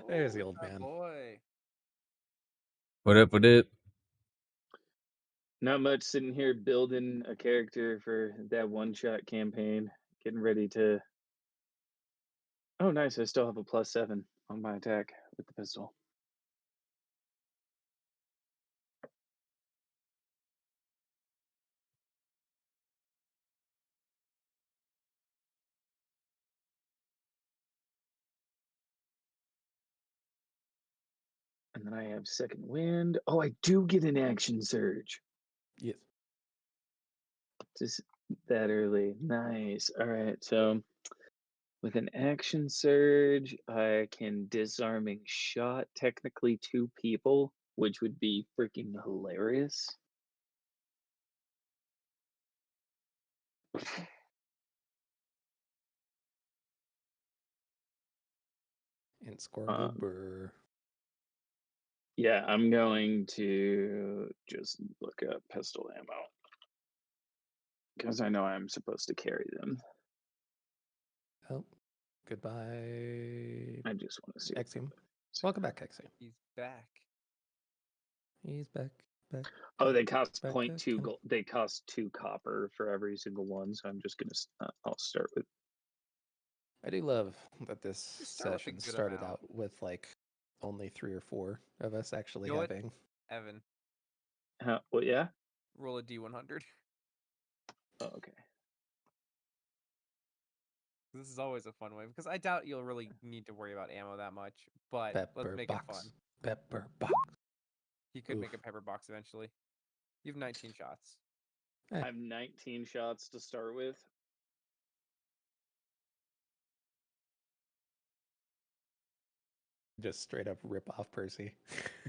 There's the Oh, old that man. boy. What up? What up? Not much, sitting here building a character for that one-shot campaign. Getting ready to. Oh, nice! I still have a +7 on my attack with the pistol. And then I have second wind. Oh, I do get an action surge. Yes. Just that early. Nice. All right. So with an action surge, I can disarming shot technically 2 people, which would be freaking hilarious. And score goober. Yeah, I'm going to just look up pistol ammo because I know I'm supposed to carry them. Oh, goodbye, I just want to see. Axiom. Welcome back, Axiom. He's back. He's back. Oh, they cost back 0.2 again. gold. They cost 2 copper for every single one. So I'm just gonna. I'll start with. I do love that this You start with a session good started amount. out with like only 3 or 4 of us actually You know what? having. Evan, Well, yeah. roll a D100. Oh, okay. This is always a fun way because I doubt you'll really need to worry about ammo that much. But let's Pepper make box. it fun. Pepper box. He could Oof. make a pepper box eventually. You have 19 shots. I have 19 shots to start with. Just straight up rip off Percy.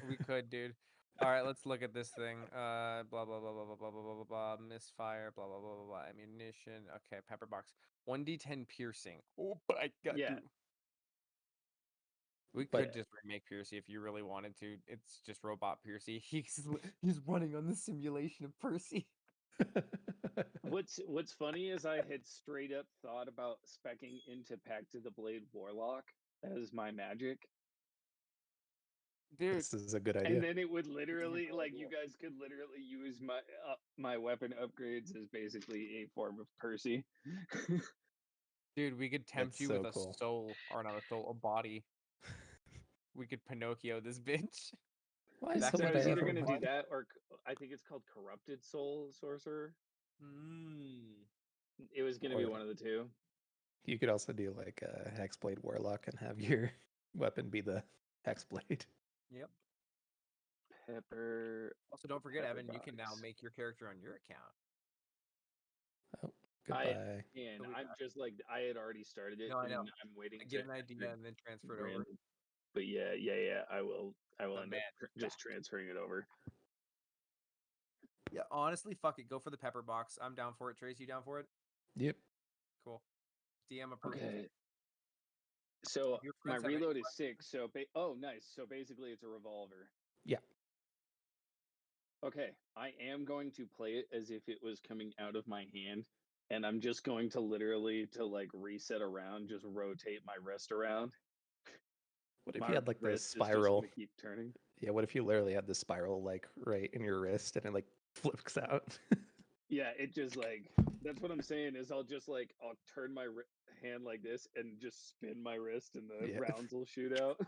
We could, dude. All right, let's look at this thing. Blah blah blah blah blah blah blah blah blah blah. Misfire. Blah blah blah blah blah. Ammunition. Okay, pepper box. 1d10 piercing. Oh my god, Yeah. dude. We But- could just remake Piercy if you really wanted to. It's just robot Piercy. He's running on the simulation of Percy. What's funny is I had straight up thought about specking into Pact of the Blade Warlock as my magic. Dude, This is a good idea. And then it would literally, like, you guys could literally use my weapon upgrades as basically a form of Percy. dude, we could tempt That's you so with cool. a soul, or not a soul, a body. We could Pinocchio this bitch. Why That's so So I would was I either ever gonna do want? that or I think it's called Corrupted Soul Sorcerer. It was gonna be Or- one of the two. You could also do like a Hexblade Warlock and have your weapon be the Hexblade. Yep. Pepper. Also, don't forget, Pepper Evan, you can now box. make your character on your account. Oh, goodbye. And So we I'm got- just like I had already started it, No, I and know. I'm waiting Get to an idea and then transfer it over. random. But yeah. I will The end man up is just back. transferring it over. Yeah, honestly, fuck it. Go for the pepper box. I'm down for it. Trace, you down for it? Yep. Cool. DM approved. Okay. So If your my friends have any reload is questions- 6. So oh, nice. So basically, it's a revolver. Yeah. Okay, I am going to play it as if it was coming out of my hand, and I'm just going to literally to like reset around, just rotate my wrist around. What if My you had like the wrist is just spiral? gonna keep turning. Yeah, what if you literally had the spiral like right in your wrist and it like flips out? Yeah, it just like that's what I'm saying is I'll just like I'll turn my hand like this and just spin my wrist, and the Yeah. rounds will shoot out.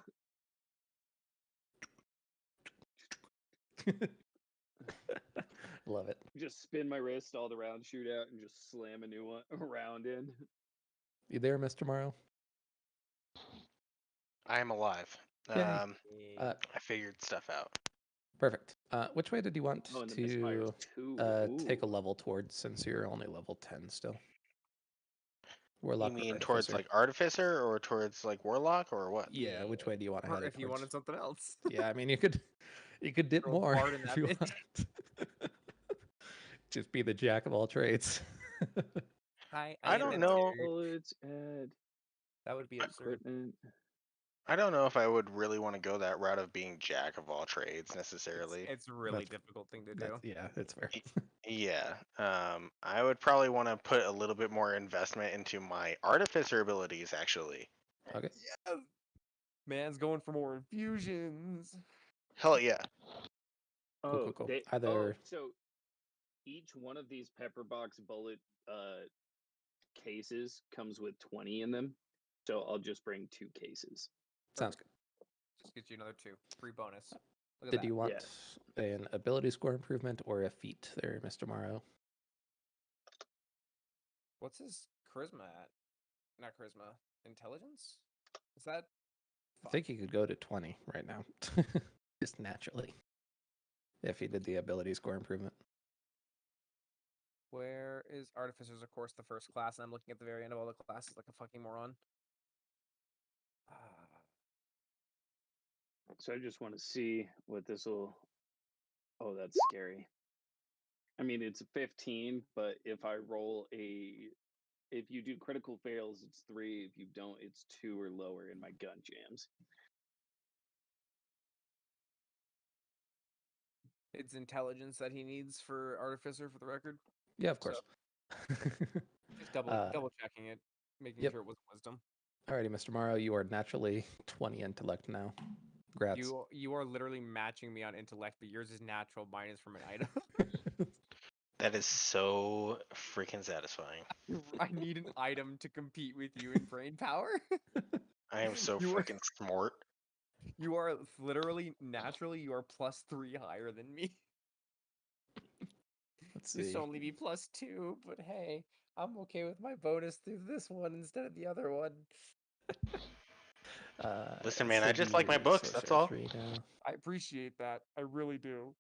Love it. Just spin my wrist, all the rounds shoot out, and just slam a new one round in. You there, Mr. Morrow? I am alive. Yay. I figured stuff out. Perfect. Which way did you want Oh, and the misfire's to 2. take a Ooh. level towards, since you're only level 10 still? You Warlock or mean towards Artificer? like Artificer or towards like Warlock or what? Yeah, which way do you want to head Or it if you towards? wanted something else. Yeah, I mean you could dip Throw more Bard in if that you bitch. want. Just be the jack of all trades. Hi, I don't know. Bullets, add That would be absurd. equipment. I don't know if I would really want to go that route of being jack of all trades necessarily. It's a really That's- difficult thing to do. Yeah, it's fair. Yeah. I would probably want to put a little bit more investment into my Artificer abilities actually. Okay. Yes. Man's going for more infusions. Hell yeah. Cool, Oh, cool, cool. they Either so each one of these pepper box bullet cases comes with 20 in them. So I'll just bring 2 cases. sounds good. Just gets you another 2 free bonus. Look at Did that. you want Yeah. an ability score improvement or a feat there, Mr. Morrow? What's his charisma at? Not charisma. Intelligence? Is that? I think he could go to 20 right now, just naturally, if he did the ability score improvement. Where is Artificers, of course, the first class, and I'm looking at the very end of all the classes like a fucking moron. So I just want to see what this will. Oh, that's scary. I mean, it's a 15, but if I roll if you do critical fails, it's 3. If you don't, it's 2 or lower in my gun jams. It's intelligence that he needs for Artificer, for the record. Yeah, of So, course. just double checking it, making Yep. sure it wasn't wisdom. Alrighty, Mr. Morrow, you are naturally 20 intellect now. Congrats. You are literally matching me on intellect, but yours is natural, mine is from an item. That is so freaking satisfying. I need an item to compete with you in brain power. I am so You are- freaking smart. You are literally naturally you are +3 higher than me. Let's Used see. to only be +2, but hey, I'm okay with my bonus through this one instead of the other one. Listen, man, I Sid, just like my you books, that's sorcerer all. 3 now. I appreciate that. I really do.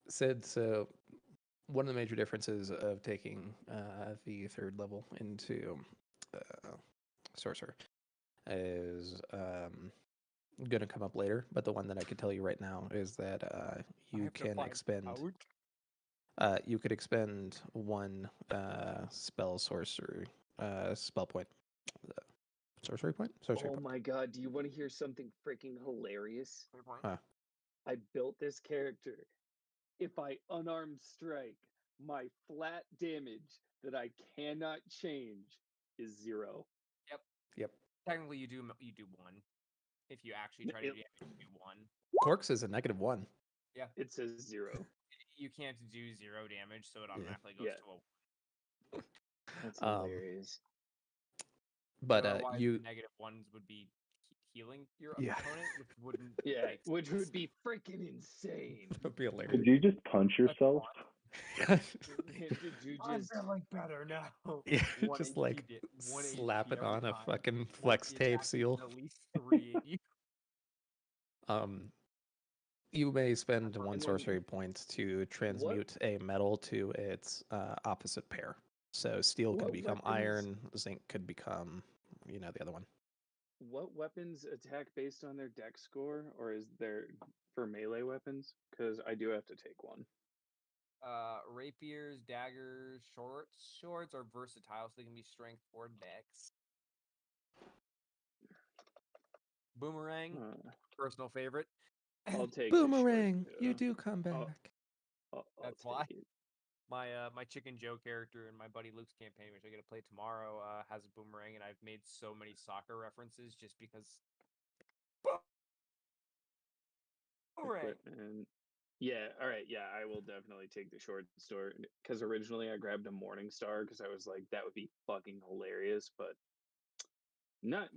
Sid, so one of the major differences of taking the 3rd level into sorcerer is going to come up later, but the one that I could tell you right now is that I you have to can find expend. out. You could expend 1 spell sorcery spell point. Sorcery point? Sorcery Oh point. my god, do you want to hear something freaking hilarious? Huh. I built this character. If I unarmed strike, my flat damage that I cannot change is 0. Yep. Technically, you do 1. If you actually try to It, do damage, you do 1. Corks is a -1. it says 0. You can't do 0 damage, so it Yeah. automatically goes Yeah. to a. That's Um, hilarious. But Otherwise, you, the -1s would be healing your yeah, opponent, which wouldn't. Yeah, make which sense. would be freaking insane. that would be hilarious. Could you just punch That's yourself? fine. Did you I'm just feeling better now. Yeah, 1 just HP like di- 1 slap HP it every on a time. fucking Once flex the tape attack seal. is at least 3 in you. You may spend That's 1 And then sorcery point to what transmute a metal to its opposite pair. So steel could what become weapons iron, zinc could become, the other one. what weapons attack based on their dex score, or is there for melee weapons? Because I do have to take one. Rapiers, daggers, swords are versatile, so they can be strength or dex. Boomerang, Uh, personal favorite. I'll take Boomerang, the short. you do come I'll, back. I'll That's take why. it. My Chicken Joe character in my buddy Luke's campaign, which I get to play tomorrow, has a boomerang, and I've made so many soccer references just because. Boomerang. Equipment. Yeah, all right. Yeah, I will definitely take the short sword because originally I grabbed a Morning Star because I was like that would be fucking hilarious, but not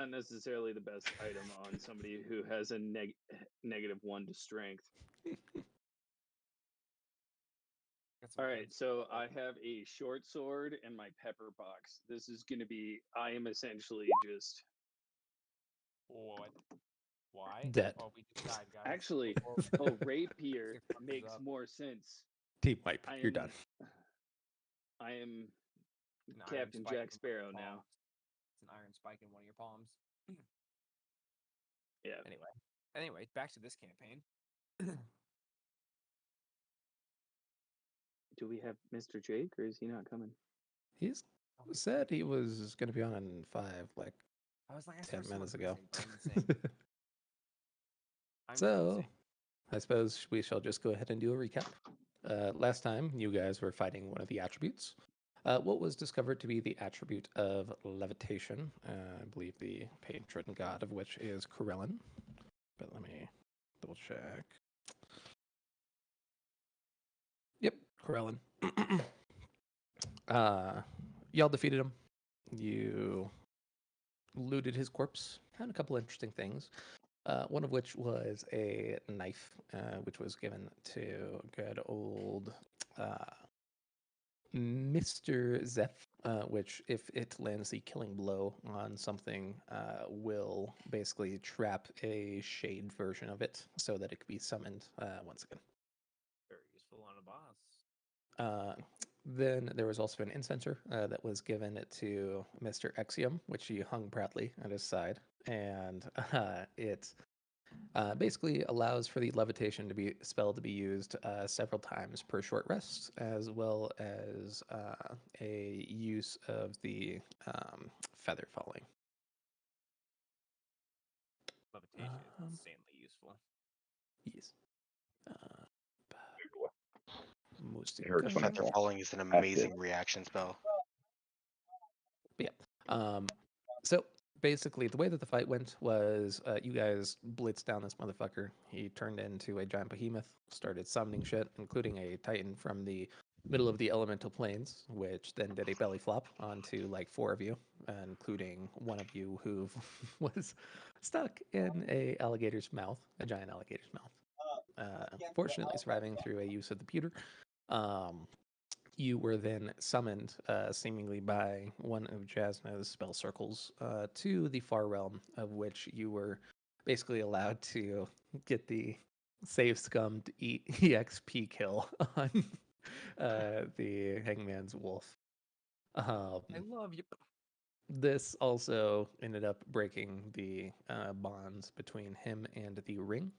necessarily the best item on somebody who has a -1 to strength. Got some All good right, so stuff. I have a short sword and my pepper box. This is going to be. I am essentially just. What? Why? Dead. Oh, we just died, guys. Actually, oh, rapier 6 fuckers makes up. more sense. Team wipe. I You're am. done. I am An iron Captain spike Jack in one of your Sparrow now. palms. It's an iron spike in one of your palms. Yeah. Anyway, back to this campaign. Do we have Mr. Jake or is he not coming? He's said he was going to be on in 5, like I was like, I 10 swear minutes someone's ago. gonna say, but I'm insane. I'm just So, insane. I suppose we shall just go ahead and do a recap. Last time, you guys were fighting one of the attributes. What was discovered to be the attribute of levitation? I believe the patron god of which is Corellin. But let me double check. Yep, Corellin. Y'all defeated him. You looted his corpse. Found a couple interesting things. One of which was a knife, which was given to good old Mr. Zeph, which, if it lands the killing blow on something, will basically trap a shade version of it so that it could be summoned once again. Very useful on a boss. Then there was also an incenser that was given to Mr. Exium, which he hung proudly at his side, and it basically allows for the levitation to be spell to be used several times per short rest, as well as a use of the feather falling. Levitation is insanely useful. Yes. Hurts Musica. when I Feather fall. falling is an Active. amazing reaction spell. But yeah. So basically, the way that the fight went was you guys blitzed down this motherfucker. He turned into a giant behemoth, started summoning shit, including a titan from the middle of the elemental planes, which then did a belly flop onto like 4 of you, including one of you who was stuck in a alligator's mouth, a giant alligator's mouth. Fortunately, surviving through a use of the pewter. You were then summoned, seemingly by one of Jasna's spell circles, to the far realm, of which you were basically allowed to get the save scummed EXP kill on the Hangman's Wolf. I love you. This also ended up breaking the bonds between him and the ring.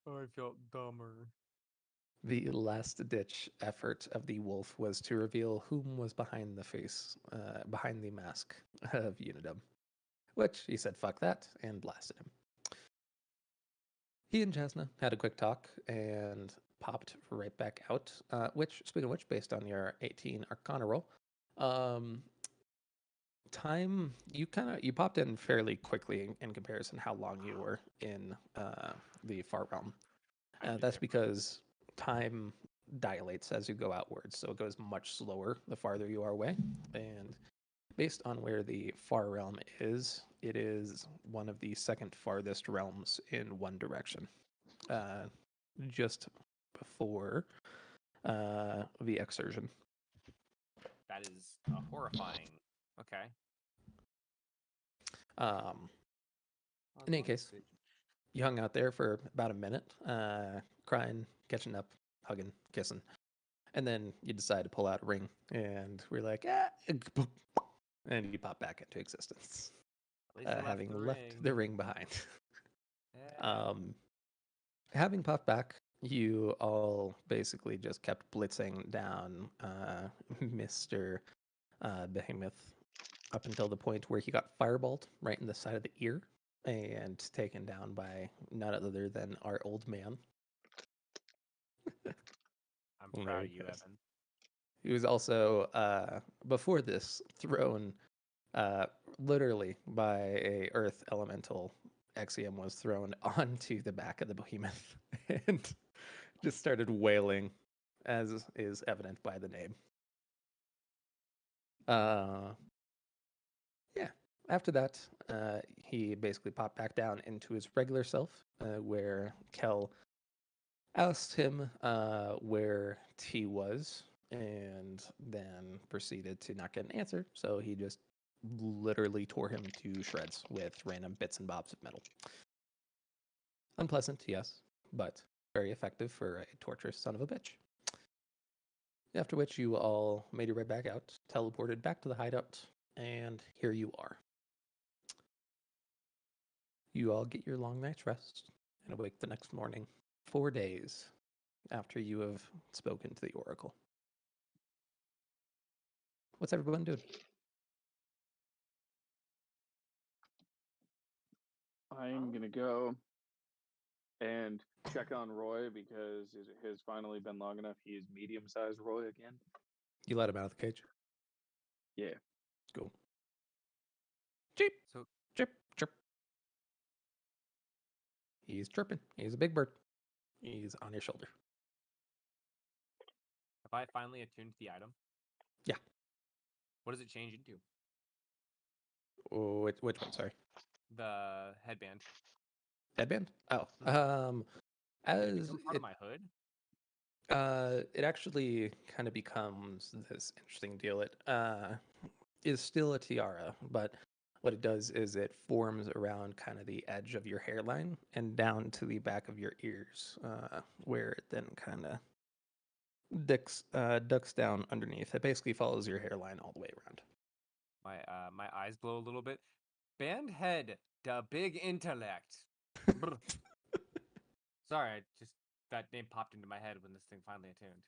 Oh, I felt dumber. The last ditch effort of the wolf was to reveal whom was behind the face, behind the mask of Unidum, which he said, fuck that, and blasted him. He and Jasna had a quick talk and popped right back out, which, speaking of which, based on your 18 Arcana roll, time, you popped in fairly quickly in comparison how long you were in the far realm. That's because time dilates as you go outwards, so it goes much slower the farther you are away. And based on where the far realm is, it is one of the second farthest realms in one direction, just before the exertion. That is horrifying. Okay. In any case, you hung out there for about a minute, crying, catching up, hugging, kissing. And then you decide to pull out a ring, and we're like, and you pop back into existence, At least I having the left ring. the ring behind. Yeah. Having popped back, you all basically just kept blitzing down Mr. Behemoth up until the point where he got fireballed right in the side of the ear and taken down by none other than our old man. I'm proud of you, Yes. Evan. He was also, before this, thrown literally by a earth elemental. Exium was thrown onto the back of the behemoth and just started wailing, as is evident by the name. Yeah. After that, he basically popped back down into his regular self, where Kel asked him where T was, and then proceeded to not get an answer. So he just literally tore him to shreds with random bits and bobs of metal. Unpleasant, yes, but very effective for a torturous son of a bitch. After which you all made your way back out, teleported back to the hideout, and here you are. You all get your long night's rest and awake the next morning, 4 days after you have spoken to the Oracle. What's everyone doing? I'm gonna go and check on Roy because it has finally been long enough. He is medium-sized Roy again. You let him out of the cage. Yeah. Cool. Chirp, So chirp, chirp. He's chirping. He's a big bird. He's on your shoulder. have I finally attuned the item? Yeah. What does it change into? Oh, which one? Sorry. The headband. Headband? Oh. Did it As become part of my hood? it actually kind of becomes this interesting deal. It is still a tiara, but what it does is it forms around kind of the edge of your hairline and down to the back of your ears, where it then kind of ducks down underneath. It basically follows your hairline all the way around. My eyes glow a little bit. Band head, the big intellect. Brr. Sorry, that name popped into my head when this thing finally attuned.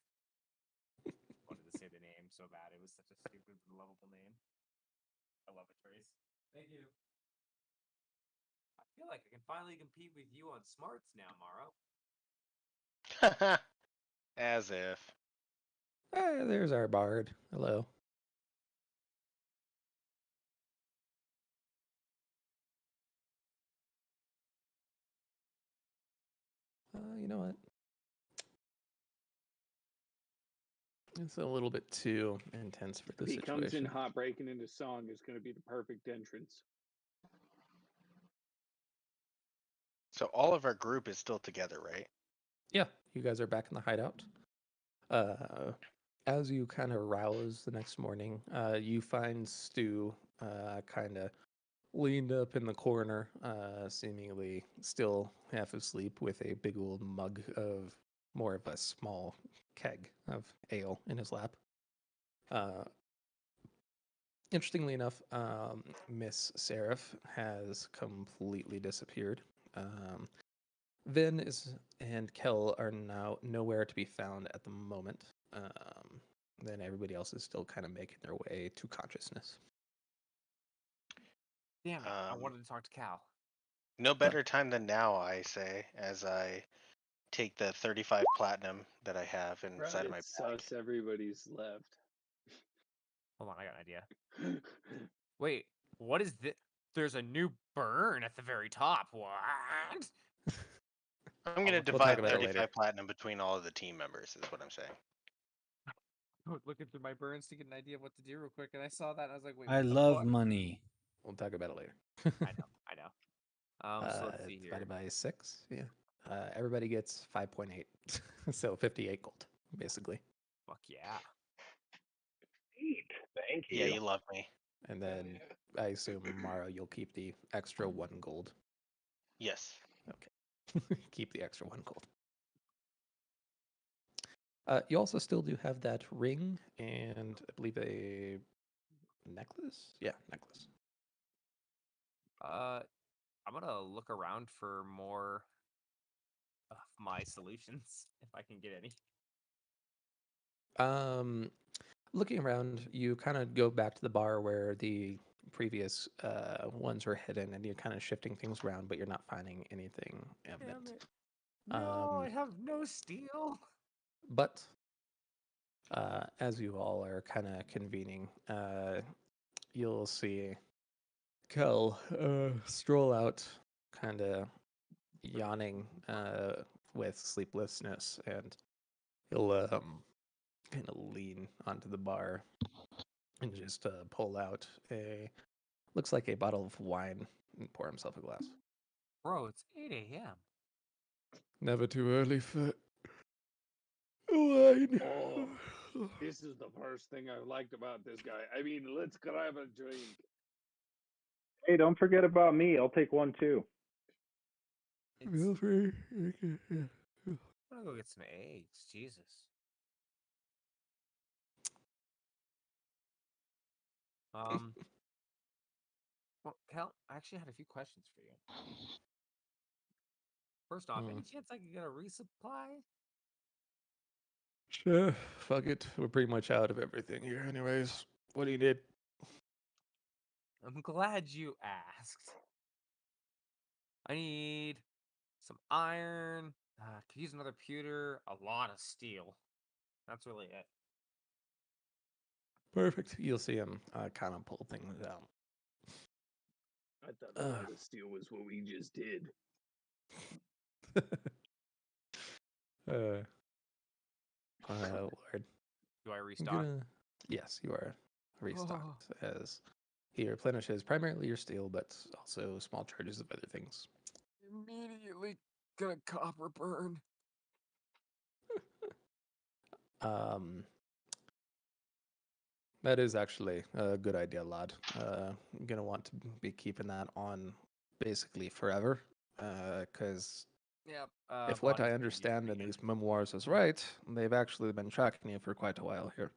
Wanted to say the name so bad. It was such a stupid, lovable name. I love it, Trace. Thank you. I feel like I can finally compete with you on smarts now, Morrow. As if. Hey, there's our bard. Hello. You know what? It's a little bit too intense for If this he comes in situation. hot breaking into song, is going to be the perfect entrance. So all of our group is still together, right? Yeah, you guys are back in the hideout. As you kind of rouse the next morning, you find Stu kind of leaned up in the corner, seemingly still half asleep, with a big old mug of more of a small keg of ale in his lap. Interestingly enough, Miss Seraph has completely disappeared. Vin and Kel are now nowhere to be found at the moment. Then everybody else is still kind of making their way to consciousness. Damn it! I Um, wanted to talk to Cal. No better time than now, I say, as I take the 35 platinum that I have inside of my It's bag. sus. Everybody's left. Hold on, I got an idea. Wait, what is this? There's a new burn at the very top. What? I'm gonna look- We'll talk divide about it later. 35 platinum between all of the team members, is what I'm saying. Looking through my burns to get an idea of what to do real quick, and I saw that, and I was like, "Wait, I what the love fuck?" money. We'll talk about it later. I know. So let's see here. Divided by 6. Yeah. Everybody gets 5.8. So 58 gold, basically. Fuck yeah. Neat. Thank Yeah, you. you love me. And then I assume, Mara, you'll keep the extra 1 gold. Yes. Okay. Keep the extra 1 gold. You also still do have that ring and I believe a necklace? Yeah, necklace. I'm gonna look around for more of my solutions if I can get any. Looking around, you kind of go back to the bar where the previous ones were hidden, and you're kind of shifting things around, but you're not finding anything evident. Damn it. No, I Um, have no steel. but as you all are kind of convening, you'll see Kel stroll out, kind of yawning with sleeplessness, and he'll kind of lean onto the bar and just pull out a looks like a bottle of wine and pour himself a glass. Bro, it's 8 a.m. Never too early for wine. Oh, this is the first thing I liked about this guy. I mean, let's grab a drink. Hey, don't forget about me. I'll take one too. Feel free. Yeah. I'm gonna go get some eggs. Jesus. Well, Cal, I actually had a few questions for you. First off, any chance I could get a resupply? Sure. Fuck it. We're pretty much out of everything here, anyways. What do you need? I'm glad you asked. I need some iron. Could use another pewter. A lot of steel. That's really it. Perfect. You'll see him kind of pull things out. I thought a lot of steel was what we just did. uh, Lord. Do I I'm restock? gonna... Yes, you are restocked as he replenishes primarily your steel, but also small charges of other things. Immediately gonna copper burn. Um, that is actually a good idea, lad. I'm gonna want to be keeping that on basically forever, because Yep. if what I understand in these memoirs is right, they've actually been tracking you for quite a while here.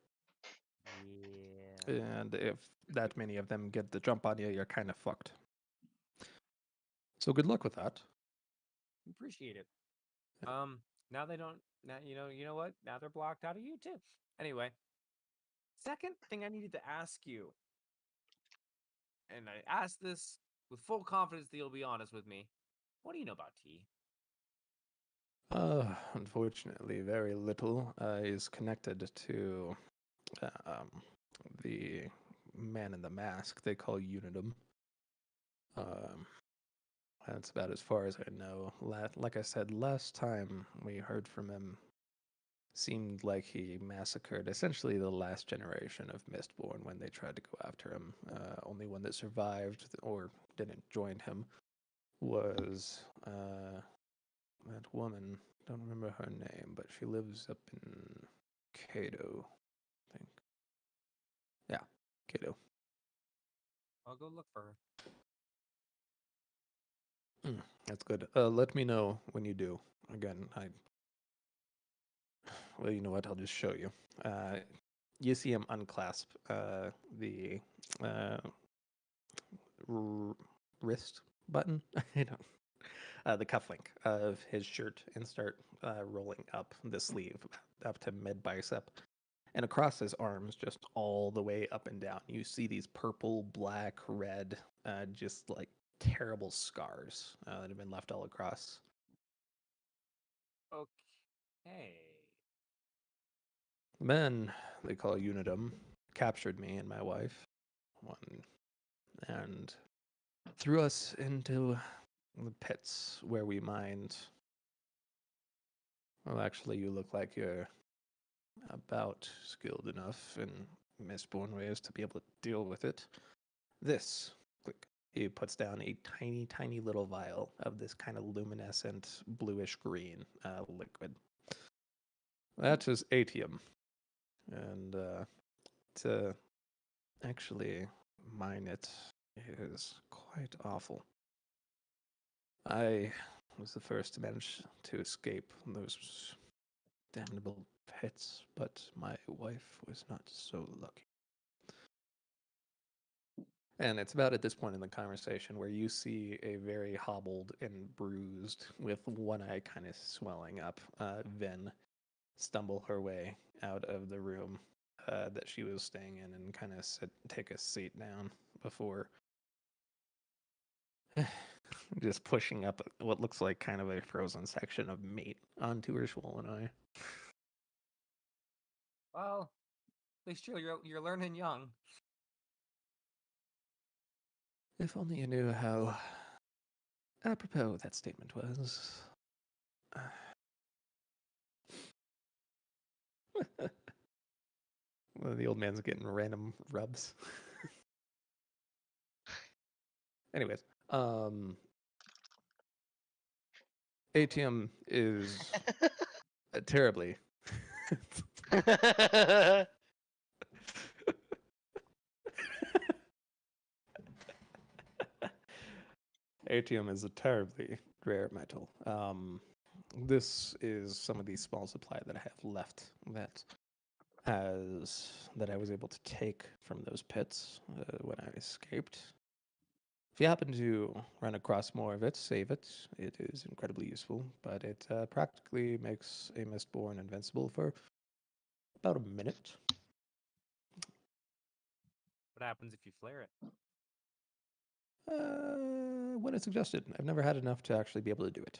Yeah. And if that many of them get the jump on you, you're kind of fucked. So good luck with that. Appreciate it. Now they don't. Now you know what? Now they're blocked out of YouTube. Anyway, second thing I needed to ask you, and I asked this with full confidence that you'll be honest with me. What do you know about tea? Unfortunately, very little is connected to um, the man in the mask they call Unitum. That's about as far as I know. Like I said, last time we heard from him seemed like he massacred essentially the last generation of Mistborn when they tried to go after him. Only one that survived or didn't join him was that woman. Don't remember her name, but she lives up in Cato, I think. Yeah, Cato. I'll go look for her. That's good. Let me know when you do. Again, well, you know what? I'll just show you. You see him unclasp the wrist button. I don't. The cufflink of his shirt and start rolling up the sleeve up to mid bicep. And across his arms, just all the way up and down, you see these purple, black, red, just like terrible scars that have been left all across. Okay. Men, they call Unitum, captured me and my wife, one, and threw us into the pits where we mined. Well, actually, you look like you're about skilled enough in Mistborn ways to be able to deal with it. This, click. He puts down a tiny, tiny little vial of this kind of luminescent bluish green liquid. That is atium. And to actually mine it is quite awful. I was the first to manage to escape those damnable pits, but my wife was not so lucky. And it's about at this point in the conversation where you see a very hobbled and bruised, with one eye kind of swelling up, Vin stumble her way out of the room that she was staying in and kind of take a seat down before just pushing up what looks like kind of a frozen section of meat onto her swollen eye. Well, at least you're learning young. If only you knew how apropos that statement was. Well, the old man's getting random rubs. Anyways, ATM is terribly. Atium is a terribly rare metal. This is some of the small supply that I have left that I was able to take from those pits when I escaped. If you happen to run across more of it, save it. It is incredibly useful, but it practically makes a Mistborn invincible for about a minute. What happens if you flare it? When it's suggested. I've never had enough to actually be able to do it.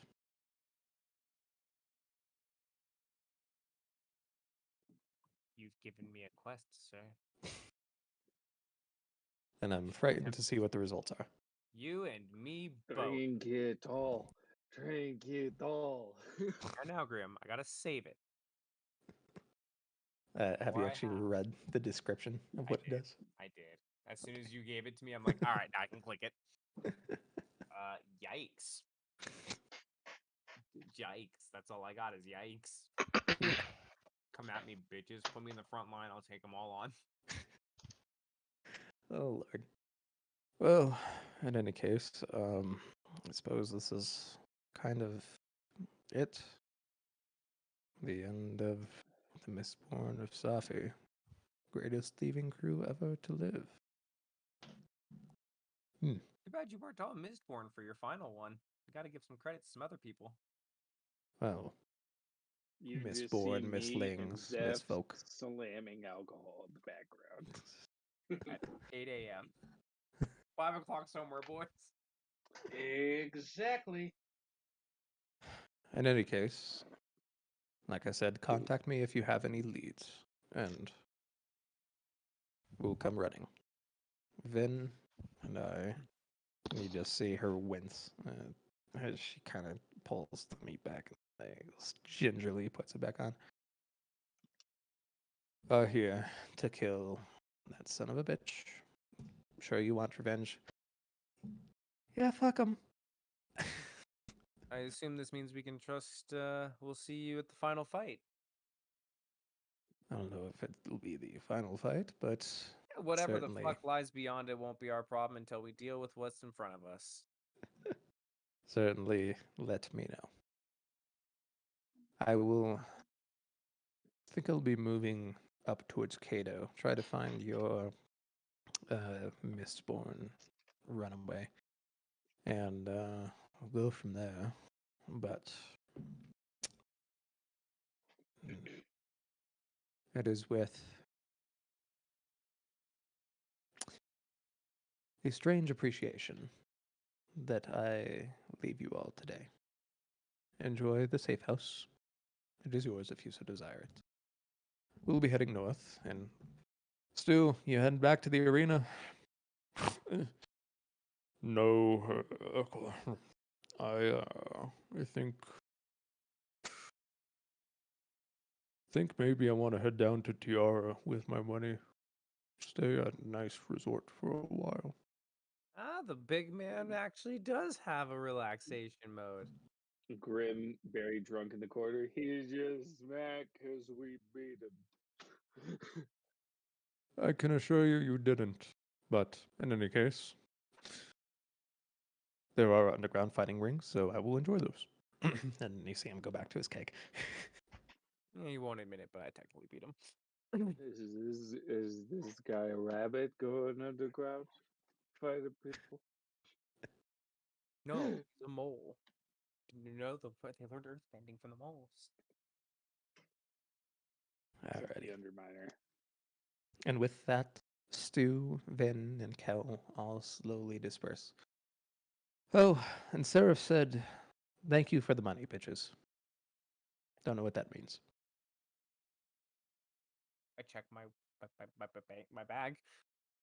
You've given me a quest, sir. and I'm frightened to see what the results are. You and me both. Drink it all. Drink it all. And now, Grim, I gotta save it. Have you Or I actually have. read the description of I what it did. does? I did. As soon as you gave it to me, I'm like, all right, now I can click it. Yikes. Yikes. That's all I got is yikes. Come at me, bitches. Put me in the front line. I'll take them all on. Oh Lord. Well, in any case, I suppose this is kind of it. The end of the Mistborn of Safi, greatest thieving crew ever to live. Too bad you weren't on Mistborn for your final one. You gotta give some credit to some other people. Well, You just see Mistborn, me and Mistlings, Zeph Misfolk. slamming alcohol in the background. At 8 a.m. 5 o'clock somewhere, boys. Exactly. In any case, like I said, contact me if you have any leads, and we'll come running. Vin and I, you just see her wince as she kind of pulls the meat back and gingerly puts it back on. Are here to kill that son of a bitch. Sure you want revenge? Yeah, fuck him. I assume this means we can trust we'll see you at the final fight. I don't know if it'll be the final fight, but Whatever certainly, the fuck lies beyond it won't be our problem until we deal with what's in front of us. certainly let me know. I will think I'll be moving up towards Cato. Try to find your Mistborn runaway. And we'll go from there. But it is with a strange appreciation that I leave you all today. Enjoy the safe house. It is yours if you so desire it. We'll be heading north, and Stu, you heading back to the arena? No, I think maybe I want to head down to Tiara with my money. Stay at a nice resort for a while. Ah, the big man actually does have a relaxation mode. Grim, very drunk in the corner. He's just mad because we beat him. I can assure you, you didn't. But in any case, there are underground fighting rings, so I will enjoy those. And you see him go back to his cake. He won't admit it, but I technically beat him. Is this guy a rabbit going underground? Fighting people? No, he's a mole. Did you know they learned earthbending from the moles? Except the Alrighty. Underminer. And with that, Stu, Vin, and Kel all slowly disperse. Oh, and Seraph said, "Thank you for the money, bitches." Don't know what that means. I check my bag.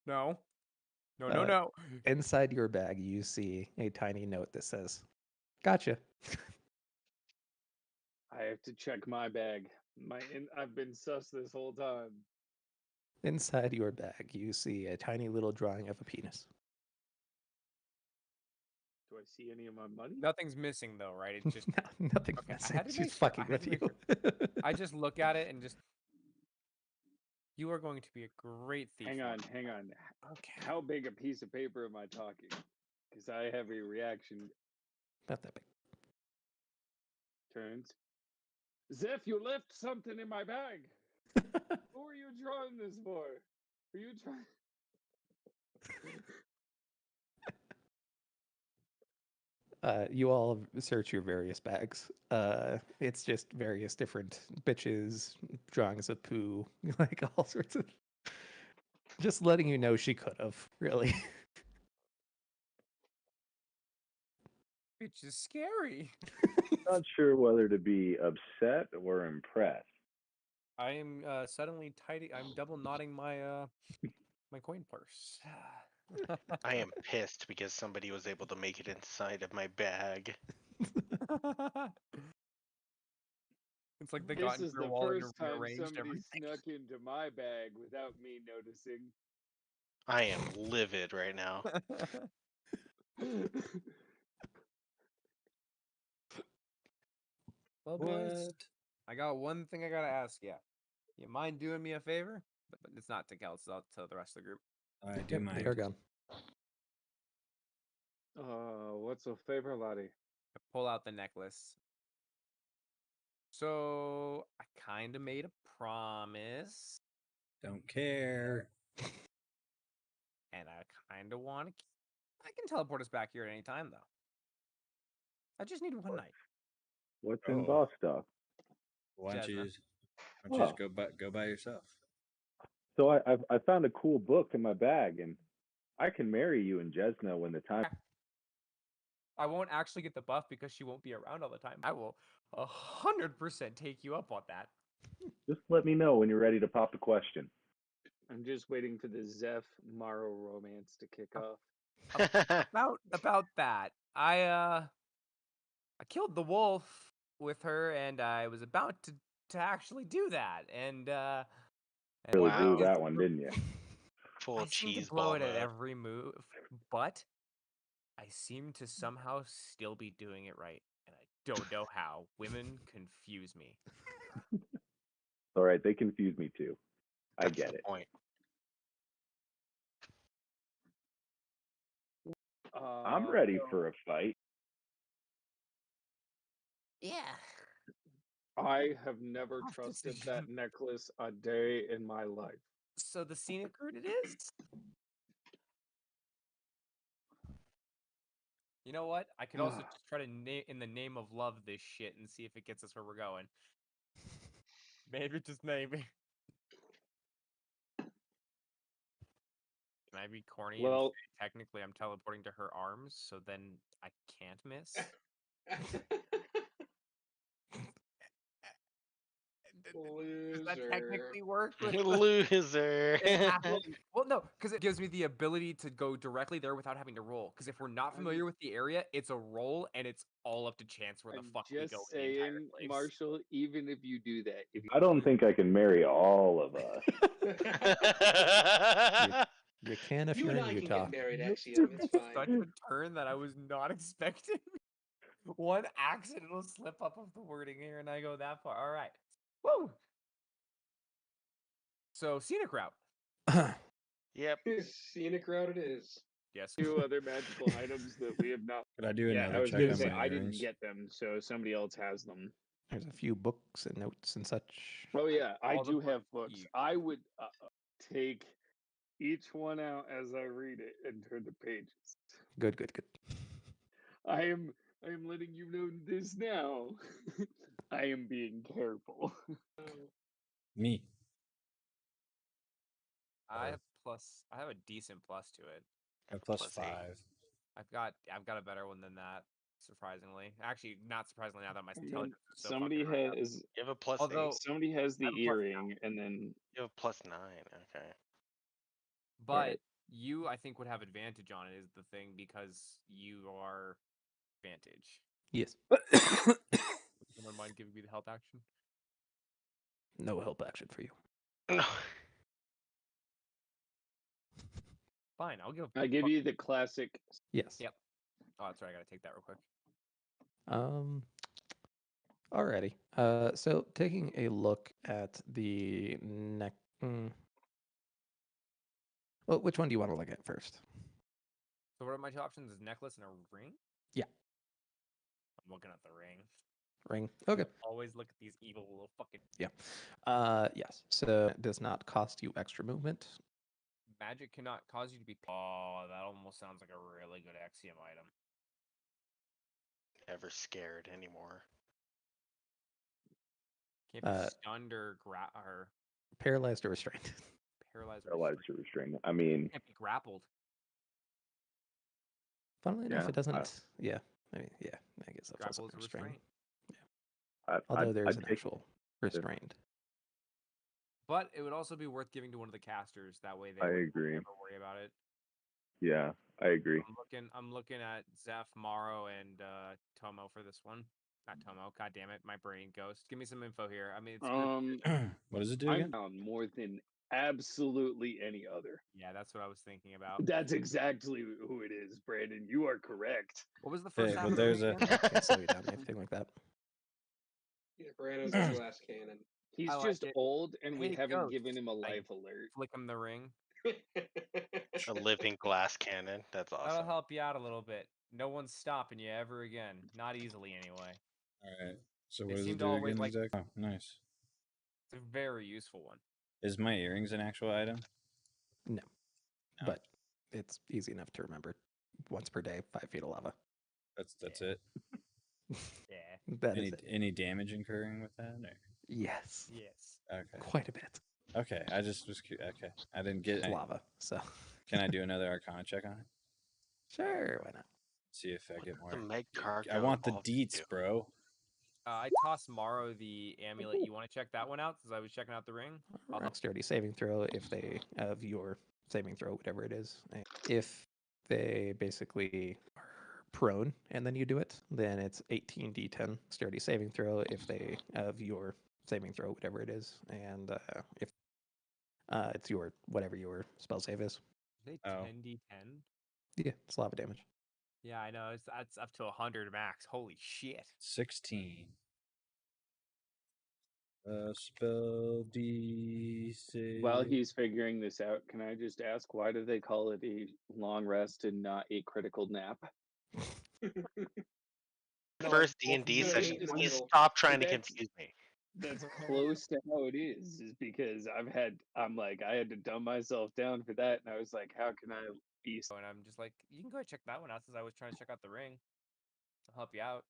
No. No, Uh, no, no. Inside your bag, you see a tiny note that says, "Gotcha." I have to check my bag. I've been sus this whole time. Inside your bag, you see a tiny little drawing of a penis. Do I see any of my money? Nothing's missing though, right? It's just Nothing's okay. I missing. had to She's make sure. fucking I had with to make you. sure. I just look at it and just. You are going to be a great thief. Hang on. Okay. How big a piece of paper am I talking? Because I have a reaction. Not that big. Turns. Zeph, you left something in my bag. Who are you drawing this for? Are you trying? You all search your various bags. It's just various different bitches, drawings of poo, like all sorts of. Just letting you know she could have, really. Which is scary. Not sure whether to be upset or impressed. I am suddenly tidy. I'm double knotting my my coin purse. I am pissed because somebody was able to make it inside of my bag. It's like they This got into is your the wall and first time rearranged somebody everything. snuck into my bag without me noticing. I am livid right now. Well, What? boys, I got one thing I gotta ask you. You mind doing me a favor? But it's not to Kel, it's out to the rest of the group. I do Yep, mind. you're gone. What's a favor, laddie? I pull out the necklace. So I kind of made a promise, Don't care. and I kind of want to. I can teleport us back here at any time, though. I just need one night. What's in Oh. boss stuff? Why don't you Jasmine. just go by yourself? So I found a cool book in my bag, and I can marry you and Jesna when the time. I won't actually get the buff because she won't be around all the time. I will 100% take you up on that. Just let me know when you're ready to pop the question. I'm just waiting for the Zeph Morrow romance to kick off. About that, I killed the wolf with her, and I was about to actually do that, and Really Wow. blew that one, didn't you? Full I seem to cheese blow ball it at mode. every move, but I seem to somehow still be doing it right, and I don't know how. Women confuse me. All right, they confuse me too. I That's get the it. point. I'm ready for a fight. Yeah. I have never Tough trusted decision. that necklace a day in my life. So the scenic route it is. You know what? I could also just try to in the name of love this shit and see if it gets us where we're going. Maybe, just maybe. Can I be corny and Well, say technically I'm teleporting to her arms, so then I can't miss? Does that Loser. technically work? Loser. It happens. Well, no, because it gives me the ability to go directly there without having to roll. Because if we're not familiar with the area, it's a roll, and it's all up to chance where the I'm fuck we go just in the entire saying, place. Marshall, even if you do that, if you I don't think I can marry all of us. You can if You you're and in I can Utah. get married, You Axiom. took It's fine. such a turn that I was not expecting. One accidental slip up of the wording here, and I go that far. All right. Woo! So, scenic route. Yep. Scenic route it is. Yes. do other magical items that we have not. Could I do Yeah, I another was check gonna on say my I didn't earrings? get them, so somebody else has them. There's a few books and notes and such. Oh yeah, I All the do books have books. you- I would take each one out as I read it and turn the pages. Good, good, good. I am letting you know this now. I am being careful. Me. I have a decent plus to it. A plus Plus 8. 5. I've got a better one than that, surprisingly. Actually, not surprisingly now that my I mean, intelligence is so somebody fucking high up. has You have a plus 8. Although, somebody has I have the a plus earring, and then You have a plus 9. Okay. but Right. you, I think, would have advantage on it is the thing because you are advantage. Yes. Someone mind giving me the health action? No help action for you. No. Fine, I'll give. I give you the classic. Yes. Yep. Oh, that's right. I gotta take that real quick. Alrighty. So taking a look at the neck. Well, which one do you want to look at first? So what are my two options? Is necklace and a ring? Yeah. I'm looking at the ring. Ring. Okay. Always look at these evil little fucking. Yes. So it does not cost you extra movement. Magic cannot cause you to be. Oh, that almost sounds like a really good axiom item. Never scared anymore. Can't be stunned or Paralyzed or restrained. paralyzed or Paralyzed or restrained. I mean, can't be grappled. Funnily enough, Yeah, it doesn't. Yeah. I mean, yeah. I guess that's also Grapple is a restrained. restraint. Although there's an take actual restrained. But it would also be worth giving to one of the casters. That way they I would agree. never worry about it. Yeah, I agree. I'm looking at Zeph, Morrow, and Tomo for this one. Not Tomo. God damn it, my brain goes. Give me some info here. I mean, it's What does it do I'm again? down more than absolutely any other. yeah, that's what I was thinking about. That's exactly who it is, Brandon. You are correct. What was the first Hey, half well, of the there's ring a- again? Can't slow you down, anything like that. Yeah, Brandon's a glass cannon. He's I like just it. old, and we Hey, haven't Ghost. given him a I life alert. flick him the ring. A living glass cannon. That's That'll awesome. help you out a little bit. No one's stopping you ever again. Not easily, anyway. All right. So They what does seem it to do always, again like- exactly? Oh, nice. It's a very useful one. Is my earrings an actual item? No, No. but it's easy enough to remember. Once per day, 5 feet of lava. That's Yeah. it. Yeah. That is it. Any damage incurring with that? Or? Yes, Yes. Okay. quite a bit. Okay. I just was curious. Okay. I didn't get It's it. lava, so Can I do another Arcana check on it? sure, why not? See if I get more. The Meg I Cargo want the all deets, do. bro. I tossed Morrow the amulet. You want to check that one out? Since I was checking out the ring. I'll help. Dexterity saving throw if they of your saving throw, whatever it is. And if they basically are prone and then you do it, then it's 18d10 dexterity saving throw if they of your saving throw, whatever it is. And if it's your whatever your spell save is. They Oh. 10d10. Yeah, it's lava damage. Yeah, I know. That's up to 100 max. Holy shit. 16. Spell DC. While he's figuring this out, can I just ask why do they call it a long rest and not a critical nap? First D&D because session. in the Please middle. stop trying to That's- confuse me. That's close to how it is because I'm like, I had to dumb myself down for that, and I was like, how can I be? And I'm just like, you can go check that one out since I was trying to check out the ring. I'll help you out.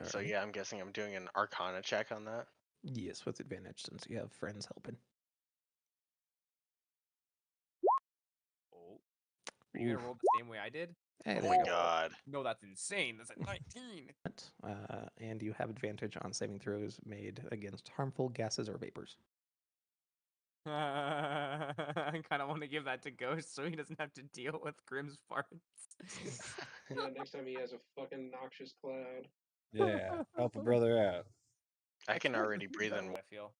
So Alright. yeah, I'm guessing I'm doing an Arcana check on that. Yes, with advantage since you have friends helping. Oh. Are you Oof. gonna roll the same way I did? Hey, Oh there my you go. god. No, that's insane. That's a 19. And you have advantage on saving throws made against harmful gases or vapors. I kind of want to give that to Ghost so he doesn't have to deal with Grimm's farts. Yeah, next time he has a fucking noxious cloud. Yeah. Help a brother out. I can Actually, already this is breathe better, in. I feel.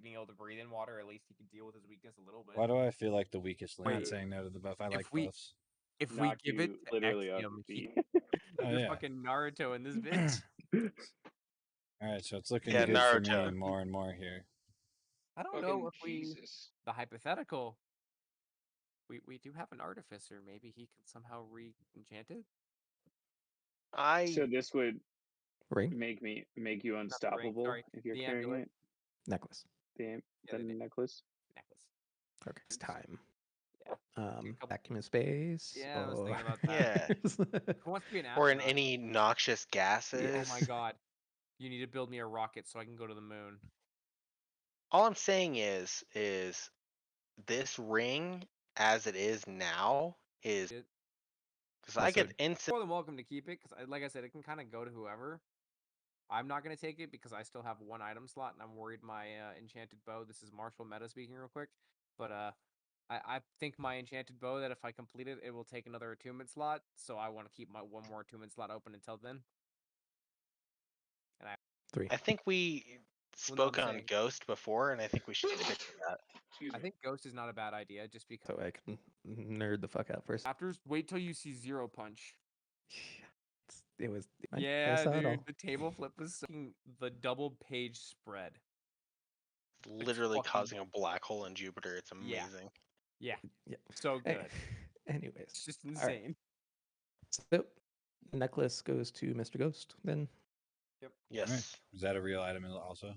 Being able to breathe in water, at least he can deal with his weakness a little bit. Why do I feel like the weakest link? Not Wait. saying no to the buff. I like we- buffs. If we Knock give it you to literally off Exium, your he, feet. Oh, there's yeah. fucking Naruto in this bitch. All right, so it's looking Yeah, good for Naruto. me more and more here. I don't Fucking know if we Jesus. the hypothetical. We do have an artificer. Maybe he can somehow re-enchant it. So this would Ring, make you unstoppable sorry, if you're the carrying amulet. necklace. the Yeah, the necklace. necklace. Okay, it's time. Yeah. couple- Vacuum in space. Yeah, I was thinking about Yeah. Who wants to be an Or in astronaut? any noxious gases. Oh my god. You need to build me a rocket so I can go to the moon. All I'm saying is this ring as it is now is It- because I Also, get instant. More than welcome to keep it because, like I said, it can kind of go to whoever. I'm not going to take it because I still have one item slot and I'm worried my enchanted bow. This is Marshall meta speaking real quick. But I think my enchanted bow that if I complete it, it will take another attunement slot. So I want to keep my one more attunement slot open until then. 3. I think we Well, no, I'm spoke on saying- Ghost before, and I think we should stick to that. Excuse I me. think Ghost is not a bad idea just because. So I can nerd the fuck out first. After, wait till you see Zero Punch. It was. I Yeah, saw it dude, all. the table flip was the double page spread. It's literally fucking causing a black hole in Jupiter. It's Yeah. amazing. Yeah, Yeah. so Hey, good. anyways, It's just right. insane. so necklace goes to Mr. Ghost. Then Yes. All right. Is that a real item also?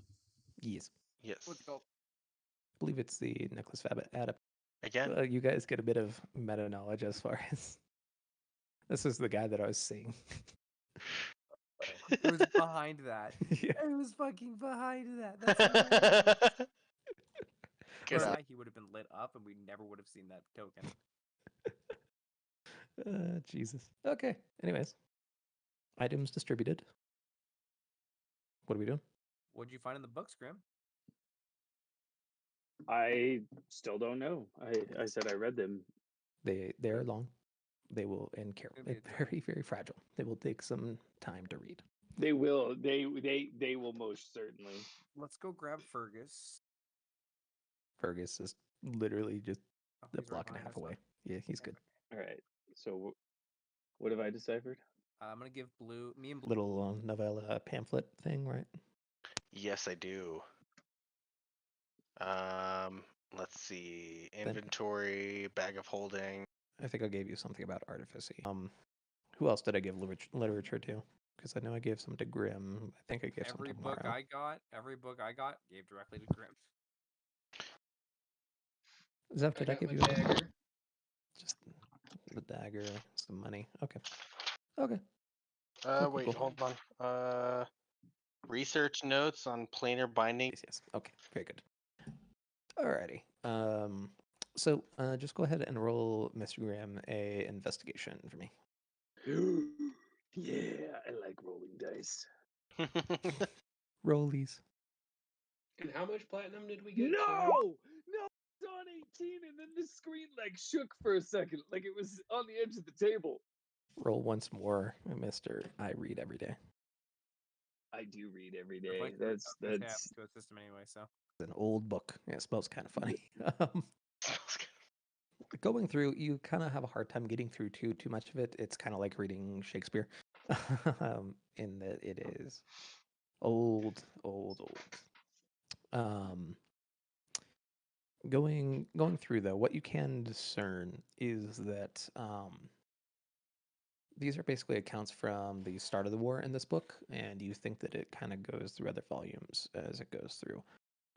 yes, Yes. What's it called? I believe it's the necklace fab adap. Again? You guys get a bit of meta knowledge as far as this is the guy that I was seeing. It was behind that. Yeah. It was fucking behind that. That's hilarious. Good Or eye. he would have been lit up, and we never would have seen that token. Jesus. Okay. Anyways, items distributed. What are we doing? What'd you find in the books, Grim? I still don't know. I said I read them. They're long. They will and It'll be a very very fragile. They will take some time to read. They will. They will most certainly. Let's go grab Fergus. Fergus is literally just Oh, a he's right block and a behind half us, though. away. Yeah, he's good. All right. So, what have I deciphered? I'm gonna give Blue. Me and Blue. Little novella pamphlet thing, right? Yes, I do. Let's see. Then- Inventory, bag of holding. I think I gave you something about artificy. Who else did I give literature to? Because I know I gave some to Grimm. I think I gave some Every to book Morrow. every book I got, gave directly to Grim. Zeph, I did I got give my you anything? dagger. Just the dagger, some money. Okay. Okay. Wait, cool. hold on. Research notes on planar binding. Yes. Okay. Very good. Alrighty. So just go ahead and roll, Mr. Graham, a investigation for me. Yeah, I like rolling dice. Rollies. And how much platinum did we get? No, it's on 18, and then the screen like shook for a second, like it was on the edge of the table. Roll once more, Mr. I read every day. I do read every We're day. playing That's to a system anyway, so It's an old book. Yeah, it smells kind of funny. Going through, you kind of have a hard time getting through too much of it. It's kind of like reading Shakespeare, in that it is old. Going through though, what you can discern is that these are basically accounts from the start of the war in this book, and you think that it kind of goes through other volumes as it goes through.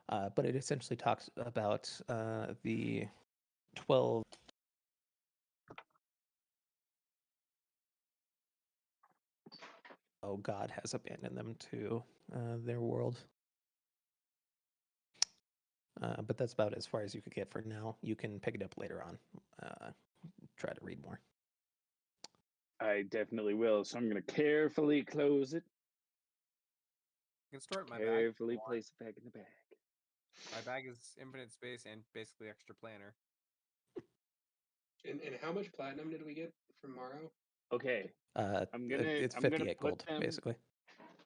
But it essentially talks about the 12. Oh, God has abandoned them to their world. But that's about as far as you could get for now. You can pick it up later on. Try to read more. I definitely will. So I'm gonna carefully close it. you can store it in my bag. Carefully place it back in the bag. My bag is infinite space and basically extra planner. And how much platinum did we get from Morrow? Okay, It's I'm gonna 58 put gold, them basically.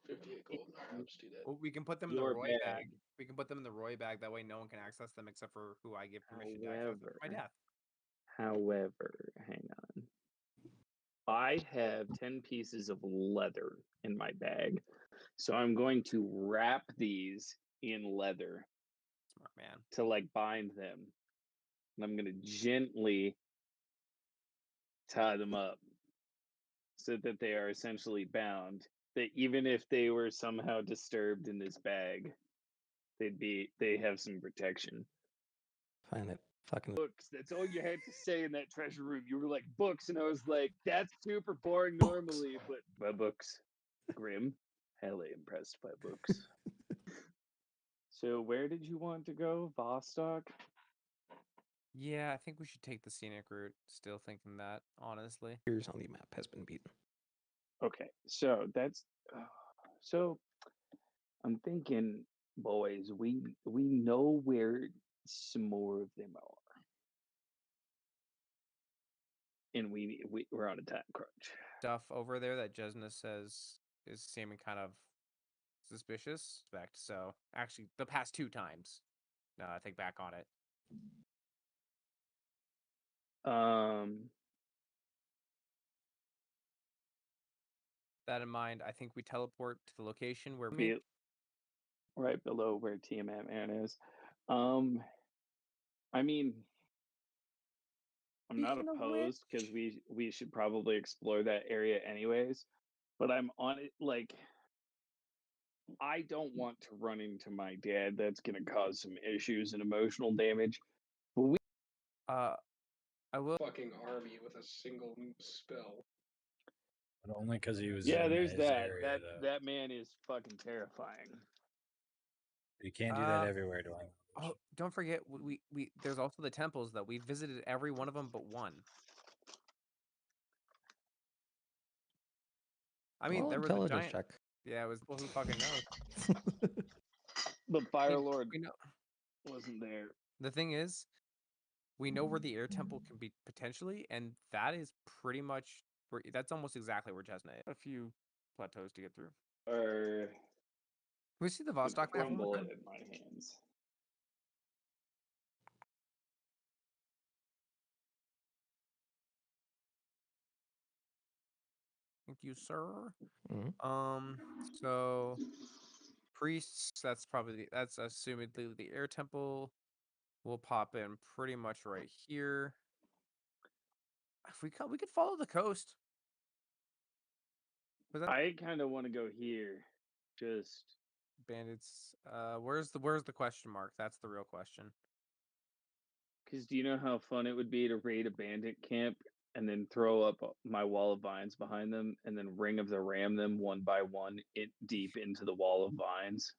58 gold. All right, let's do that. Well, we can put them in the your Roy bag. bag. We can put them in the Roy bag. That way, no one can access them except for who I give permission to access them. My death. However, hang on. I have 10 pieces of leather in my bag. So I'm going to wrap these in leather Smart man. to like bind them. And I'm going to gently tie them up so that they are essentially bound. That even if they were somehow disturbed in this bag, they have some protection. Find it. Fucking Books. That's all you had to say in that treasure room. You were like books, and I was like, that's super boring normally, but by books. Grim, hella impressed by books. So where did you want to go? Vostok? Yeah, I think we should take the scenic route. Still thinking that, honestly. years on the map has been beaten. Okay, so that's so I'm thinking, boys, we know where some more of them are. And we're on a time crunch. Stuff over there that Jesna says is seeming kind of suspicious. So actually, the past 2 times. No, I think back on it. That in mind, I think we teleport to the location where we right below where Tiamat Man is. I mean, I'm not Speaking of opposed because we should probably explore that area anyways. But I'm on it like I don't want to run into my dad. That's gonna cause some issues and emotional damage. But I will. Fucking army with a single spell. But only because he was yeah, in there's his that. area, though. That man is fucking terrifying. You can't do that everywhere, Dwayne. Oh, don't forget we there's also the temples that we visited every one of them but one. I mean, Roll there was a intelligence giant. check. Yeah, it was. Well, who fucking knows? The Fire I mean, Lord we know. wasn't there. The thing is, we know where the air temple can be potentially, and that is pretty much where that's almost exactly where Chesnay is. A few plateaus to get through. Or Can we see the to Vostok map one more crumble time? it in my hands. Thank you, sir. Mhm. So priests, that's probably that's assumedly the air temple will pop in pretty much right here. If we could follow the coast. Was that I kind of want to go here. Just bandits? Where's the question mark? That's the real question. because do you know how fun it would be to raid a bandit camp and then throw up my wall of vines behind them and then ring of the ram them one by one deep into the wall of vines?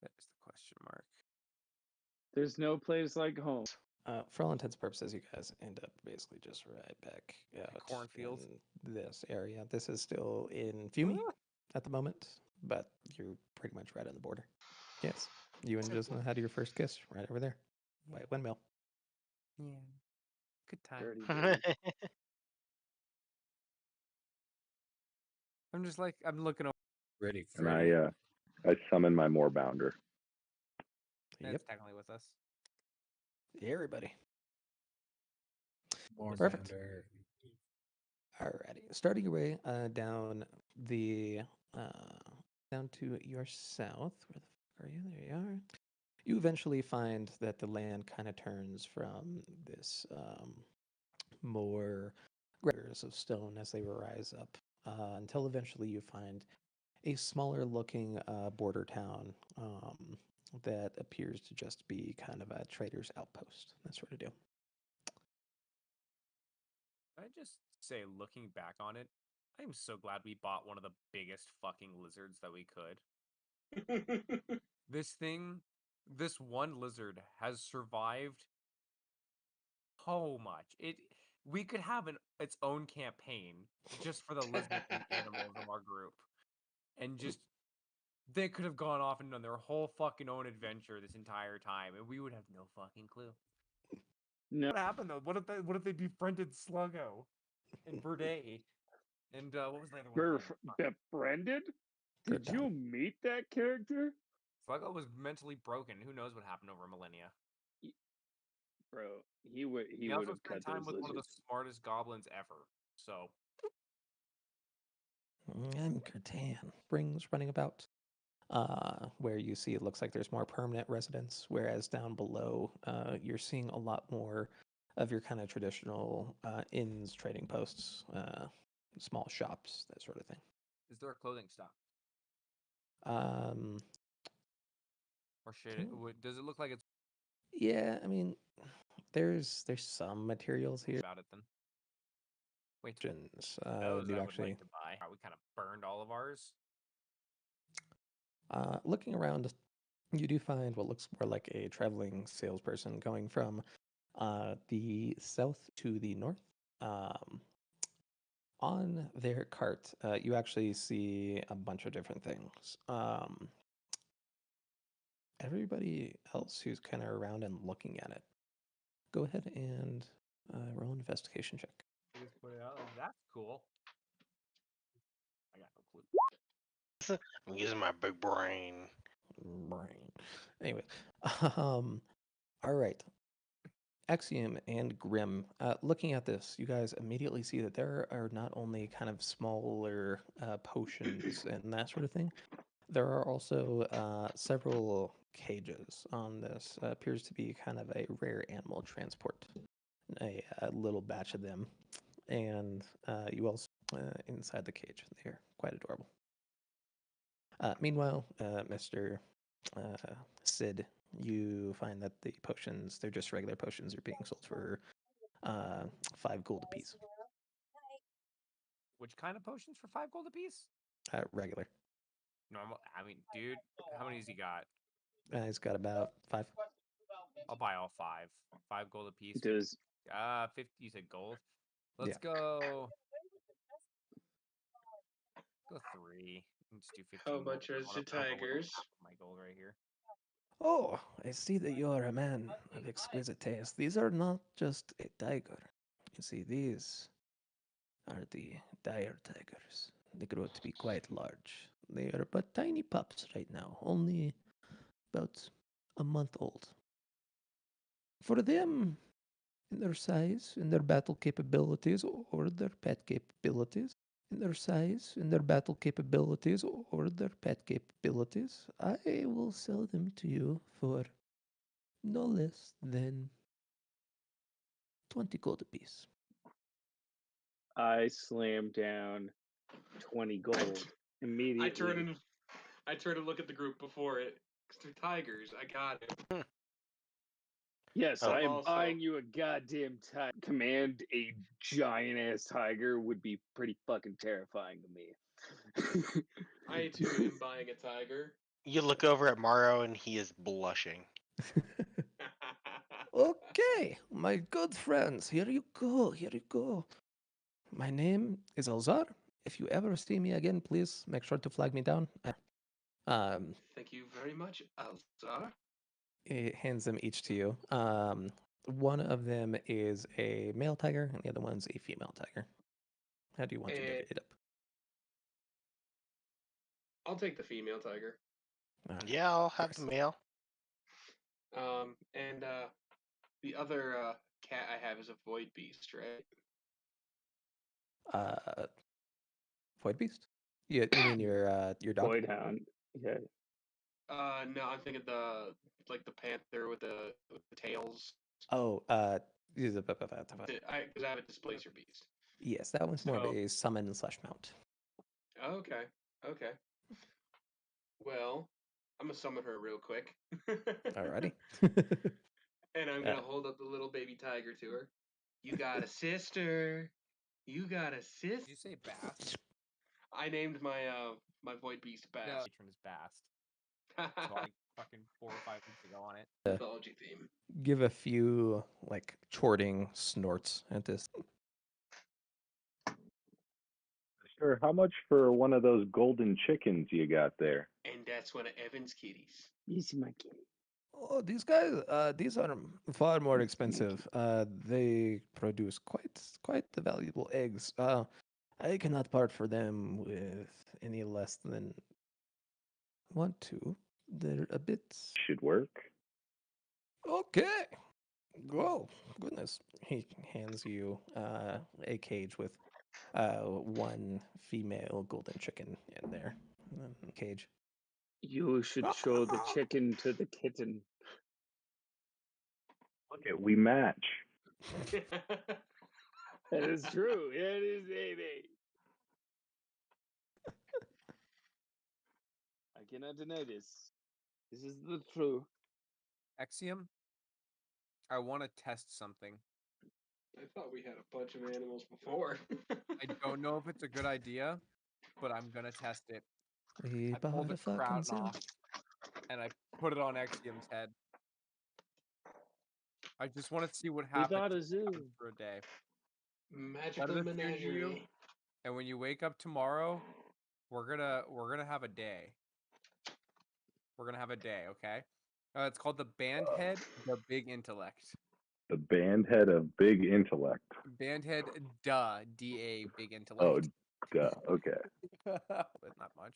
There's the question mark. There's no place like home. For all intents and purposes, you guys end up basically just right back out cornfield. in this area. This is still in Fumi at the moment, but you're pretty much right on the border. Yes, you and Justin had your first kiss right over there by a windmill. Yeah. Good time. Dirty dirty. I'm just like I'm looking over. Ready, And Freddy. I summon my Moorbounder. That's Yep, technically with us. everybody. More Perfect. Bounder. Alrighty, starting your way down the down to your south. Where the fuck are you? There you are. You eventually find that the land kind of turns from this more graders of stone as they rise up until eventually you find a smaller looking border town that appears to just be kind of a trader's outpost, that sort of deal. I just say, looking back on it, I am so glad we bought one of the biggest fucking lizards that we could. This one lizard has survived so much. We could have its own campaign just for the lizard animals of our group, and just they could have gone off and done their whole fucking own adventure this entire time, and we would have no fucking clue. No, What happened though? What if they befriended Sluggo and Verde? And what was the other one's name? befriended? Good Did you meet that character? Sluggo was mentally broken. Who knows what happened over millennia? Bro, he would Also have spent cut time those with one of the lizards. smartest goblins ever. So I'm Curtan. Rings running about. Where you see it looks like there's more permanent residents, whereas down below you're seeing a lot more of your kind of traditional inns, trading posts, small shops, that sort of thing. is there a clothing stock? Um, Or does it look like it's yeah, I mean, there's some materials here. about it then? Wait, Those those do I would actually like to buy. We kind of burned all of ours. looking around, you do find what looks more like a traveling salesperson going from the south to the north. On their cart, you actually see a bunch of different things. Everybody else who's kind of around and looking at it, go ahead and roll an investigation check. I just put it out like that's cool. I got no clue. I'm using my big brain. Brain. Anyway, all right. Axiom and Grim, looking at this, you guys immediately see that there are not only kind of smaller potions and that sort of thing, there are also several cages on this. Appears to be kind of a rare animal transport, a little batch of them. And you also, inside the cage, they're quite adorable. Meanwhile, Mr. Sid, you find that the potions, they're just regular potions, are being sold for 5 gold apiece. Which kind of potions for 5 gold apiece? Regular. Normal. I mean, dude, how many has he got? He's got about 5. I'll buy all 5. 5 gold apiece. 50. Does 50. You said gold. Let's Yeah. go. Go 3. Let's do 15. How much is I'll the go with tigers? half of my gold right here. Oh, I see that you are a man of exquisite taste. These are not just a tiger. You see, these are the dire tigers. They grow to be quite large. They are but tiny pups right now, only about a month old. For them, in their size, in their battle capabilities, or their pet capabilities, in their size, in their battle capabilities, or their pet capabilities, I will sell them to you for no less than 20 gold apiece. I slam down 20 gold immediately. I turn and look at the group before it. Because they're tigers. I got it. Yes, Oh. I am Also- buying you a goddamn tiger. Command a giant ass tiger would be pretty fucking terrifying to me. I too am buying a tiger. You look over at Morrow and he is blushing. Okay, my good friends, here you go, here you go. My name is Alzar. If you ever see me again, please make sure to flag me down. Thank you very much, Alzar. He hands them each to you. One of them is a male tiger, and the other one's a female tiger. How do you want to divvy it up? I'll take the female tiger. All right, Yeah, I'll of have the course. male. And the other cat I have is a void beast, right? Void beast. You mean your dog? Void hound. Yeah. No, I'm thinking the panther with the tails. Oh, Because I have a displacer beast. yes, that one's more of So- a summon slash mount. Okay. Okay. Well, I'm gonna summon her real quick. Alrighty. And I'm gonna hold up the little baby tiger to her. You got a sister. You got a sister. Did you say Bast? I named my void beast No, Bass. patron is Bast. So like fucking 4 or 5 weeks ago on it. Mythology theme. Give a few like chorting snorts at this. Sure. How much for one of those golden chickens you got there? And that's one of Evan's kitties. Easy, my kitty. Oh, these guys, these are far more expensive. They produce quite the valuable eggs. I cannot part for them with any less than 1, 2. They're a bit Should work. okay. Whoa, goodness! He hands you a cage with one female golden chicken in there. Cage. You should show the chicken to the kitten. Look at we match. That is true. It is, baby. I cannot deny this. This is the truth. Exium, I want to test something. I thought we had a bunch of animals before. I don't know if it's a good idea, but I'm gonna test it. We I pulled bought a a fucking crown zoo. off and I put it on Exium's head. I just want to see what We happens thought a zoo. for a day. Magical Let it attune to you. menagerie. And when you wake up tomorrow, we're gonna have a day. We're gonna have a day, okay? It's called the Bandhead, the Big Intellect. The band head of big intellect. Bandhead, DA, Big Oh, Intellect. duh. Okay. But not much.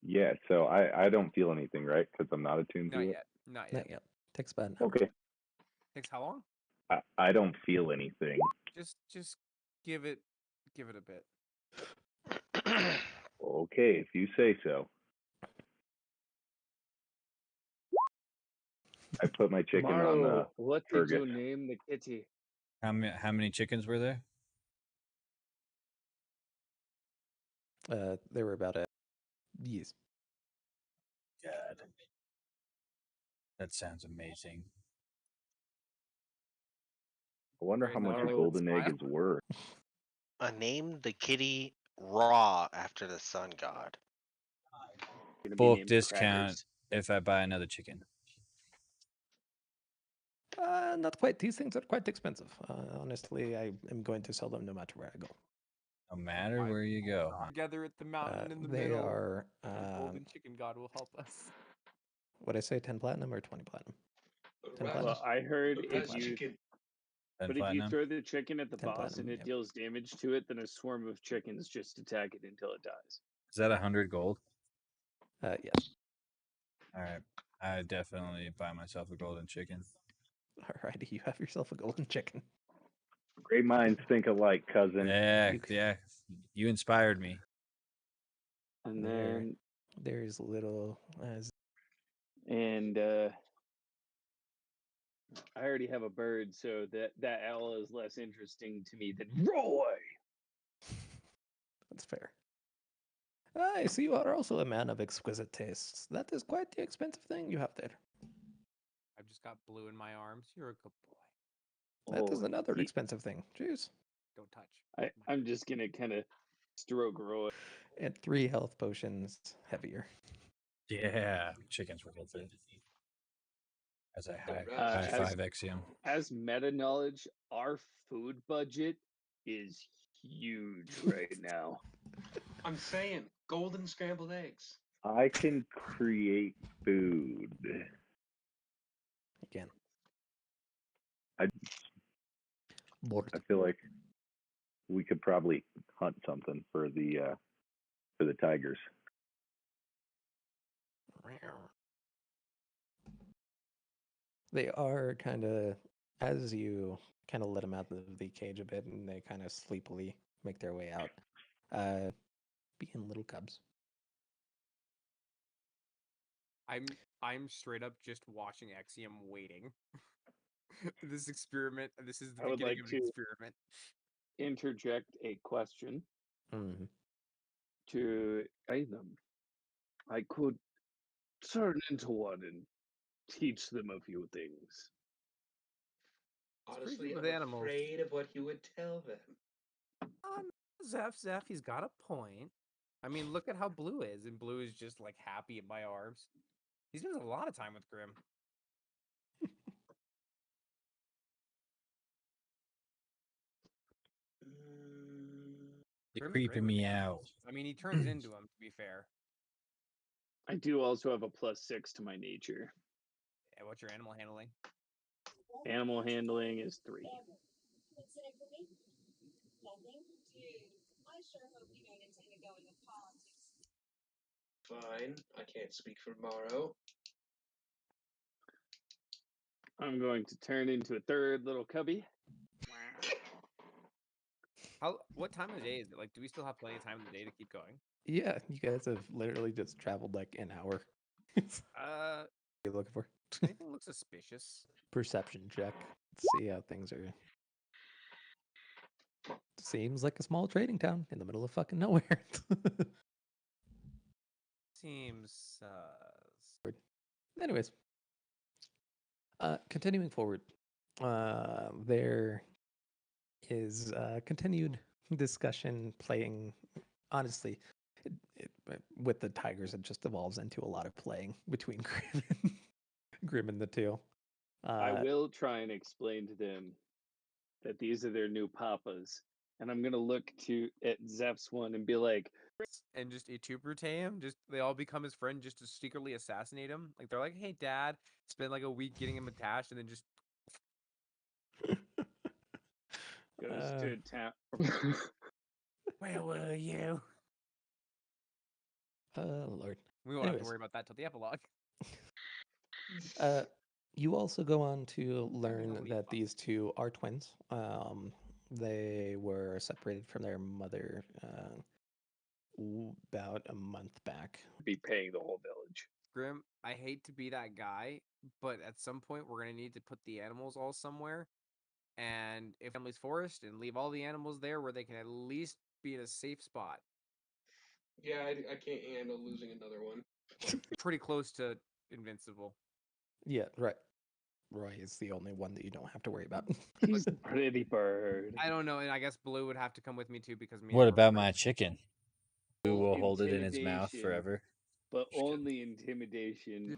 Yeah. So I don't feel anything, right? Because I'm not attuned Not to it. yet. Not yet. Not yet. Takes about an hour. Okay. Takes how long? I don't feel anything. Just give it a bit. Okay, if you say so. I put my chicken on the. Tomorrow, what did Fergus. you name the kitty? How many chickens were there? They were about a yes. God, that sounds amazing. I wonder Great, how much a tomorrow golden egg smile. is worth. Name the kitty Raw after the sun god. Gonna be Bulk named discount Crackers. if I buy another chicken. Not quite. These things are quite expensive. Honestly, I am going to sell them no matter where I go. No matter Why- where you go. Together at the mountain in the They middle. are. The golden chicken god will help us. What I say, 10 platinum or 20 platinum? Ten Raz- platinum. Well, I heard Raz if you chicken. 10 but if you platinum. throw the chicken at the 10 boss platinum, and it yep. deals damage to it, then a swarm of chickens just attack it until it dies. Is that 100 gold? Yes. All right. I definitely buy myself a golden chicken. Alrighty, you have yourself a golden chicken. Great minds think alike, cousin. Yeah, You c- yeah. You inspired me. And There. then There's little as and I already have a bird, so that owl is less interesting to me than Roy. that's fair. I see you are also a man of exquisite tastes. That is quite the expensive thing you have there. I've just got blue in my arms. You're a good boy. That is Oh, another he- expensive thing. Jeez. Don't touch. I'm just gonna kind of stroke Roy. And 3 health potions heavier. Yeah, chickens were good. As I high Raz chicken. five Exium. As meta knowledge, our food budget is huge right now. I'm saying golden scrambled eggs. I can create food. Again. I Lord. I feel like we could probably hunt something for the tigers. They are kind of, as you kind of let them out of the cage a bit, and they kind of sleepily make their way out, being little cubs. I'm straight up just watching Exium waiting. This experiment. This is the I would beginning like of an to- experiment. Interject a question Mm-hmm. to guide them. I could turn into one and teach them a few things. pretty Honestly, good I'm with animals. afraid of what you would tell them. Zeph, he's got a point. I mean, look at how Blue is, and Blue is just like happy in my arms. He spends a lot of time with Grim. You're Grim's great creeping with me animals. out. I mean, he turns into him. To be fair, I do also have a +6 to my nature. yeah, what's your animal handling? Animal handling is 3. Fine. I can't speak for Morrow. I'm going to turn into a third little cubby. What time of day is it? Like, do we still have plenty of time in the day to keep going? Yeah, you guys have literally just traveled like an hour. What are you looking for? Anything looks suspicious? Perception check. Let's see how things are. Seems like a small trading town in the middle of fucking nowhere. Seems Anyways, continuing forward, there is continued discussion playing. Honestly, with the tigers, it just evolves into a lot of playing between Grim and the two. I will try and explain to them that these are their new papas. And I'm gonna look at Zeph's one and be like, and just itubrute him. Just they all become his friend just to secretly assassinate him. Like they're like, "Hey, Dad," spend like a week getting him attached, and then just goes to town. where were you? Lord. We won't have to Anyways. worry about that till the epilogue. You also go on to learn we that fuck. these two are twins. They were separated from their mother about a month back. Be paying the whole village. Grim, I hate to be that guy, but at some point we're gonna need to put the animals all somewhere. And if family's forest and leave all the animals there where they can at least be in a safe spot. Yeah, I can't handle losing another one. Pretty close to invincible. Yeah, right. Roy is the only one that you don't have to worry about. He's a pretty bird. I don't know, and I guess Blue would have to come with me too because me. and What her are about friends. my chicken? Who will hold it in his mouth Intimidation. forever? But Just kidding. only intimidation.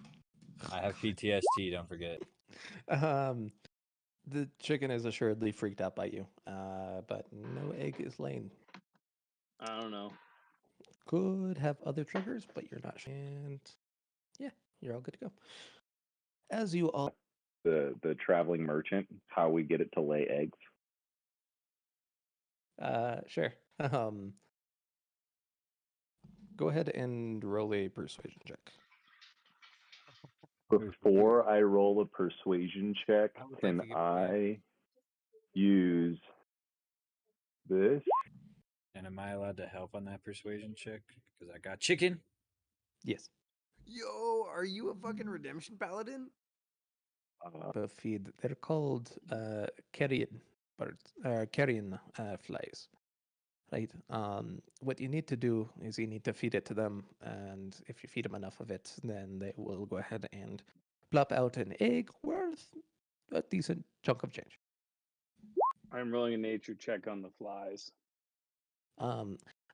I have PTSD, don't forget. The chicken is assuredly freaked out by you, but no egg is laid. I don't know. Could have other triggers, but you're not sure. And yeah, you're all good to go. As you all The traveling merchant, how we get it to lay eggs. sure. Go ahead and roll a persuasion check. Before I roll a persuasion check, I would like can to give it I use this? And am I allowed to help on that persuasion check? Because I got chicken. Yes. Yo, are you a fucking redemption paladin? Feed. They're called carrion birds, carrion flies. Right. What you need to do is you need to feed it to them, and if you feed them enough of it, then they will go ahead and plop out an egg worth a decent chunk of change. I'm rolling a nature check on the flies.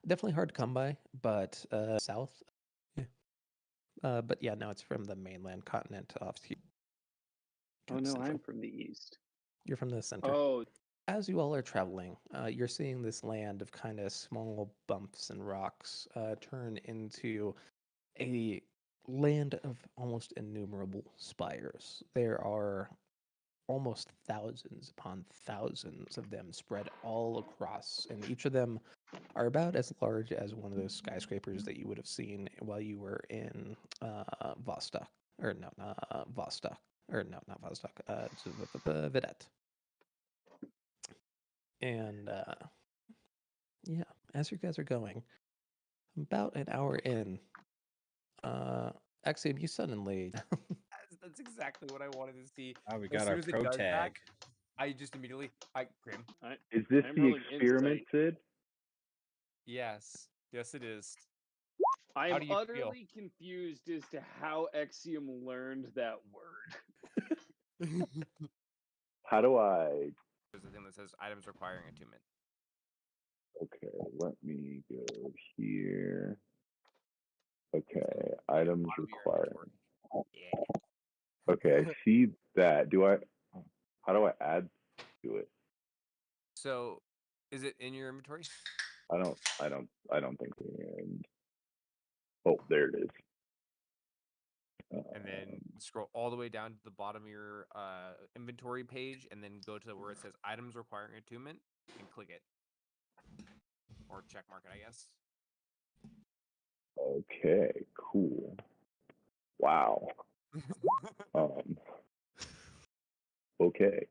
Definitely hard to come by, but south. Yeah. But yeah, no, it's from the mainland continent off here. Oh no, Central. I'm from the east. You're from the center. Oh, As you all are traveling, you're seeing this land of kind of small bumps and rocks turn into a land of almost innumerable spires. There are almost thousands upon thousands of them spread all across, and each of them are about as large as one of those skyscrapers that you would have seen while you were in Vostok. Or no, Vostok. Or no, not Vostok. Vedet. And yeah, as you guys are going, about an hour in, Axiom, you suddenly That's exactly what I wanted to see. Oh, we As got soon our as it pro does that, tag. I just immediately, Grim. Is this I'm the rolling experiment, insight. Sid? Yes, yes, it is. I How am do you feel? utterly confused as to how Exium learned that word. How do I? There's a thing that says items requiring attunement. Okay, let me go here. It's in Okay, the items bottom of your requiring. inventory. Yeah. Okay, I see that. Do I? How do I add to it? So, is it in your inventory? I don't think so. Oh, there it is. And then scroll all the way down to the bottom of your inventory page, and then go to where it says items requiring attunement, and click it, or check mark it, I guess. Okay, cool. Wow. Okay.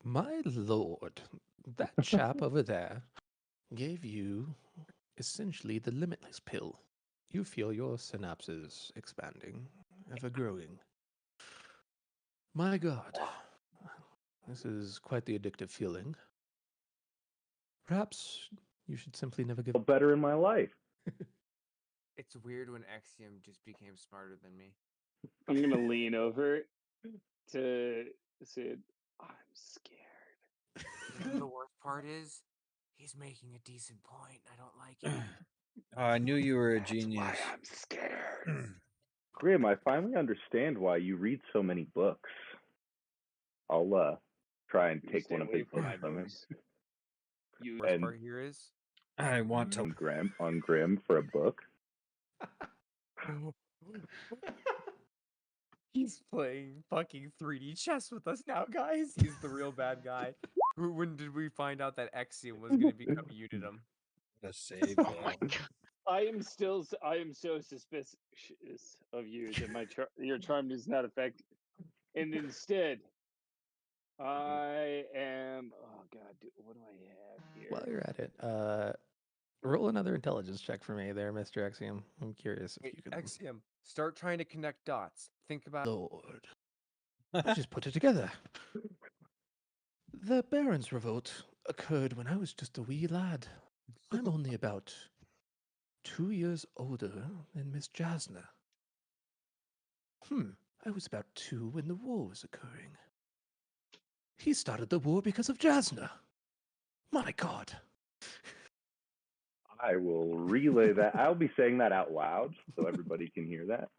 My lord, that chap over there gave you essentially the limitless pill. You feel your synapses expanding, ever growing. My god, this is quite the addictive feeling. Perhaps you should simply never give Feel better in my life. It's weird when Axiom just became smarter than me. I'm gonna lean over to Sid. I'm scared. You know the worst part is, he's making a decent point. I don't like it. Oh, I knew you were a That's genius. why I'm scared. Grim, I finally understand why you read so many books. I'll try and You take stay one of away his from books my from him. books. You Worst And part here is, I want to. on Grim for a book. he's playing fucking 3D chess with us now, guys. He's the real bad guy. When did we find out that Axiom was going to become Unidum? The save. Oh my god. I am so suspicious of you that your charm does not affect, and instead, I am. Oh God, what do I have here? While you're at it, roll another intelligence check for me there, Mr. Axiom. I'm curious if Wait, you can. Axiom, start trying to connect dots. Think about. Lord, I just put it together. The Baron's revolt occurred when I was just a wee lad. I'm only about 2 years older than Miss Jasna. I was about 2 when the war was occurring. He started the war because of Jasna. My God. I will relay that. I'll be saying that out loud so everybody can hear that.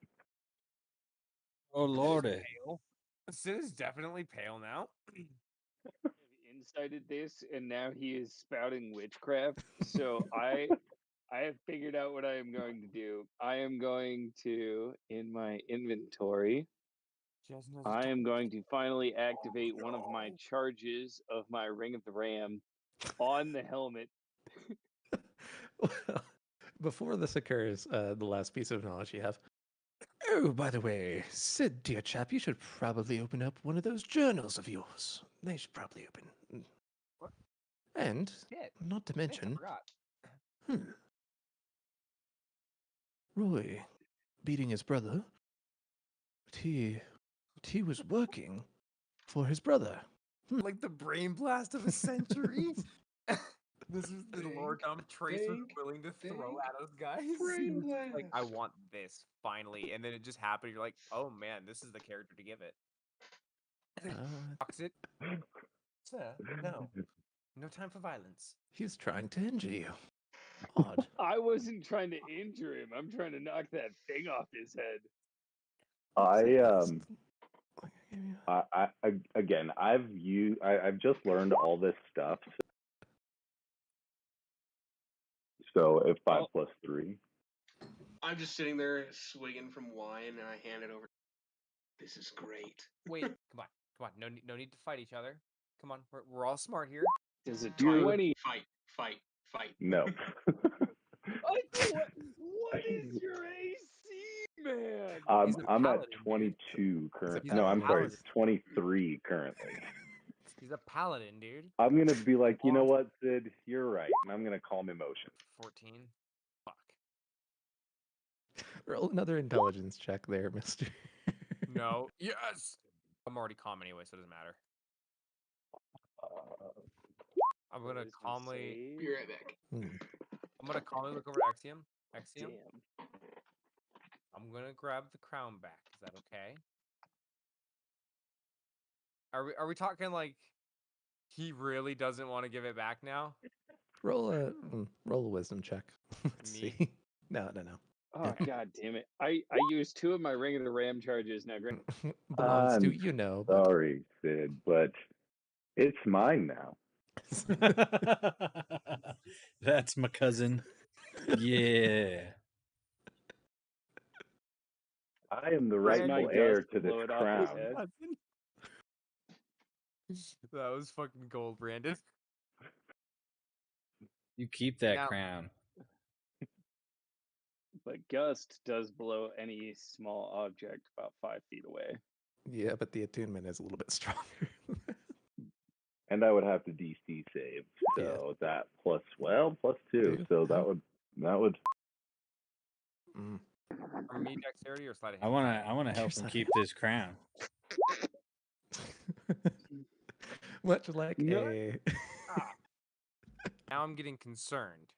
Oh lordy. Pale. Sid is definitely pale now. Incited this, and now he is spouting witchcraft. So I have figured out what I am going to do. I am going to, in my inventory, Jason's I am going to finally activate one of my charges of my Ring of the Ram on the helmet. Well, before this occurs, the last piece of knowledge you have. Oh, by the way, Sid, dear chap, you should probably open up one of those journals of yours. They should probably open. What? And, Shit. not to Thanks, I mention, forgot. Roy beating his brother. He was working for his brother. Like the brain blast of a century. This is the lore dump Trace was think, willing to throw think. at us guys. Brain Like, I blast. want this finally, and then it just happened. You're like, oh man, this is the character to give it. Fox it. Sir, no. No time for violence. He's trying to injure you. Odd. I wasn't trying to injure him. I'm trying to knock that thing off his head. Again, I've just learned all this stuff. So if 5 plus 3. I'm just sitting there swigging from wine, and I hand it over. This is great. Wait, come on. No need to fight each other. Come on, we're all smart here. Does a You- 20? Fight. No. What is your AC, man? He's a I'm at paladin, dude. 22 currently. He's a No, I'm sorry, paladin. 23 currently. He's a paladin, dude. I'm gonna be like, you know what, Sid, you're right, and I'm gonna calm emotion. 14. Fuck. Roll another intelligence check there, mister. No. Yes. I'm already calm anyway, so it doesn't matter. I'm gonna calmly. Be right back. I'm gonna calmly look over at Axiom. Axiom. Damn. I'm gonna grab the crown back. Is that okay? Are we talking like he really doesn't want to give it back now? Roll a wisdom check. Let's Me? see. No. Oh, god damn it. I used 2 of my Ring of the Ram charges. Now, Belongs to I'm you know. But... Sorry, Sid, but it's mine now. That's my cousin. Yeah. I am the Does my rightful heir gust to this blow it off his crown. head? That was fucking gold, Brandon. You keep that Now- crown. But gust does blow any small object about 5 feet away. Yeah, but the attunement is a little bit stronger. And I would have to DC save. So that plus 2. Two. So that would For me, dexterity or sleight of I hand? wanna help him keep this crown. Much like No. a Now I'm getting concerned.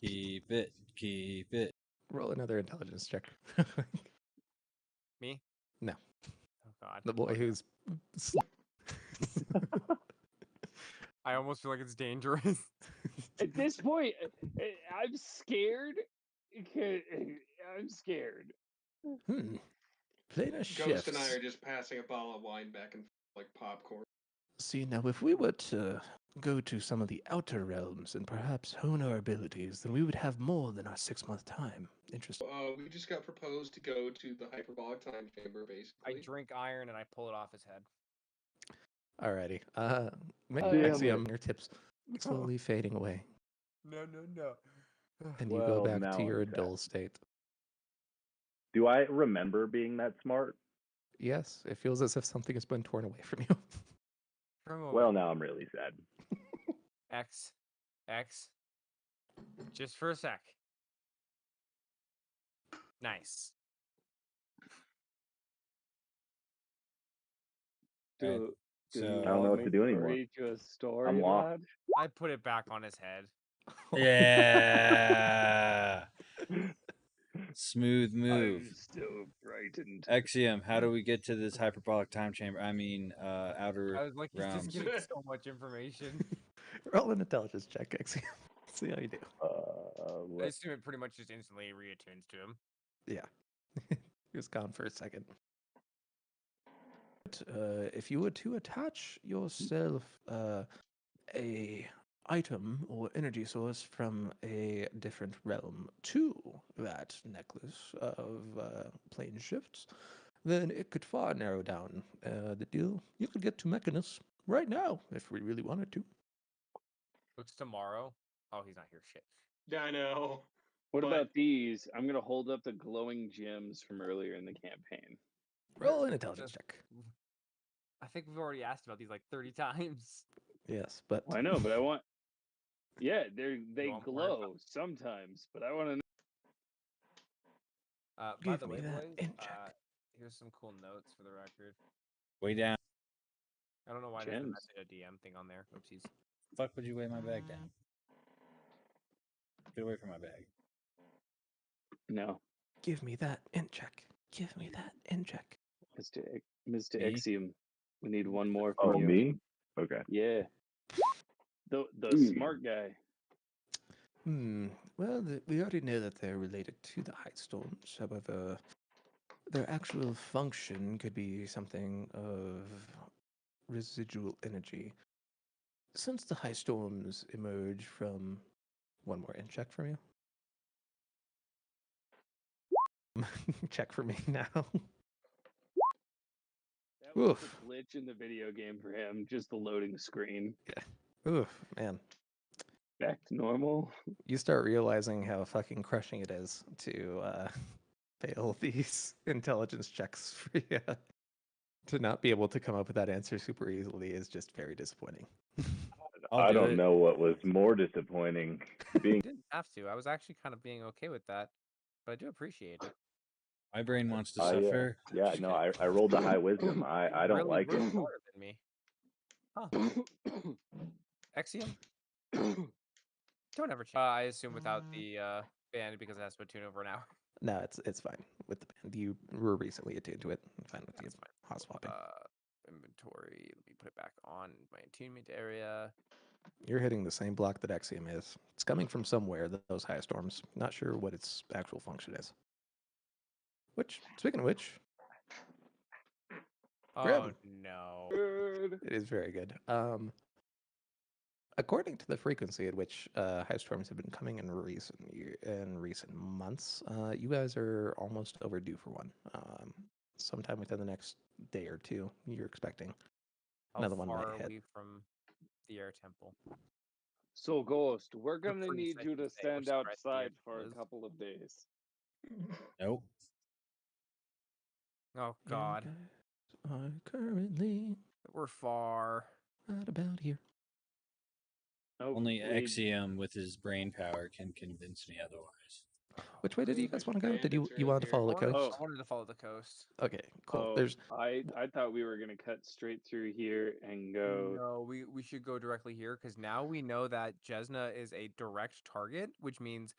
Keep it. roll another intelligence check. Me? No. Oh god. The boy who's I almost feel like it's dangerous. At this point, I'm scared. I'm scared. Planar Ghost shifts. and I are just passing a bottle of wine back and forth like popcorn. See, now if we were to go to some of the outer realms and perhaps hone our abilities, then we would have more than our 6-month time. Interesting. We just got proposed to go to the hyperbolic time chamber, I basically. drink iron and I pull it off his head. Alrighty. Damn Axiom, your tips slowly fading away, No. and you Well, go back now to your I'm sad. dull state. Do I remember being that smart? Yes, it feels as if something has been torn away from you. For a moment. Well, now I'm really sad. X. Just for a sec. Nice. Do So- you I don't know want what me to do anymore. Read you a story, I'm lost. lad? I put it back on his head. Yeah. Smooth move. I'm so frightened. Axiom, how do we get to this hyperbolic time chamber? I mean, outer I was like, he's realms. just getting so much information. Roll an intelligence check, Axiom. See how you do. I assume it pretty much just instantly reattunes to him. Yeah. He was gone for a second. If you were to attach yourself a item or energy source from a different realm to that necklace of plane shifts, then it could far narrow down the deal. You could get to Mechanus right now if we really wanted to. It's tomorrow. Oh, he's not here. Shit. I know. What But- about these? I'm gonna hold up the glowing gems from earlier in the campaign. Roll an intelligence check. I think we've already asked about these like 30 times. Yes, but Well, I know, but I want. Yeah, they want more info? glow sometimes, but I want to. By Give the me way, that boys, in check. here's some cool notes for the record. Way down. I don't know why there's a Gems. message a DM thing on there. Oopsies. Fuck would you weigh my bag down? Get away from my bag. No, Give me that in check. Give me that in check. Mr. Me? Exium, we need one more from Oh, you. me? Okay. Yeah, the Ooh. smart guy. Well, we already know that they're related to the high storms. However, their actual function could be something of residual energy. Since the high storms emerge from one more in check from you. Check for me now. That was Oof. the glitch in the video game for him. Just the loading screen. Oof, man. Back to normal. You start realizing how fucking crushing it is to fail these intelligence checks for you. To not be able to come up with that answer super easily is just very disappointing. I do don't it. know what was more disappointing. Being You didn't have to. I was actually kind of being okay with that, but I do appreciate it. My brain wants to I, suffer. yeah, Just no, kidding. I rolled the high wisdom. I don't really like were it. smarter than me. Huh. Exium? Don't ever change. I assume without the band because it has to attune over an hour. No, it's fine with the band. You were recently attuned to it. I'm fine with the That's fine. hot swapping. Inventory. Let me put it back on my attunement area. You're hitting the same block that Exium is. It's coming from somewhere, those high storms. Not sure what its actual function is. Which, speaking of which, Grab Oh 'em. no. Good. it is very good. According to the frequency at which high storms have been coming in recent months, you guys are almost overdue for one. Sometime within the next day or two, you're expecting How another one far might are hit. we from the air temple? So, Ghost, we're The gonna priest, need I you should to say, we're stand surprised the air outside for a temple is. couple of days. Nope. Oh You god. guys are currently We're far. right about here. Oh, Only we need- Exium with his brain power can convince me otherwise. Which way did you There's a guys bunch want to of go? Did you bandits around want to here. follow the coast? I wanted to follow the coast. Okay, cool. Oh, There's I thought we were gonna cut straight through here and go. No, we should go directly here because now we know that Jesna is a direct target, which means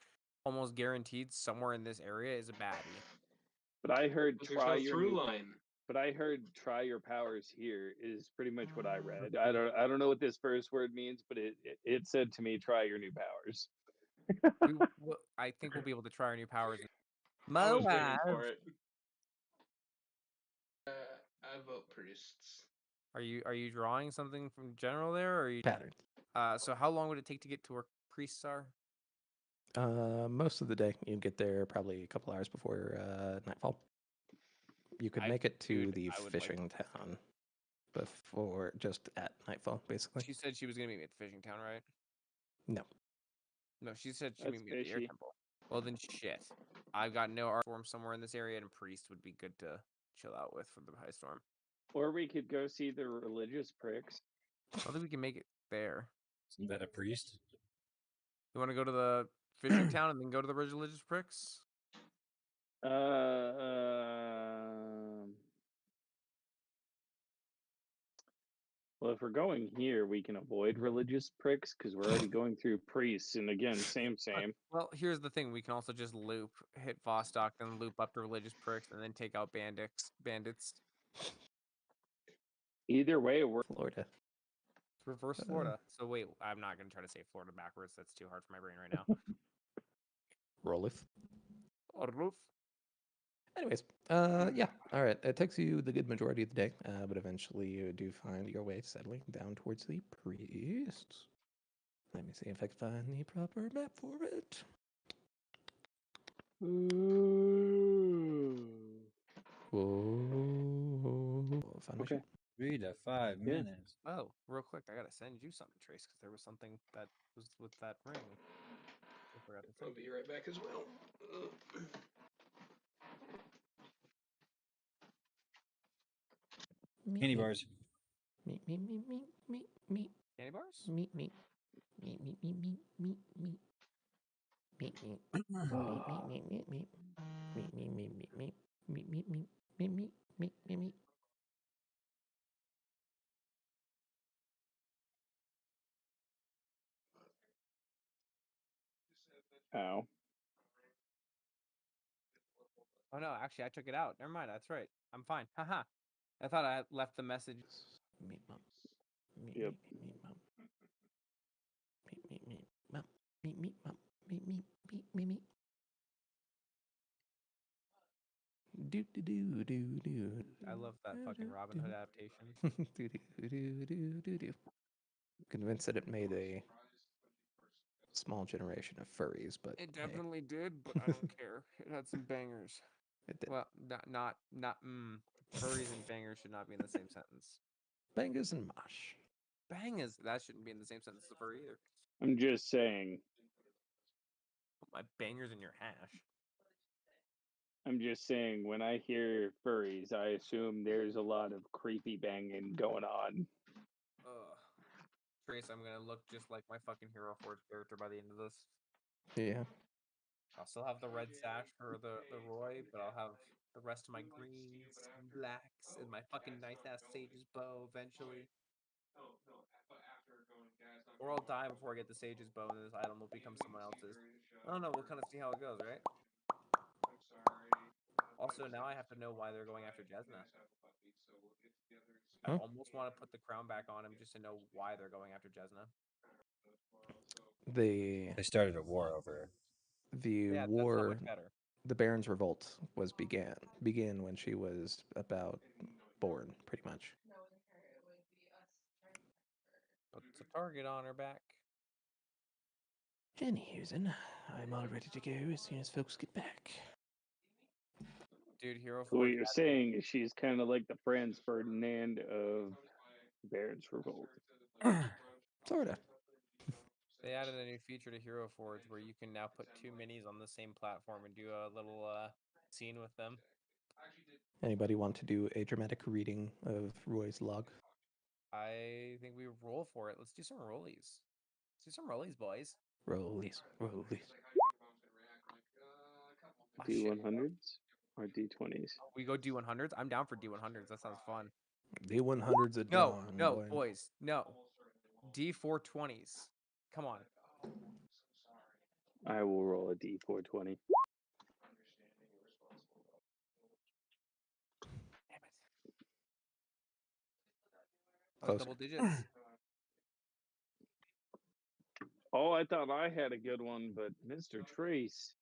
almost guaranteed somewhere in this area is a baddie. But I heard But there's try no your through new. line. But I heard try your powers here is pretty much what I read. I don't know what this first word means, but it said to me try your new powers. I think we'll be able to try our new powers. I was waiting Moab. for it. I vote priests. Are you drawing something from general there, or are you? patterns. So how long would it take to get to where priests are? Most of the day, you'd get there probably a couple hours before nightfall. You could make it to dude, the I would like fishing town before just at nightfall, basically. She said she was gonna meet me at the fishing town, right? No. No, she said she'd That's meet me at the air fishy. temple. Well then, shit. I've got no art form somewhere in this area, and priest would be good to chill out with for the high storm. Or we could go see the religious pricks. I don't think we can make it there. Isn't that a priest? You want to go to the fishing town and then go to the religious pricks? Well, if we're going here, we can avoid religious pricks because we're already going through priests, and again, same. Well, here's the thing: we can also just loop, hit Vostok, then loop up to religious pricks, and then take out bandits. Either way, we're Florida. It's reverse Uh, Florida. So wait, I'm not gonna try to say Florida backwards. That's too hard for my brain right now. Rolif. Roof. Anyways, yeah, all right. It takes you the good majority of the day, but eventually you do find your way settling down towards the priests. Let me see if I can find the proper map for it. Whoa. Find my Okay. ship. 3 to 5 Yeah. minutes. Oh, real quick, I gotta send you something, Trace, because there was something that was with that ring. I forgot to I'll send be you. right back as well. Meet, Candy meet, bars. meet, meet, meet, meet, meet, meet, Candy bars? meet, meet, meet, meet, meet, meet, meet, meet, meet, meet, Oh, meet, meet, meet, meet, meet, meet, meet, meet, meet, meet, meet, meet, meet, meet, meet, meet, meet. ow. Oh no, actually, I took it out. Never mind. That's right. I'm fine. Haha. I thought I had left the message. Meet, mom. Meet, Yep. meet, meet, mom. Meet, meet, meet, mom. Meet, meet, mom. Meet, meet, meet, meet, meet. Do do do do do. I love that fucking Robin Hood adaptation. Do do do do do do. Convinced that it made a small generation of furries, but It hey, definitely did, but I don't care. It had some bangers. it did. Well, not. Furries and bangers should not be in the same sentence. Bangers and mosh. Bangers, that shouldn't be in the same sentence as furry either. I'm just saying. Put my bangers in your hash. I'm just saying. When I hear furries, I assume there's a lot of creepy banging going on. Ugh. Trace, I'm gonna look just like my fucking Hero Forge character by the end of this. Yeah. I'll still have the red sash for the Roy, but I'll have the rest of my greens and blacks and my fucking nice ass Sage's bow eventually. Or I'll die before I get the Sage's bow and this item will become someone else's. I don't know, we'll kind of see how it goes, right? Also, now I have to know why they're going after Jesna. I Huh? almost want to put the crown back on him just to know why they're going after Jesna. The They started a war over her. Yeah, that's not war, much better. the Baron's revolt was began when she was about born, pretty much. Puts a target on her back. Jenny Houston, I'm all ready to go as soon as folks get back. Dude, Hero So what Forge you're added saying is she's kind of like the Franz Ferdinand of Baron's Revolt. Sorta. They added a new feature to Hero Forge where you can now put two minis on the same platform and do a little scene with them. Anybody want to do a dramatic reading of Roy's log? I think we roll for it. Let's do some rollies. Let's do some rollies, boys. Rollies, rollies. Oh, shit. D100s or D20s? We go D100s? I'm down for D100s. That sounds fun. D100's a No, dawn, no, boy. boys. No. D420s. Come on. I will roll a D420. Damn it. Oh, Closer. double digits. Oh, I thought I had a good one, but Mr. Trace.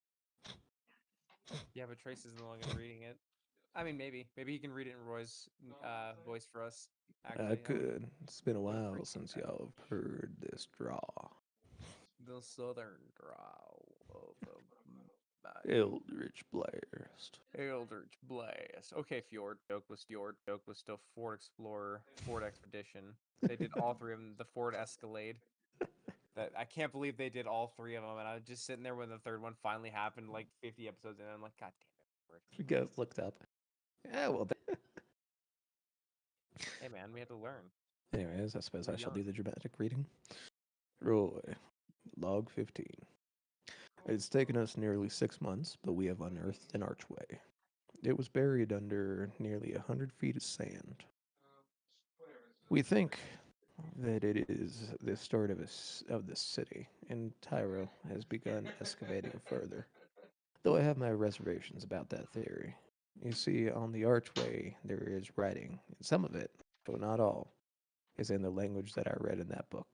Yeah, but Trace isn't the one gonna reading it. I mean, maybe. Maybe he can read it in Roy's voice for us. Actually, Good. It's been a would while appreciate since that. y'all have heard this draw. The southern drawl of Eldritch Blast. Eldritch Blast. Okay, Fjord. Joke was still Ford Explorer, Ford Expedition. They did all three of them. The Ford Escalade. That I can't believe they did all three of them, and I was just sitting there when the third one finally happened, like 50 episodes in. And I'm like, God damn it, Ford. You guys looked up. Yeah, well. Hey man, we had to learn. Anyways, I suppose We're I shall do young. the dramatic reading. Roy, log 15. It's taken us nearly 6 months, but we have unearthed an archway. It was buried under nearly 100 feet of sand. We think that it is the start of the city, and Tyro has begun excavating further. Though I have my reservations about that theory. You see, on the archway there is writing, and some of it, though not all, is in the language that I read in that book.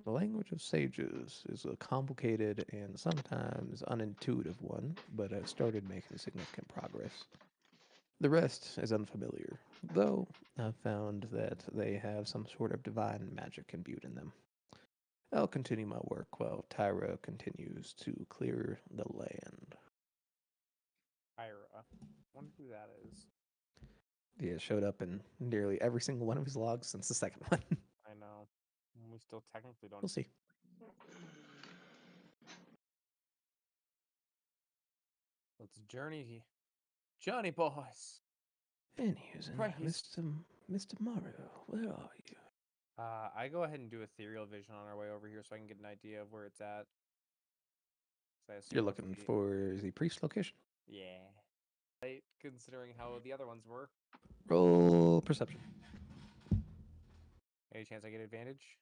The language of sages is a complicated and sometimes unintuitive one, but I've started making significant progress. The rest is unfamiliar, though I've found that they have some sort of divine magic imbued in them. I'll continue my work while Tyra continues to clear the land. Ira. Wonder who that is. He has showed up in nearly every single one of his logs since the second one. I know. We still technically don't. We'll see. Let's journey. Johnny boys. Anyways, Christ. Mr. Morrow, where are you? I go ahead and do ethereal vision on our way over here so I can get an idea of where it's at. So I You're assume if looking we- for the priest location? Yeah. Right, considering how the other ones were. Roll perception. Any chance I get advantage?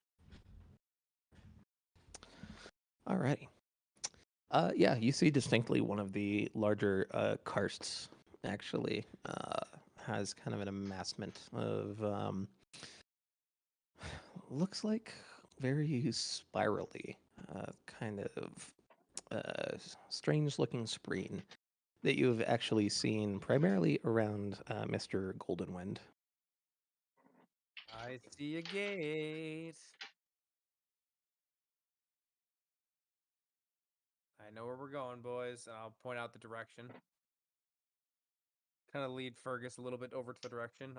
Alrighty. Yeah, you see distinctly one of the larger karsts actually has kind of an amassment of looks like very spirally, kind of strange looking screen that you've actually seen primarily around Mr. Goldenwind. I see a gate. I know where we're going, boys, and I'll point out the direction. Kind of lead Fergus a little bit over to the direction.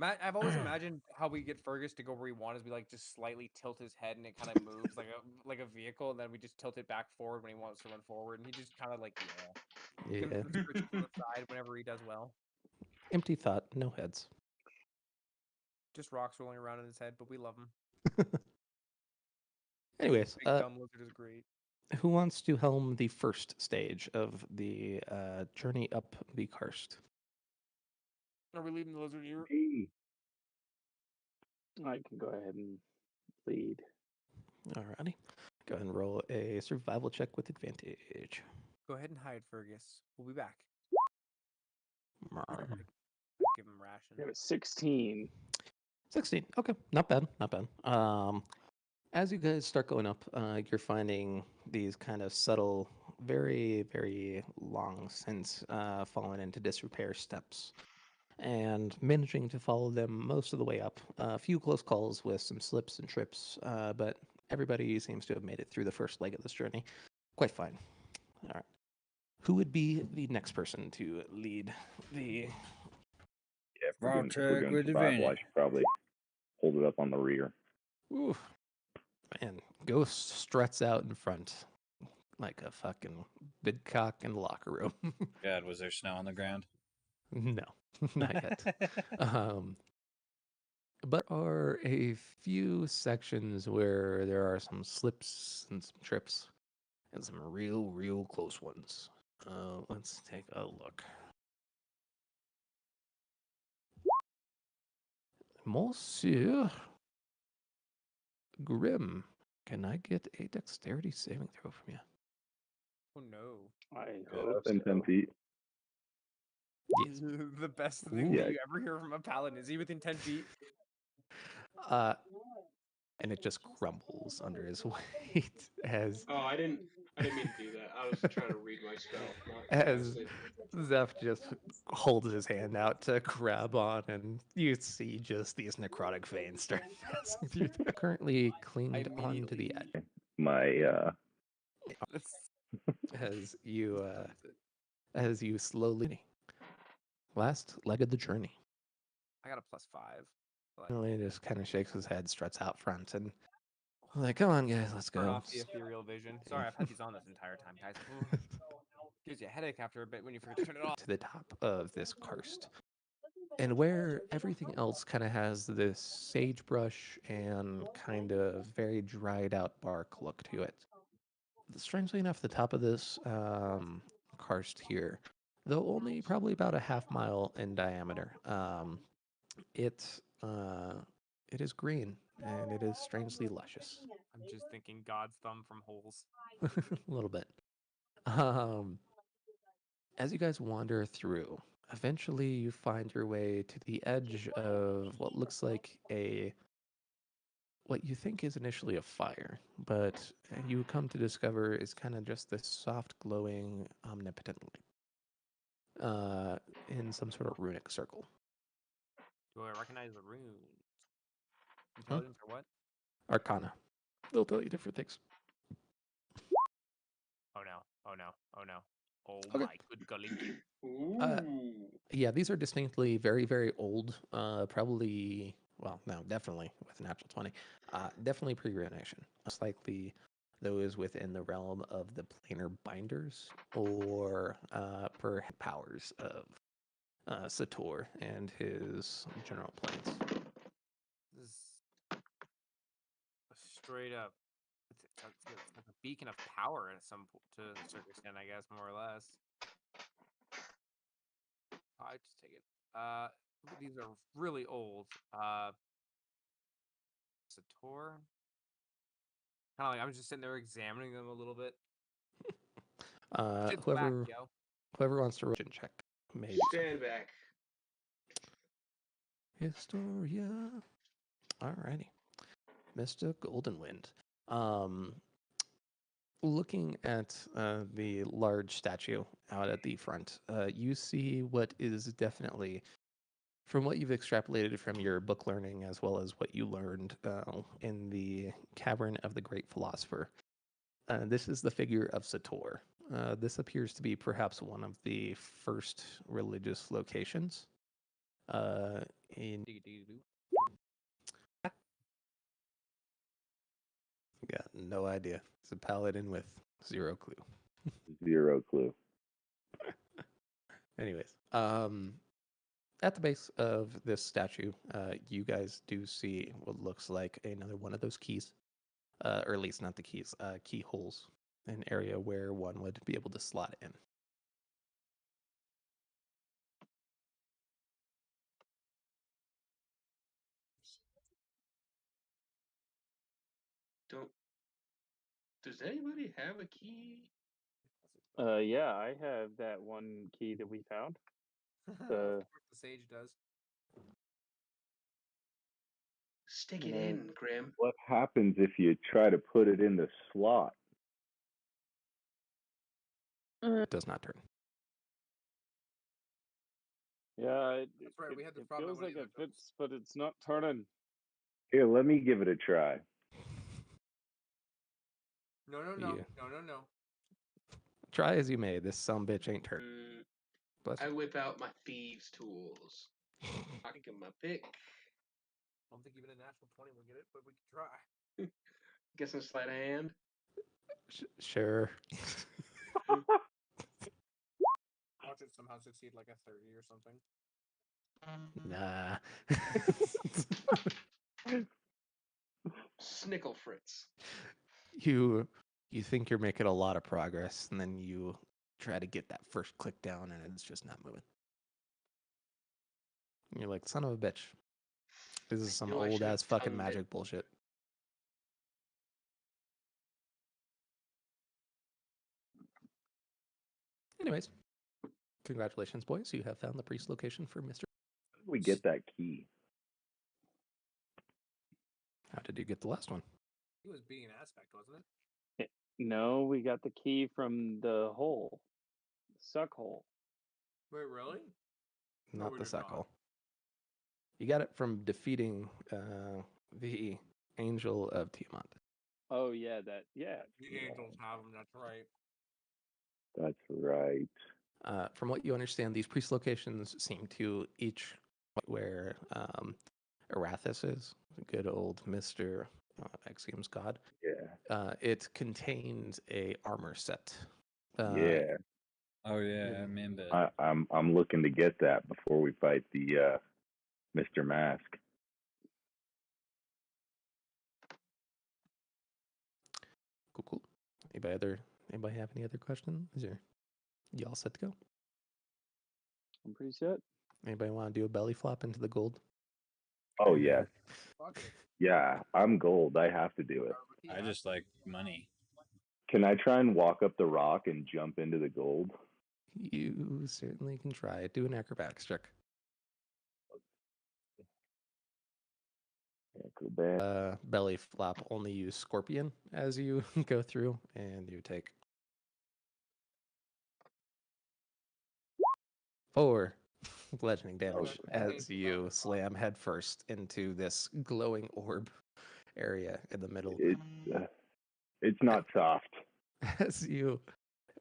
I've always imagined how we get Fergus to go where he wants. We like just slightly tilt his head, and it kind of moves like a vehicle, and then we just tilt it back forward when he wants to run forward, and he just kind of like Yeah. kind of switches to the side whenever he does well. Empty thought, no heads. Just rocks rolling around in his head, but we love him. Anyways, Big dumb lizard is great. who wants to helm the first stage of the journey up the karst? Are we leaving the lizard here? Hey. I can go ahead and lead. Alrighty. Go ahead and roll a survival check with advantage. Go ahead and hide, Fergus. We'll be back. Marr. Give him ration. It was 16. 16. Okay, not bad, not bad. As you guys start going up, you're finding these kind of subtle, very, very long since fallen into disrepair steps, and managing to follow them most of the way up. A few close calls with some slips and trips, but everybody seems to have made it through the first leg of this journey quite fine. All right. Who would be the next person to lead the? Yeah, if we're I'll doing, if we're check doing with survival, I advantage. should probably hold it up on the rear. Oof. Man, Ghost struts out in front like a fucking big cock in the locker room. God, was there snow on the ground? No, not yet. But are a few sections where there are some slips and some trips and some real close ones. Let's take a look. Monsieur Grim, can I get a dexterity saving throw from you? Oh no. I Yeah, hope within 10 so. feet. Yes. The best thing Ooh. that you ever hear from a paladin is he within 10 feet? And it just crumbles under his weight as Oh, I didn't mean to do that. I was trying to read my spell. Not as cast it. Zeph just holds his hand out to grab on, and you see just these necrotic veins start passing through there. Currently clinged onto the edge My, as you slowly last leg of the journey. I got a +5. But Finally, just kind of shakes his head, struts out front, and like, "Come on, guys, let's turn go." off the ethereal vision. Sorry, I've had these on this entire time, guys. Ooh. Gives you a headache after a bit when you forget to turn it off. To the top of this karst. And where everything else kind of has this sagebrush and kind of very dried out bark look to it. Strangely enough, the top of this karst here, though only probably about a half mile in diameter, it it is green and it is strangely luscious. I'm just thinking God's thumb from holes. A little bit. As you guys wander through, eventually you find your way to the edge of what looks like what you think is initially a fire, but you come to discover is kind of just this soft, glowing, omnipotent light in some sort of runic circle. Do I recognize the runes? Intelligence or what? Arcana. They'll tell you different things. Oh no! Oh no! Oh no! Oh Okay. my good golly gee. Ooh. Yeah, these are distinctly very, very old. Probably, well, no, definitely with an natural 20. Definitely pre-ruination. Most likely those within the realm of the planar binders or per powers of Sator and his general planes. This is straight up. It's like a beacon of power at to a certain extent, I guess, more or less. I just take it. These are really old. Sator. Kind of like I'm just sitting there examining them a little bit. Shit's whack, Whoever yo. wants to religion check, maybe. Stand back. Historia. Alrighty. Mr. Goldenwind. Looking at the large statue out at the front, you see what is definitely, from what you've extrapolated from your book learning as well as what you learned in the Cavern of the Great Philosopher, this is the figure of Sator. This appears to be perhaps one of the first religious locations in. Got no idea. It's a paladin with zero clue. Zero clue. Anyways, at the base of this statue, you guys do see what looks like another one of those keys, or at least not the keys, keyholes, an area where one would be able to slot in. Does anybody have a key? Yeah, I have that one key that we found. Of The course the sage does. Stick you it know, in, Grim. What happens if you try to put it in the slot? It does not turn. yeah, That's right, we had this it problem at feels one of like the it other fits, but it's not turning. Here, let me give it a try. No. Yeah. Try as you may, this sumbitch ain't turning. Bless I you. whip out my thieves' tools. I get my pick. I don't think even a natural 20 will get it, but we can try. Get some sleight of hand. Sure. Watch it somehow succeed like a 30 or something. Nah. Snickle Fritz. you think you're making a lot of progress, and then you try to get that first click down, and it's just not moving. And you're like, son of a bitch. This is some knew I old should've ass fucking tongued it. magic bullshit. Anyways, congratulations, boys. You have found the priest location for Mr. How did we get that key? How did you get the last one? He was being an aspect, wasn't it? No, we got the key from the hole, suck hole. Wait, really? No, Not we the did not. suckle. You got it from defeating the Angel of Tiamat. Oh yeah, that The angels have them, that's right. That's right. From what you understand, these priest locations seem to each where Arathis is, good old Mr. Exeum's god. Yeah. It contains a armor set. Yeah. Oh yeah, I'm in bed. I'm looking to get that before we fight the Mr. Mask. Cool. Anybody have any other questions? You all set to go? I'm pretty set. Anybody want to do a belly flop into the gold? Oh yes. Fuck it. Yeah, I'm gold. I have to do it. I just like money. Can I try and walk up the rock and jump into the gold? You certainly can try it. Do an acrobatics check. Belly flop, only use Scorpion as you go through, and you take 4 bludgeoning damage as you slam headfirst into this glowing orb area in the middle. It's not soft.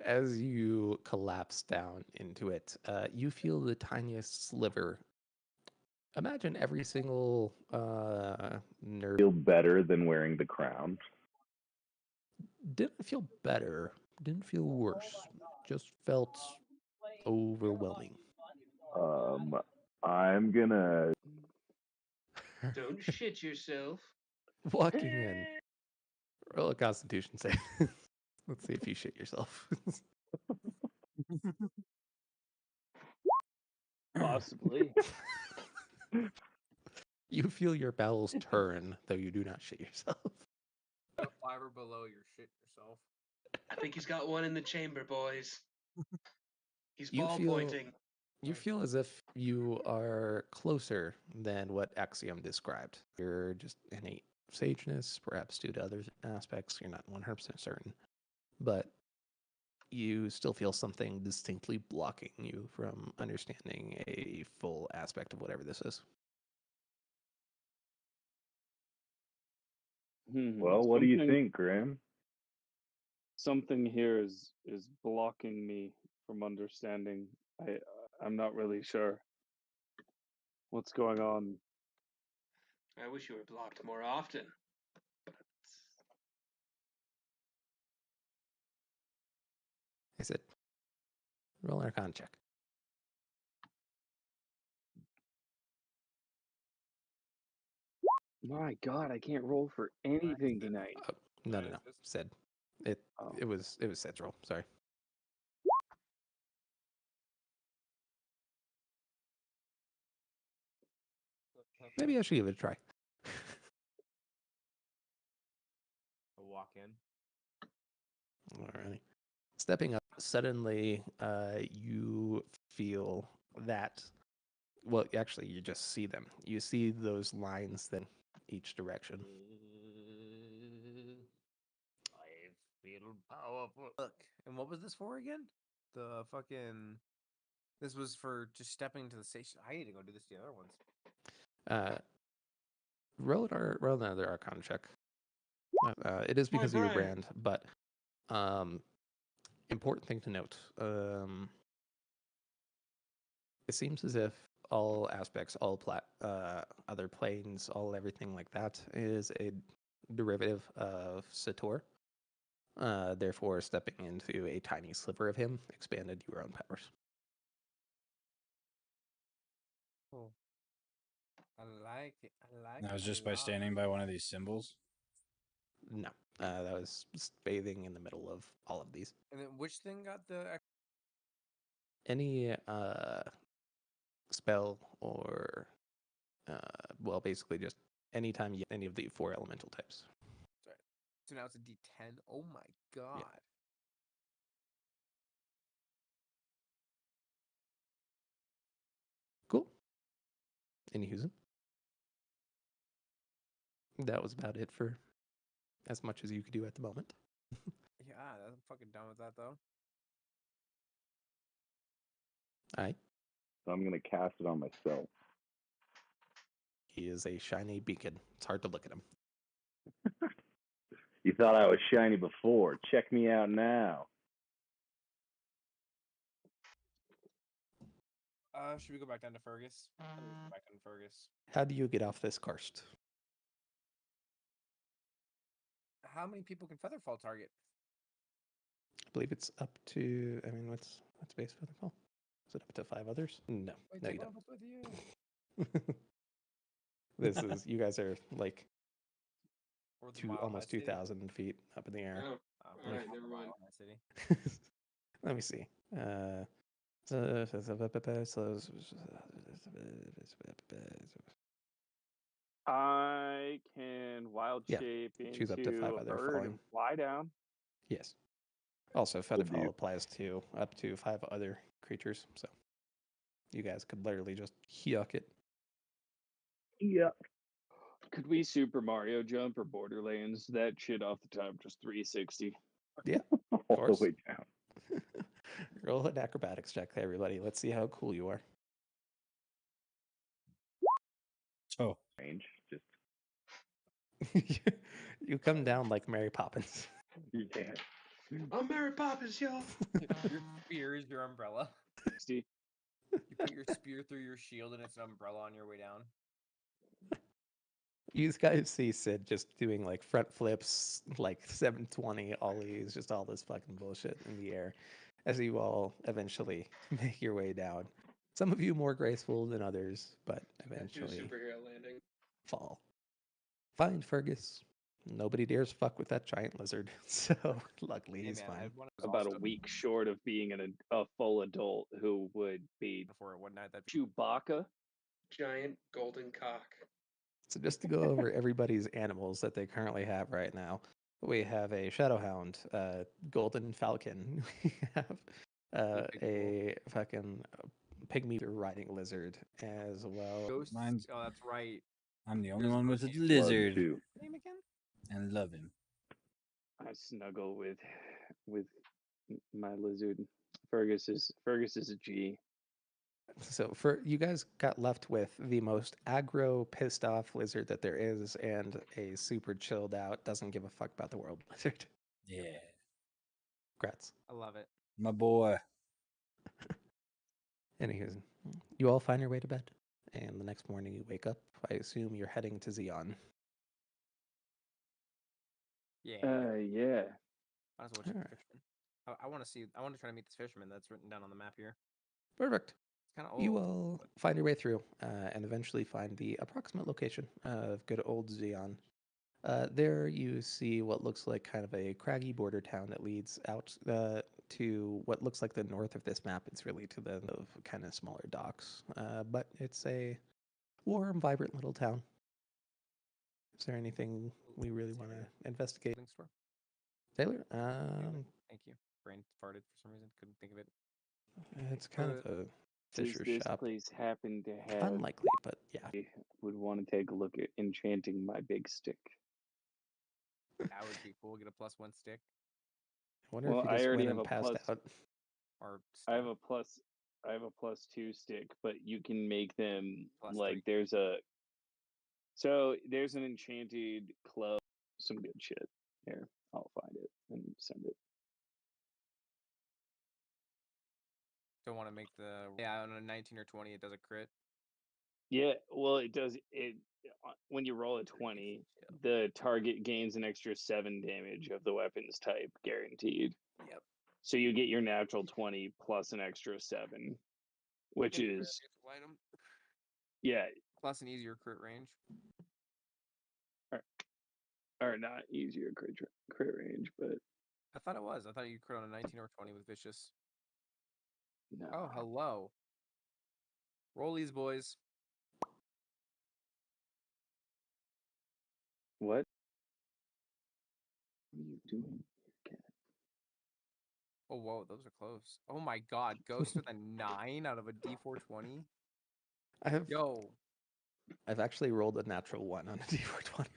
As you collapse down into it, you feel the tiniest sliver. Imagine every single nerve. Feel better than wearing the crown. Didn't feel better. Didn't feel worse. Just felt overwhelming. I'm gonna. Don't shit yourself. Walking in. Roll a Constitution save. Let's see if you shit yourself. Possibly. You feel your bowels turn, though you do not shit yourself. A 5 or below, you're shit yourself. I think he's got one in the chamber, boys. He's You ball feel- pointing. You feel as if you are closer than what Axiom described. You're just innate sageness, perhaps due to other aspects. You're not 100% certain. But you still feel something distinctly blocking you from understanding a full aspect of whatever this is. Well, what do you think, Grim? Something here is blocking me from understanding. I'm not really sure what's going on. I wish you were blocked more often. But I said, roll an Arcana check. My God, I can't roll for anything tonight. No. What is this? Said it. Oh. It was Sed's roll. Sorry. Maybe I should give it a try. I'll walk in. Alrighty. Stepping up, suddenly you feel that. Well, actually, you just see them. You see those lines then each direction. I feel powerful. Look, and what was this for again? The fucking. This was for just stepping to the station. I need to go do this to the other ones. Roll another Arcana check. It is My because of your brain. brand, but important thing to note. It seems as if all aspects, all other planes, all everything like that is a derivative of Sator. Therefore, stepping into a tiny sliver of him expanded your own powers. Oh. I like it. That was just by standing by one of these symbols. No, that was bathing in the middle of all of these. And then which thing got the? Any spell or well, basically just anytime you get any of the 4 elemental types. Sorry. So now it's a D10. Oh my god. Cool. Any Husen? That was about it for as much as you could do at the moment. Yeah, I'm fucking done with that though. Alright. So I'm gonna cast it on myself. He is a shiny beacon. It's hard to look at him. You thought I was shiny before. Check me out now. Should we go back down to Fergus? Back on Fergus. How do you get off this karst? How many people can Featherfall target? I believe it's up to. I mean, what's base Featherfall? Is it up to 5 others? No, Wait, no, take you one don't. of us with you. This is you guys are like Or the Mile almost High City. 2,000 feet up in the air. Oh, Oh, Alright, fuck never the mind. Mile High City. Let me see. I can wild Yeah, shape choose up to 5 into a other bird falling. and fly down. Yes. Also, Featherfall you- applies to up to 5 other creatures, so you guys could literally just yuck it. Yeah. Could we Super Mario jump or Borderlands that shit off the top just 360? Yeah, All course. the way down. Roll an acrobatics check, everybody. Let's see how cool you are. Oh, Range. Just You come down like Mary Poppins. Yeah. I'm Mary Poppins, y'all. Your spear is your umbrella. See, You put your spear through your shield and it's an umbrella on your way down. You guys see Sid just doing like front flips, like 720 ollies, just all this fucking bullshit in the air as you all eventually make your way down. Some of you more graceful than others, but I do a eventually superhero landing. fall. Find Fergus. Nobody dares fuck with that giant lizard, so luckily Hey he's man, I fine. had one of about a week short of being a full adult who would be before one night that Chewbacca. Giant golden cock. So just to go over everybody's animals that they currently have right now, we have a Shadowhound, Golden Falcon. We have a fucking pygmy riding lizard as well. ghost. Mine's- Oh, that's right. I'm the only Yours one with a goes- Love lizard too. Name again? and love him. I snuggle with my lizard. Fergus is a G. So for you guys got left with the most aggro, pissed off lizard that there is, and a super chilled out, doesn't give a fuck about the world lizard. Yeah. Congrats. I love it. My boy. Anywho, you all find your way to bed, and the next morning you wake up. I assume you're heading to Xeon. Yeah. Yeah. Might as well check Alright. the fisherman. I want to see. I want to try to meet this fisherman that's written down on the map here. Perfect. It's kind of old. You all find your way through and eventually find the approximate location of good old Xeon. There you see what looks like kind of a craggy border town that leads out to what looks like the north of this map. It's really to the of kind of smaller docks, but it's a warm, vibrant little town. Is there anything we really want to investigate? Clothing store. Taylor? Thank you. Brain farted for some reason. Couldn't think of it. It's kind of a Does fisher this shop. place happen to have? Unlikely, but yeah. Would want to take a look at enchanting my big stick. That would be cool. Get a +1 stick I wonder Well, if you I just already went have and a passed plus- out. or I have stick. a +2 stick, but you can make them +3. like there's an enchanted club, some good shit. Here, I'll find it and send it. Don't want to make the on a 19 or 20. It does a crit. Yeah, well, it does it when you roll a 20, the target gains an extra 7 damage of the weapon's type, guaranteed. Yep. So you get your natural 20 plus an extra 7, which Any is useful item yeah, plus an easier crit range. or not easier crit range, but I thought it was. I thought you crit on a 19 or 20 with vicious. no. Oh, hello. Rollies, boys. What? What are you doing, cat? Oh, whoa, those are close. Oh my god, Ghost with a 9 out of a D420. Yo, I've actually rolled a natural 1 on a D420.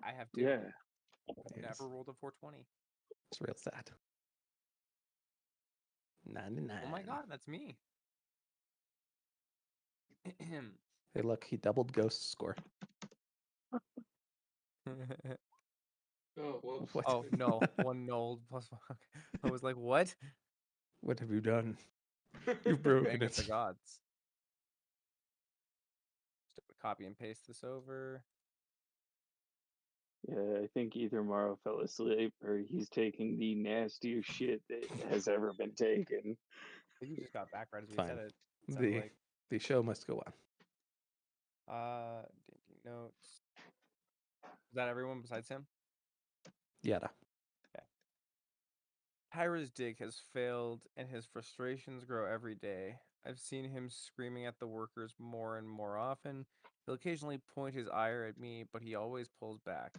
I have two. Yeah. I've never rolled a 420. It's real sad. 99. Oh my god, that's me. Hey, look, he doubled Ghost's score. Oh, whoops. What? Oh no, 1 null +1. I was like, what? What have you done? You've broken Bang with the it. gods. Just copy and paste this over. Yeah, I think either Morrow fell asleep or he's taking the nastiest shit that has ever been taken. I think you just got back right as we Fine. said it. Sounds The like. the show must go on. Taking notes. Is that everyone besides him? Yada. Tyra's dig has failed, and his frustrations grow every day. I've seen him screaming at the workers more and more often. He'll occasionally point his ire at me, but he always pulls back.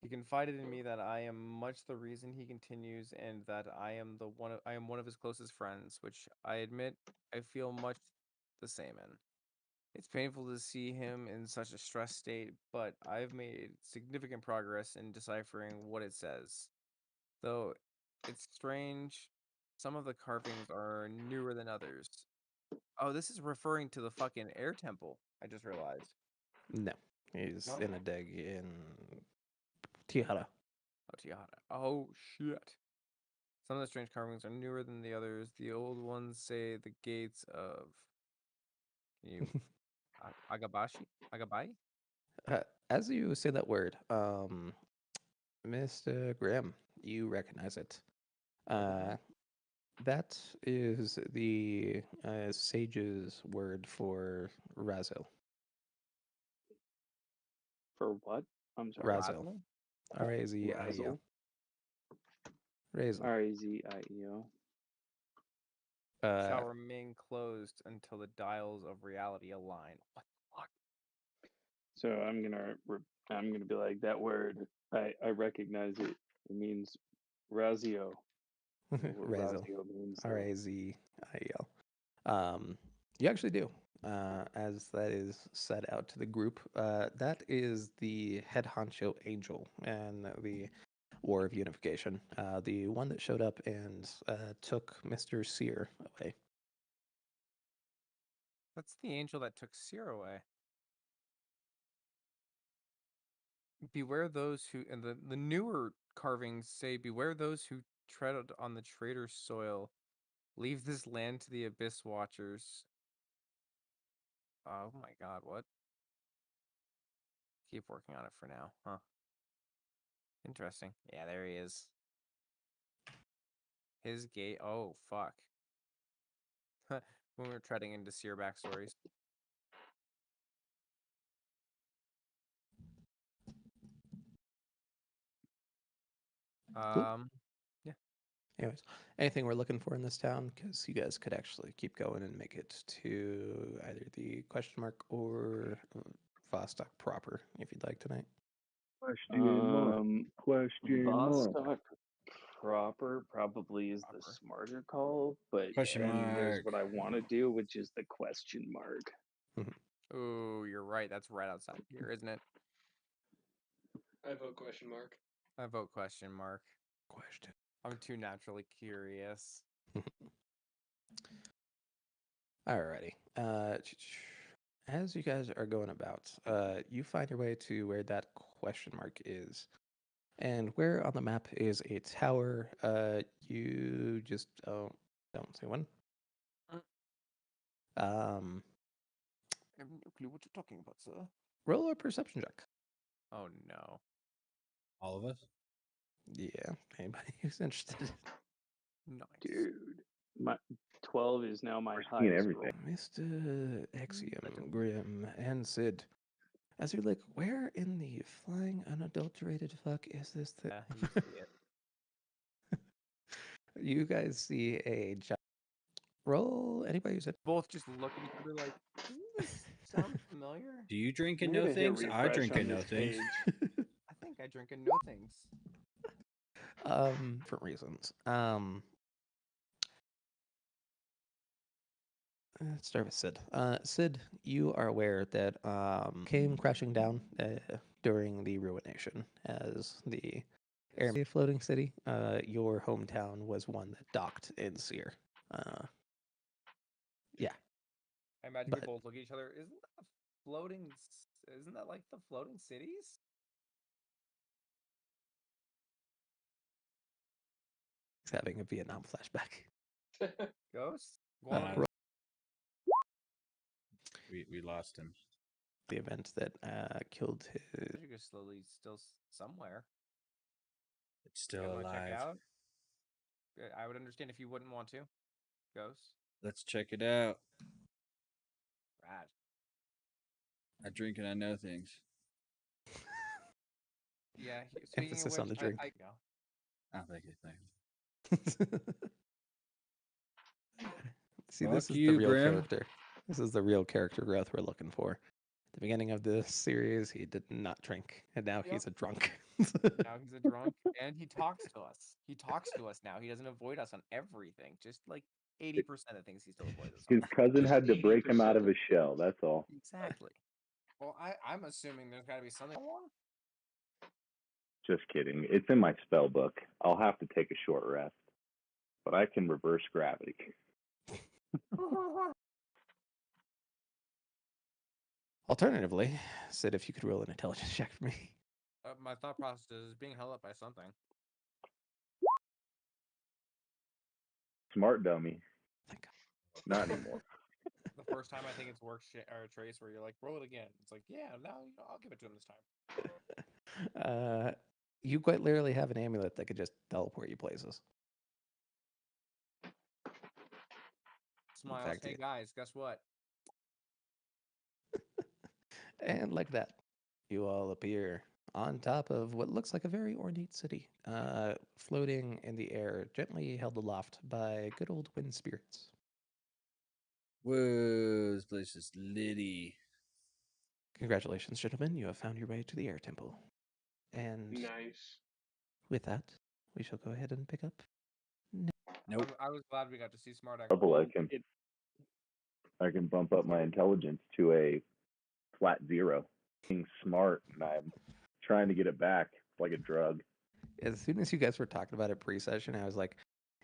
He confided in me that I am much the reason he continues, and that I am one of his closest friends, which I admit I feel much the same in. It's painful to see him in such a stressed state, but I've made significant progress in deciphering what it says. Though it's strange, some of the carvings are newer than others. Oh, this is referring to the fucking air temple, I just realized. No. He's No. in a dig in Tihara. Oh, Tiara. Oh, shit. Some of the strange carvings are newer than the others. The old ones say the gates of you Agabashi? Agabai? As you say that word, Mr. Graham, you recognize it. That is the sage's word for Razel. For what? I'm sorry. Razel. R-A-Z-I-E-L. Razzle. Razel. R-A-Z-I-E-O. Shall remain closed until the dials of reality align. What the fuck? So I'm gonna be like, that word. I recognize it. It means razio. I know what Razel. razio means. though. R-A-Z-I-E-L. You actually do. As that is set out to the group, that is the head honcho angel and the War of Unification, the one that showed up and took Mr. Sear away. That's the angel that took Seer away. Beware those who, and the newer carvings say, beware those who tread on the traitor's soil. Leave this land to the Abyss Watchers. Oh my god, what? Keep working on it for now, huh? Interesting. Yeah, there he is. His gate. Oh, fuck. When we were treading into Seer backstories. Cool. Yeah. Anyways, anything we're looking for in this town? Because you guys could actually keep going and make it to either the question mark or Vostok proper if you'd like tonight. Question mark. Question mark. Vostok proper probably is the Proper. smarter call, but Question then there's mark. what I want to do, which is the question mark. Oh, you're right. That's right outside here, isn't it? I vote question mark. I vote question mark. Question. I'm too naturally curious. Alrighty. As you guys are going about, you find your way to where that question mark is. And where on the map is a tower, you just don't see one. I have no clue what you're talking about, sir. Roll a perception check. Oh no. All of us? Yeah, anybody who's interested. Nice. Dude, my 12 is now my We're seeing highest everything. roll. Mr. Exium, Grim, and Sid. As you're like, where in the flying unadulterated fuck is this thing? Yeah, you see it. You guys see a roll. Anybody who's Both just look at each other like, doesn't this sound familiar? Do you drink I'm and know gonna hit things? I refresh drink on and know this things. page. I think I drink and know things. different reasons. Let's start with Sid. Sid, you are aware that came crashing down during the ruination as the air floating city. Your hometown was one that docked in Sear. Yeah. I imagine But- we both look at each other. Isn't that floating? Isn't that like the floating cities? He's having a Vietnam flashback. Ghosts? Uh, Guano- we lost him. The event that killed his. Magic is slowly still somewhere. It's You guys still wanna check alive. out? I would understand if you wouldn't want to. Ghosts? Let's check it out. Rad. I drink and I know things. Yeah. Speaking Emphasis of on which, the drink. I go. I think it's things. See, Fuck this is you, the real Grim. character. This is the real character growth we're looking for. At the beginning of this series, he did not drink, and now he's a drunk. Now he's a drunk and he talks to us. He talks to us now. He doesn't avoid us on everything. Just like 80% of things he still avoids us on. His cousin Just had to break him out of 80%. his shell. That's all. Exactly. Well, I'm assuming there's got to be something more. Just kidding. It's in my spell book. I'll have to take a short rest, but I can reverse gravity. Alternatively, Sid, if you could roll an intelligence check for me. My thought process is being held up by something. Smart dummy. Thank God. Not anymore. The first time I think it's worked or Trace where you're like, roll it again. It's like, yeah, now I'll give it to him this time. You quite literally have an amulet that could just teleport you places. Smiles. fact, Hey it- guys, guess what? And like that, you all appear on top of what looks like a very ornate city, floating in the air, gently held aloft by good old wind spirits. Whoa, this place is litty. Congratulations, gentlemen, you have found your way to the air temple. And Nice. with that, we shall go ahead and pick up. Nope. I was glad we got to see Smart Double, Well, it, I can bump up my intelligence to a flat 0. Being smart, and I'm trying to get it back like a drug. As soon as you guys were talking about it pre-session, I was like,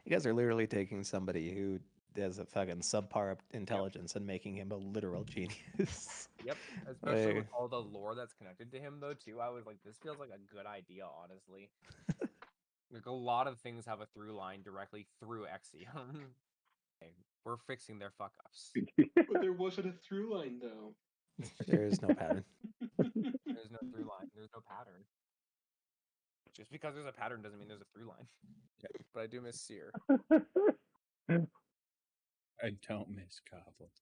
you guys are literally taking somebody who has a fucking subpar intelligence and making him a literal genius. Yep. Especially Like, with all the lore that's connected to him, though, too. I was like, this feels like a good idea, honestly. Like, a lot of things have a through line directly through Exium. Okay, we're fixing their fuck ups. But there wasn't a through line though. there is no pattern. There's no through line. There's no pattern. Just because there's a pattern doesn't mean there's a through line. Yeah, but I do miss Seer. I don't miss goblins.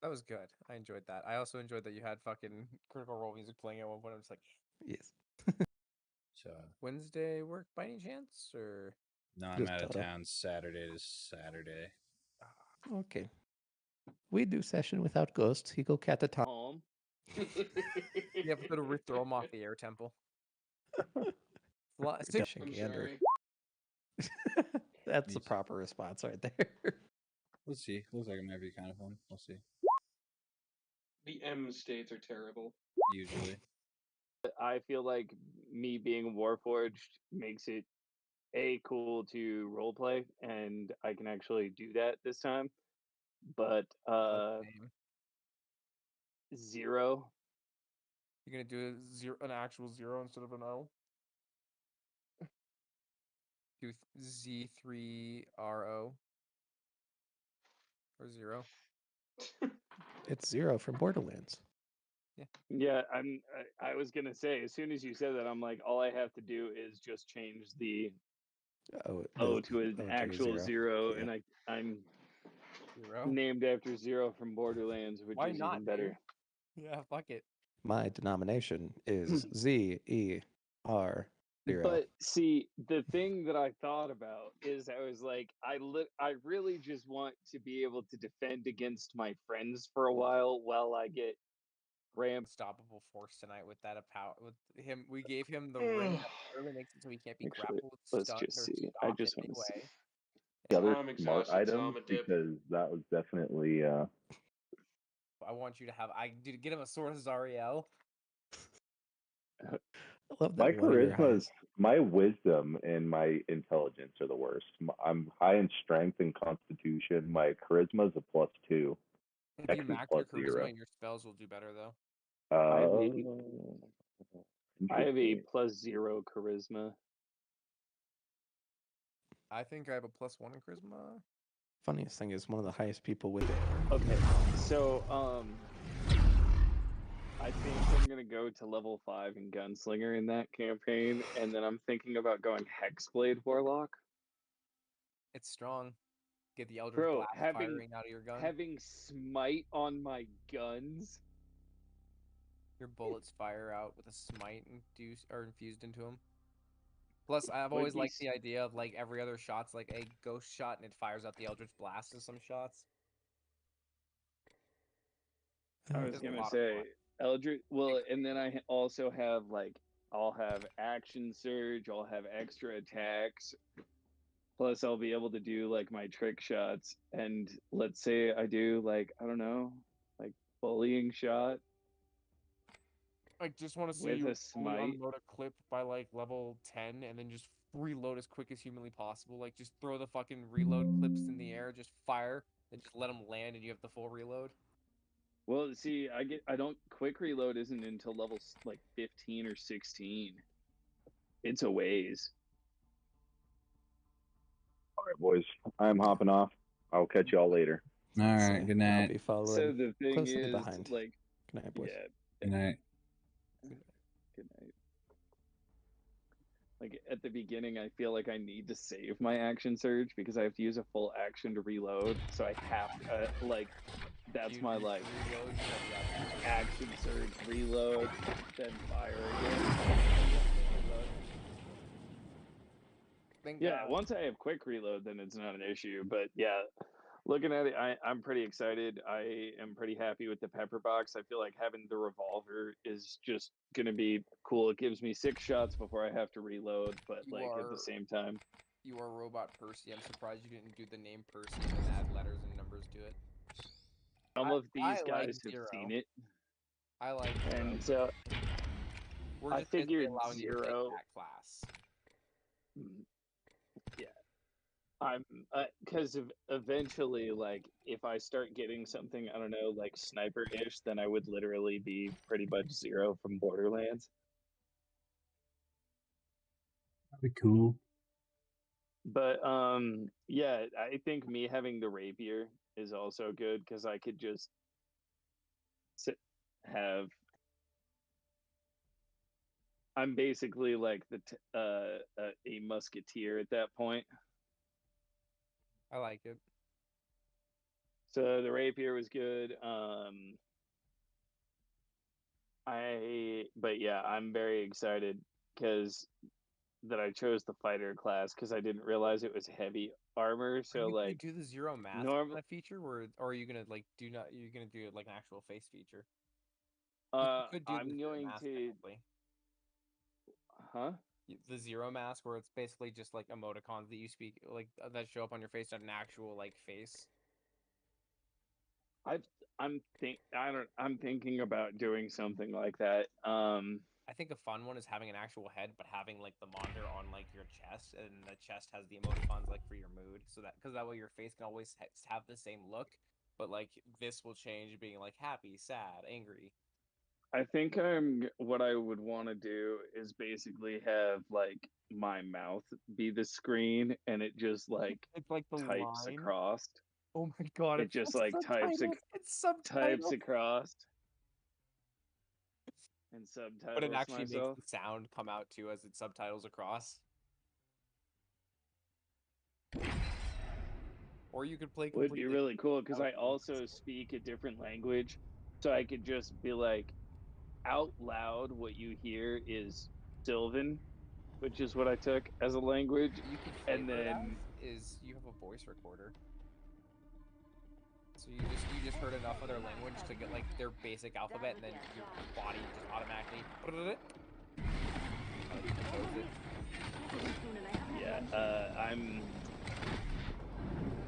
That was good. I enjoyed that. I also enjoyed that you had fucking Critical Role music playing at one point. I'm just like, Yes. So Wednesday work by any chance? Or no, I'm Just out of Toto. town Saturday to Saturday. Okay. We do session without ghosts. He go cataton. calm. you have to throw him off the air temple. I'm Gander. sorry. That's the Yes. proper response right there. We'll see. Looks like it might be kind of fun. We'll see. The M states are terrible. Usually. I feel like me being Warforged makes it cool to roleplay, and I can actually do that this time. But Same. 0. You're gonna do an actual 0 instead of an O. Do Z3RO or 0. It's 0 from Borderlands. Yeah, I was gonna say as soon as you said that, I'm like, all I have to do is just change the Oh, O to an a actual 0, Yeah. and I'm 0. named after 0 from Borderlands, which Why is not, even better. dude? Yeah, fuck it. My denomination is ZER0. But see, the thing that I thought about is I was like, I really just want to be able to defend against my friends for a while I get ramp. Unstoppable force tonight with that power with him. We gave him the ring that literally makes it so he can't be Actually, grappled, let's stunned, just or see. I stopped in just want any to see. way. The other I'm smart exhausted, so items, I'm a dip. because that was definitely I want you to have. I did get him a sword of Zariel. I love my that one of your charisma, highest. my wisdom and my intelligence are the worst. I'm high in strength and constitution. My charisma is a +2. If X you is max your +0. charisma, your spells will do better though. I have a Interesting. +0 charisma. I think I have a +1 in charisma. Funniest thing is one of the highest people with it. Okay, so I think I'm gonna go to level 5 in Gunslinger in that campaign, and then I'm thinking about going Hexblade Warlock. It's strong. Get the Eldritch Bro, Blast firing out of your gun. having smite on my guns. Your bullets fire out with a smite infused into them. Plus, I've Would always be liked the idea of like every other shot's like a ghost shot and it fires out the Eldritch Blast of some shots. I was It's a gonna lot of say fun. Eldritch. Well, and then I also have like I'll have action surge. I'll have extra attacks. Plus, I'll be able to do like my trick shots. And let's say I do like I don't know, like bullying shot I just want to see with you a fully smite. unload a clip by like level 10 and then just reload as quick as humanly possible. Like just throw the fucking reload clips in the air, just fire, and just let them land and you have the full reload. Well, see, I don't quick reload isn't until level like 15 or 16. It's a ways. All right, boys. I'm hopping off. I'll catch y'all later. All right. So Good I'll night. be following So the thing closely is, behind. like, Good night, boys. yeah, Good night. good night. Like at the beginning, I feel like I need to save my action surge because I have to use a full action to reload. So I have to, like, that's my like reload. action surge reload, then fire again. Thank Yeah, God. once I have quick reload, then it's not an issue. But yeah, looking at it, I'm pretty excited. I am pretty happy with the pepper box. I feel like having the revolver is just gonna be cool. It gives me 6 shots before I have to reload, but You like at are- the same time, You are Robot Percy. I'm surprised you didn't do the name Percy and add letters and numbers to it. some I- of these I like guys have Zero. seen it, I like Zero. and so We're I just basically figured allowing you to take Zero. that class. Yeah, I'm because eventually, like, if I start getting something, I don't know, like sniper-ish, then I would literally be pretty much Zero from Borderlands. That'd be cool. But yeah, I think me having the rapier is also good because I could just have. I'm basically like a musketeer at that point. I like it. So the rapier was good. But yeah, I'm very excited because that I chose the fighter class because I didn't realize it was heavy armor. So Are you gonna like, do the Zero mask normal- kind of feature, or are you gonna like do not? You're gonna do like an actual face feature. 'Cause you could do the I'm Zero going mask, to, technically. huh? The Zero mask, where it's basically just like emoticons that you speak like that show up on your face, not an actual like face. I'm thinking about doing something like that. I think a fun one is having an actual head, but having like the monitor on like your chest, and the chest has the emoticons like for your mood, so that because that way your face can always have the same look, but like this will change, being like happy, sad, angry. I think what I would want to do is basically have like my mouth be the screen and it just like It's like the types line. across. Oh my god! It just like types It's subtitles. types across and But it subtitles actually makes myself. the sound come out too as it subtitles across. Or you could play Would be completely. really cool because That I would be really also cool. speak a different language, so I could just be like out loud. What you hear is Sylvan, which is what I took as a language, What you could and flavor it then as is you have a voice recorder. So you just heard enough of their language to get like their basic alphabet, and then your body just automatically compose it. yeah,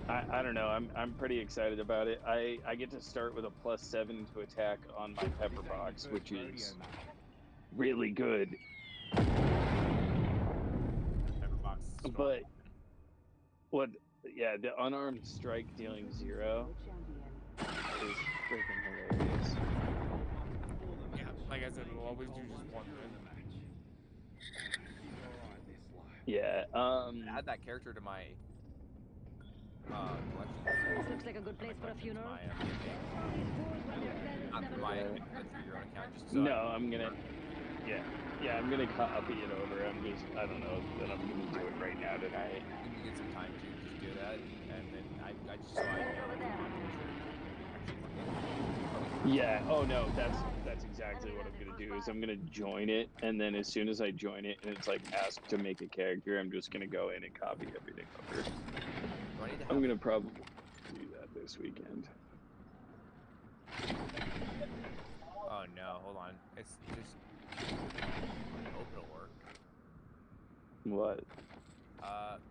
I don't know. I'm pretty excited about it. I get to start with a +7 to attack on my pepper box, which is really good. Pepper box is strong. But what? Yeah, the unarmed strike dealing 0 is freaking hilarious. Yeah, like I said, we'll always do just one thing. Yeah. Add that character to my collection. This looks like a good place for a funeral. Not through my through your own account, just so No, I'm gonna. Yeah, I'm gonna copy it over. I don't know that I'm gonna do it right now tonight. when you get some time to just do that, and then I just so I know. Yeah. Oh no, that's exactly what I'm gonna do. Is I'm gonna join it, and then as soon as I join it, and it's like ask to make a character, I'm just gonna go in and copy everything over. Do I need to I'm have gonna probably do that this weekend. Oh no, hold on. It's just I hope it'll work. What?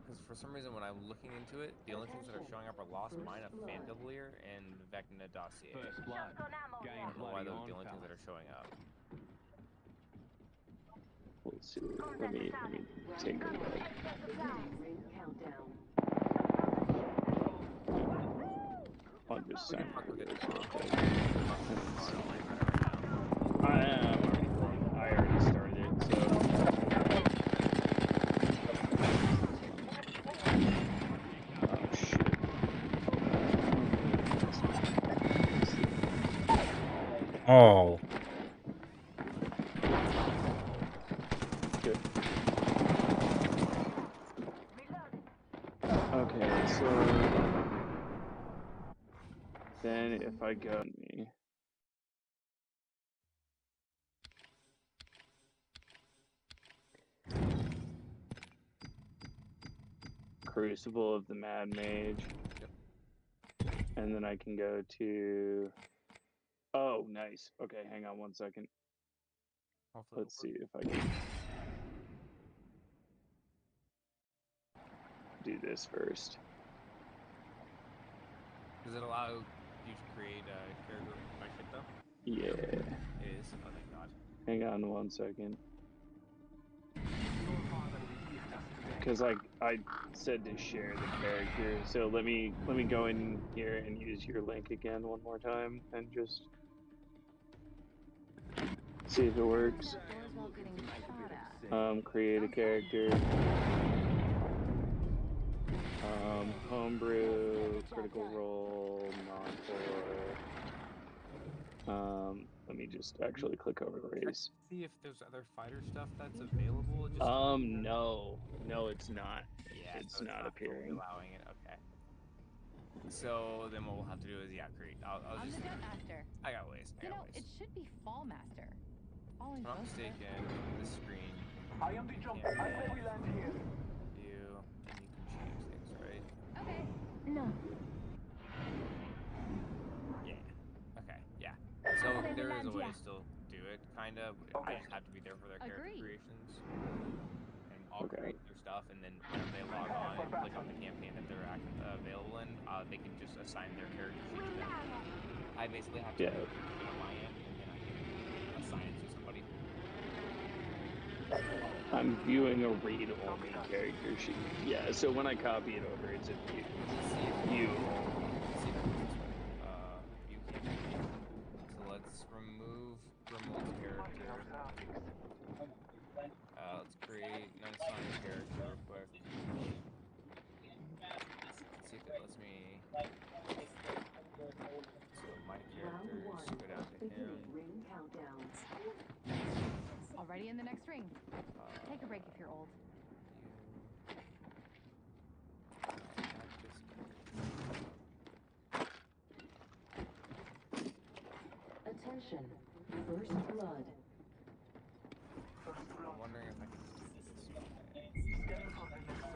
Because for some reason when I'm looking into it, the only things that are showing up are Lost Mine of Phantomleer and Vecna Dossier. First blood. I Game don't know why bloody those are the on only things that are showing up. We'll see. Let me take a look. I'll just We sign can fuck with it it. tomorrow. I already started it, so. Oh. Good. Okay, so then if I go me. Crucible of the Mad Mage. Yep. And then I can go to. Oh, nice. Okay, hang on 1 second. Hopefully Let's see if I can do this first. Does it allow you to create a character with my shit though? Yeah. It is. Oh thank God. Hang on 1 second. Because I said to share the character, so let me go in here and use your link again one more time and just see if it works. Create a character. Homebrew, critical role, non-core. Let me just actually click over race. See if there's other fighter stuff that's available. Just no, it's not. Yeah, it's so not appearing. Allowing it. Okay. So then what we'll have to do is create. I'll just. I got ways. It should be Fall Master. If I'm mistaken, this screen. I am the jump. I say we land here. You can change things, right? Okay. No. Yeah. Okay. Yeah. So there is a way to still do it, kind of. I just have to be there for their character creations, and I'll create their stuff, and then when they log on and click on the campaign that they're available in, they can just assign their character sheet to them. I basically have to do it on my end, and then I can assign it to somebody. I'm viewing a read-only character sheet. Yeah, so when I copy it over, it's a view. View campaign. So let's remove Grimwald's character. Let's create an unassigned character real quick. Let's see if it lets me. So my characters go down to him. Already in the next ring. Take a break if you're old. Attention. First blood. I'm wondering if I can do this way.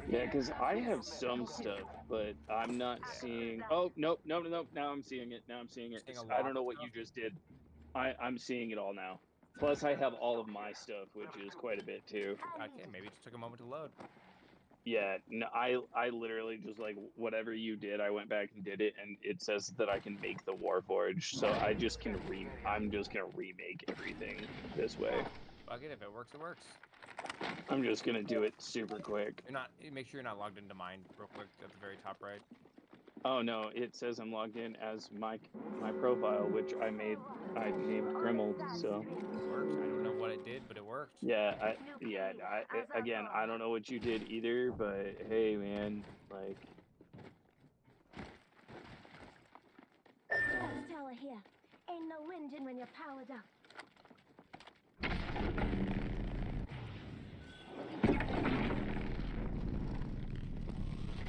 Yeah, because I have some stuff, but I'm not seeing. Oh, nope. Now I'm seeing it. I don't know what you just did. I'm seeing it all now. Plus, I have all of my stuff, which is quite a bit too. Okay, maybe it just took a moment to load. Yeah, no, I literally just like whatever you did, I went back and did it, and it says that I can make the Warforged, so I'm just gonna remake everything this way. Fuck it, if it works, it works. I'm just gonna do it super quick. Make sure you're not logged into mine real quick at the very top right. Oh no, it says I'm logged in as my profile, which I named Grimmel, so. It works. I don't know what it did, but it worked. Yeah, I don't know what you did either, but hey, man, like. Tower here. Ain't no engine when you're powered up.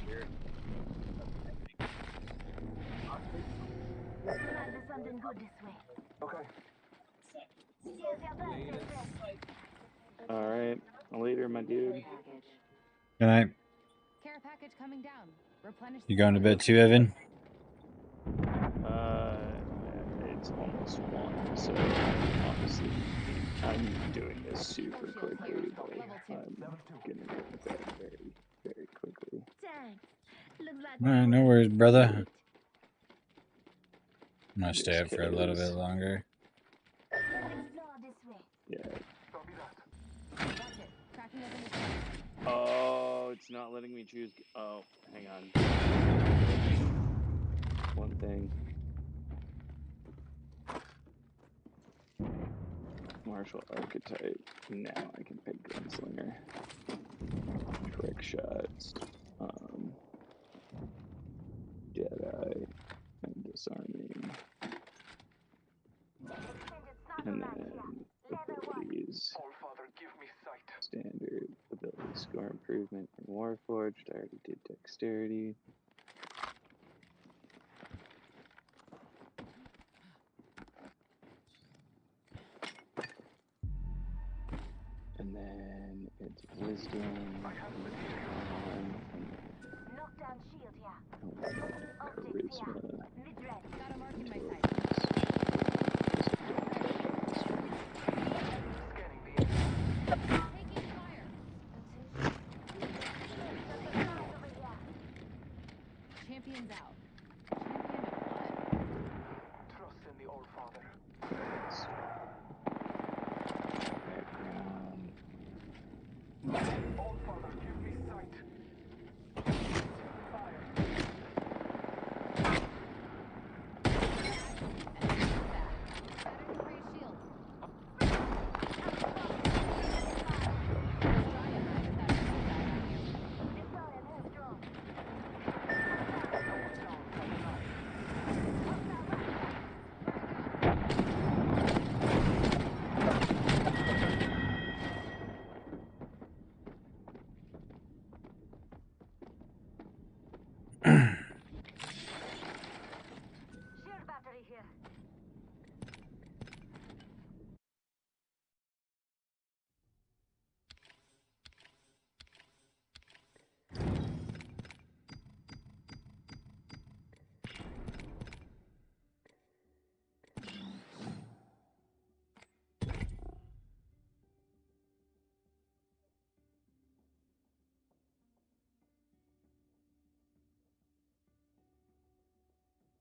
Weird. Might be something good this way. Okay. All right, later, my dude. Good night. Care package coming down. Replenish. You going to bed too, Evan? It's almost 1, so obviously I'm doing this super quickly, but I'm gonna go to bed very, very quickly. Alright, no worries, brother. I'm gonna stay up for a little bit longer. Yeah. Oh, it's not letting me choose. Oh, hang on. One thing. Martial archetype. Now I can pick Gunslinger. Trick shots. Jedi and disarming. And then abilities. Standard ability score improvement in Warforged. I already did dexterity. And then it's wisdom. Knockdown shield here. Charisma. Got a mark in my sight. Taking fire. Champion's out. Champion of what? Trust in the Old Father. Background. Old Father, give me sight. Shield battery here.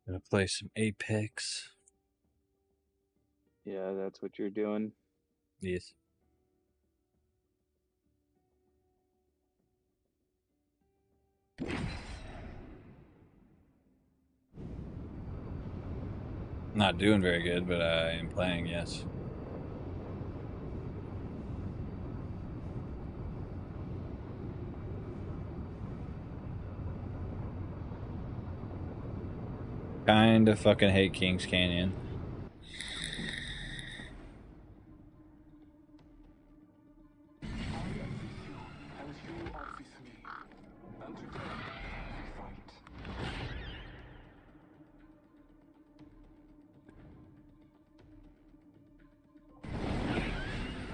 Gonna play some Apex. Yeah, that's what you're doing. Yes. Not doing very good, but I am playing, yes. Kinda fucking hate Kings Canyon.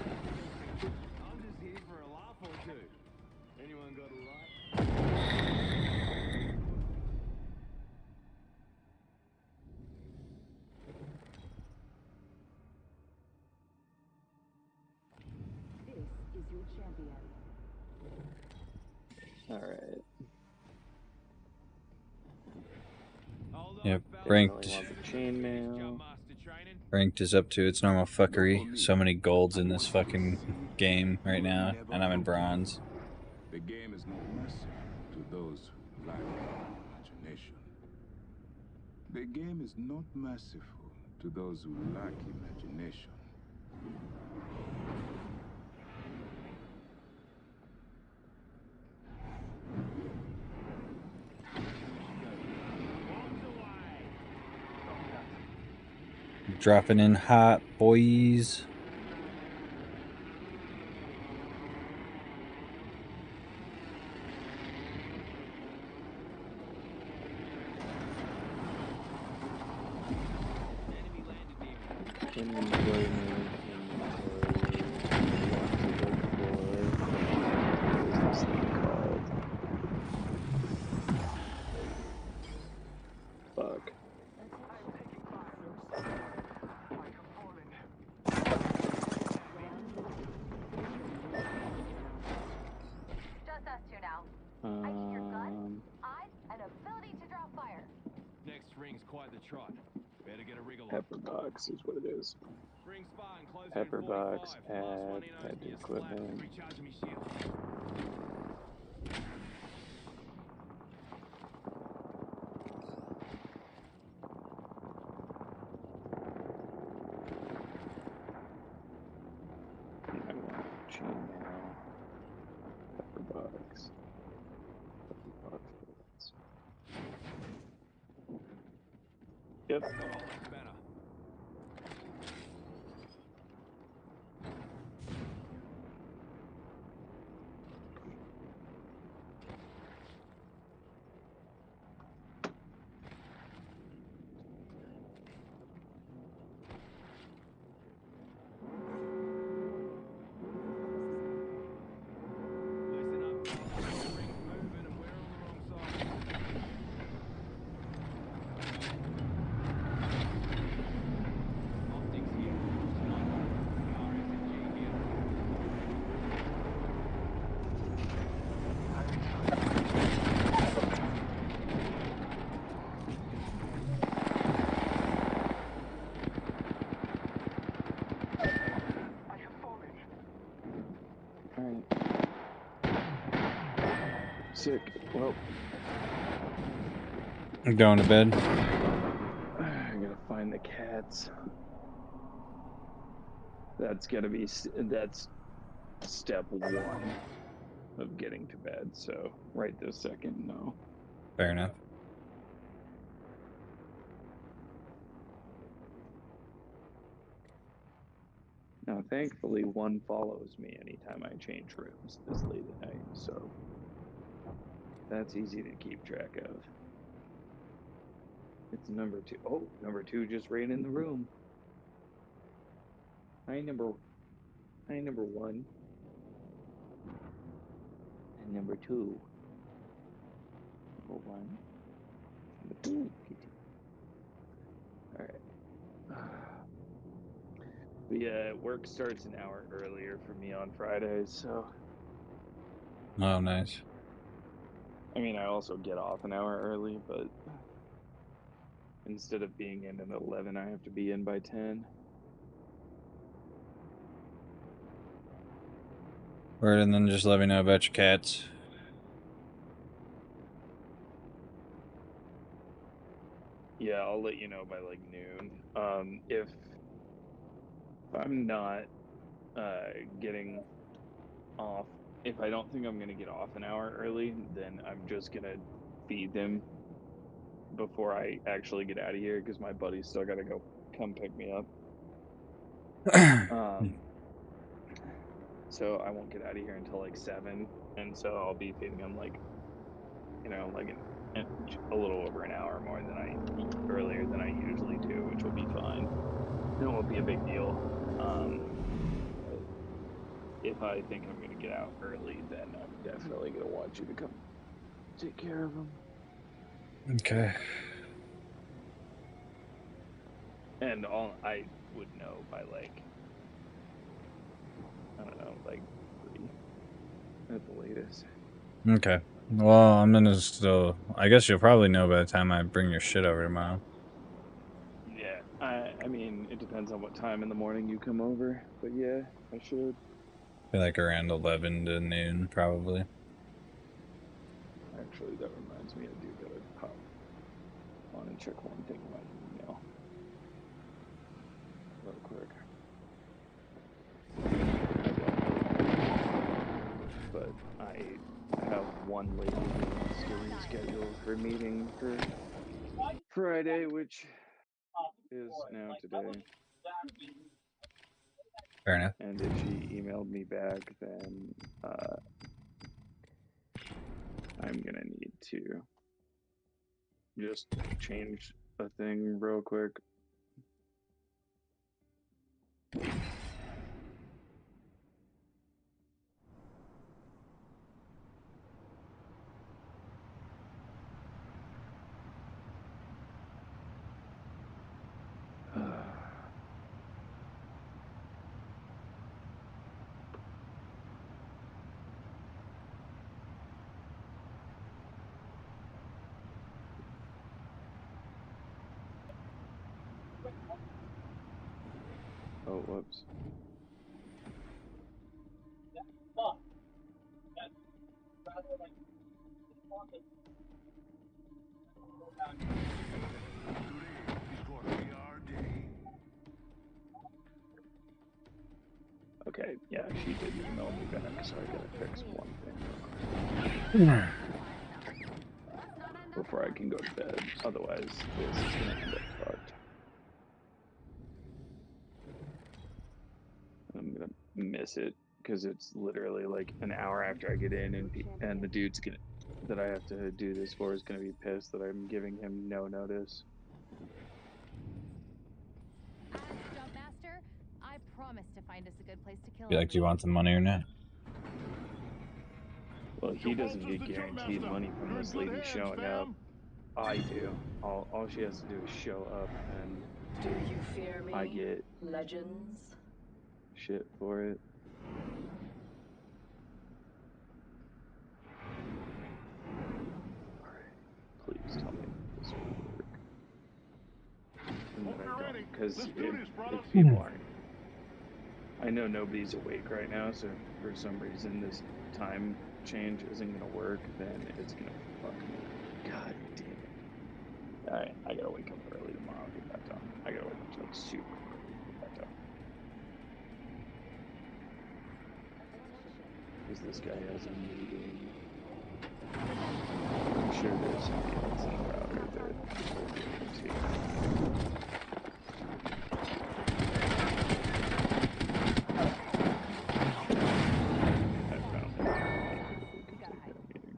I'm just here for a laugh or two. Anyone got a light? This is your champion. Alright. Yep, Really ranked. want the chainmail. Ranked is up to its normal fuckery. So many golds in this fucking game right now, and I'm in bronze. The game is not mercy to those who lack imagination. The game is not merciful to those who lack imagination. Dropping in hot, boys. Inventory move. What is this thing called? Fuck. Just us two now. I need your gun, eyes, and ability to draw fire. Next ring's quite the trot. Better get a wriggle on. Pepper box is what it is. Ring spa and close Pepper in box, 45. Last one add, in add owes to me a slap. equipment. Recharging me shield. Yep. Alright. Sick. Well, I'm going to bed. I gotta find the cats. That's gotta be, that's step one of getting to bed, so right this second, no. Fair enough. Now, thankfully, one follows me anytime I change rooms this late at night, so that's easy to keep track of. It's number two. Oh, number two just ran in the room. Hi, number one. And number two. Number one. Number two. All right. But yeah, work starts an hour earlier for me on Fridays, so. Oh, nice. I mean, I also get off an hour early, but instead of being in at 11, I have to be in by 10. Word, and then just let me know about your cats. Yeah, I'll let you know by like noon. If I'm not getting off, if I don't think I'm gonna get off an hour early, then I'm just gonna feed them before I actually get out of here because my buddy's still gotta go come pick me up. So I won't get out of here until like 7, and so I'll be feeding them like, you know, like a little over an hour more than earlier than I usually do, which will be fine. It won't be a big deal. If I think I'm gonna get out early, then I'm definitely gonna want you to come take care of them. Okay. And I would know by like, I don't know, like 3 at the latest. Okay. Well, I'm gonna still. I guess you'll probably know by the time I bring your shit over tomorrow. Yeah, I mean, it depends on what time in the morning you come over, but yeah, I should. I feel like around 11 to noon, probably. Actually, that reminds me, I do gotta pop on and check one thing in my email real quick. But I have one lady who wants to reschedule her meeting for Friday, which is now today. Fair enough. And if she emailed me back, then I'm gonna need to just change a thing real quick. Oh, whoops. Okay, yeah, she did email me back, so I gotta fix one thing real quick. before I can go to bed. Otherwise, this is gonna end up fucked. I'm gonna miss it because it's literally like an hour after I get in, and the dude's gonna that I have to do this for is gonna be pissed that I'm giving him no notice. As Jump Master, I promise to find us a good place to kill Be like, do you want the money or not? Well, he doesn't get guaranteed money from this lady showing up. I do. All she has to do is show up, and Do you fear me? I get Legends. shit for it. Alright, please tell me this will work. And that I don't, because if people aren't, I know nobody's awake right now, so if for some reason this time change isn't gonna work, then it's gonna fuck me. God damn it. Alright, I gotta wake up early tomorrow to get that done. I gotta wake up like super early to get that done. Because this guy has a meeting. I'm sure there's something else in the router that we'll be able to. I found it. We can take that meeting.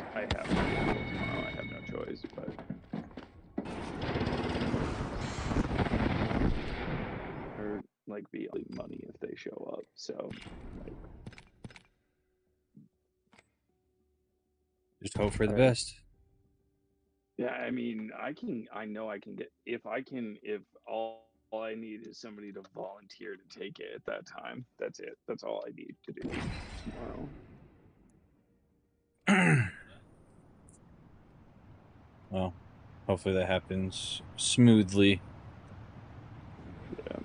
I have to do it tomorrow. I have no choice, but or like be money if they show up. So like, Just hope for the Alright. best. yeah, I mean, I know I can get if all I need is somebody to volunteer to take it at that time. That's it. That's all I need to do tomorrow. Well, hopefully that happens smoothly. Yeah.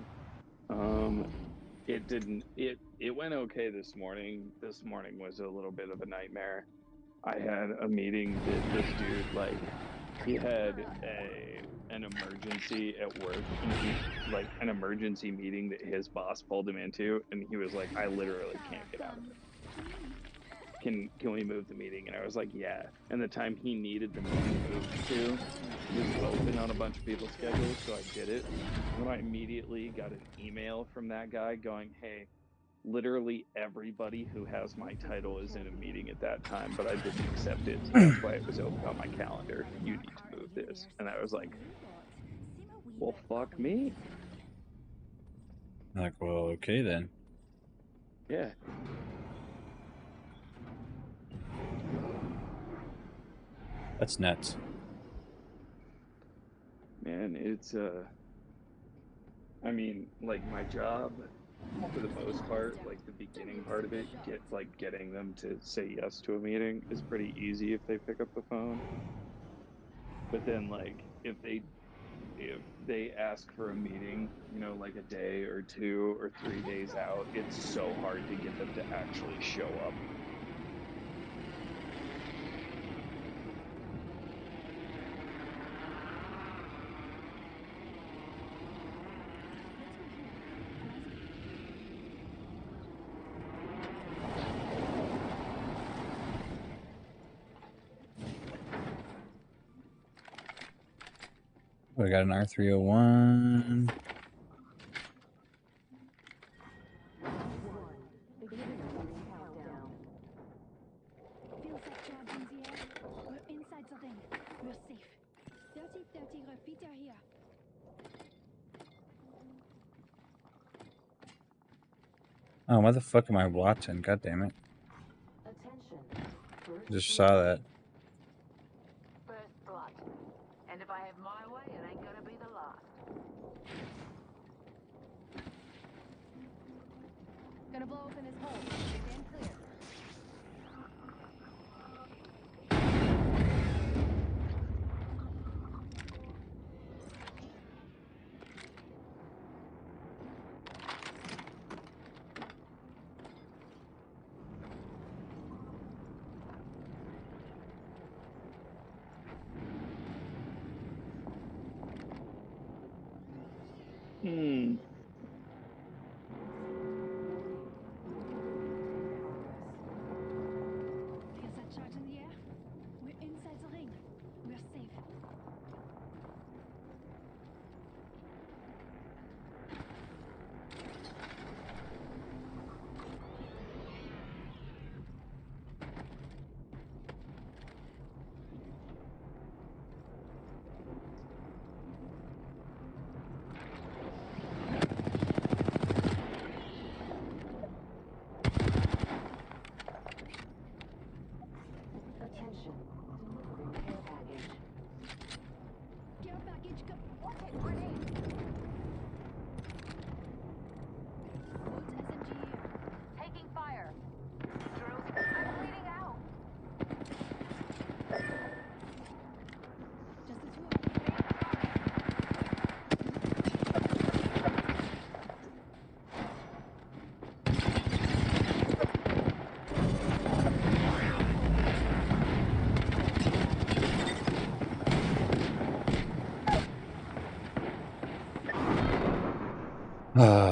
It didn't. It went okay this morning. This morning was a little bit of a nightmare. I had a meeting that this dude like he had an emergency at work, and he like an emergency meeting that his boss pulled him into, and he was like, I literally can't get out of it. Can we move the meeting? And I was like, yeah. And the time he needed the meeting moved to was open on a bunch of people's schedules, so I did it. And I immediately got an email from that guy going, hey, literally everybody who has my title is in a meeting at that time, but I didn't accept it, so that's why it was open on my calendar. You need to move this. And I was like, well, fuck me. Like, well, okay then. Yeah. That's nuts. Man, it's I mean, like my job for the most part, like the beginning part of it, getting them to say yes to a meeting is pretty easy if they pick up the phone. But then like if they ask for a meeting, you know, like a day or 2 or 3 days out, it's so hard to get them to actually show up. We got an R301. Feels like jobs in the air. We're inside something. We're safe. 30 repeater here. Oh, why the fuck am I watching? God damn it. Just saw that. First blood. And if I have my way, it ain't gonna be the last. Gonna blow open this hole. Stand clear.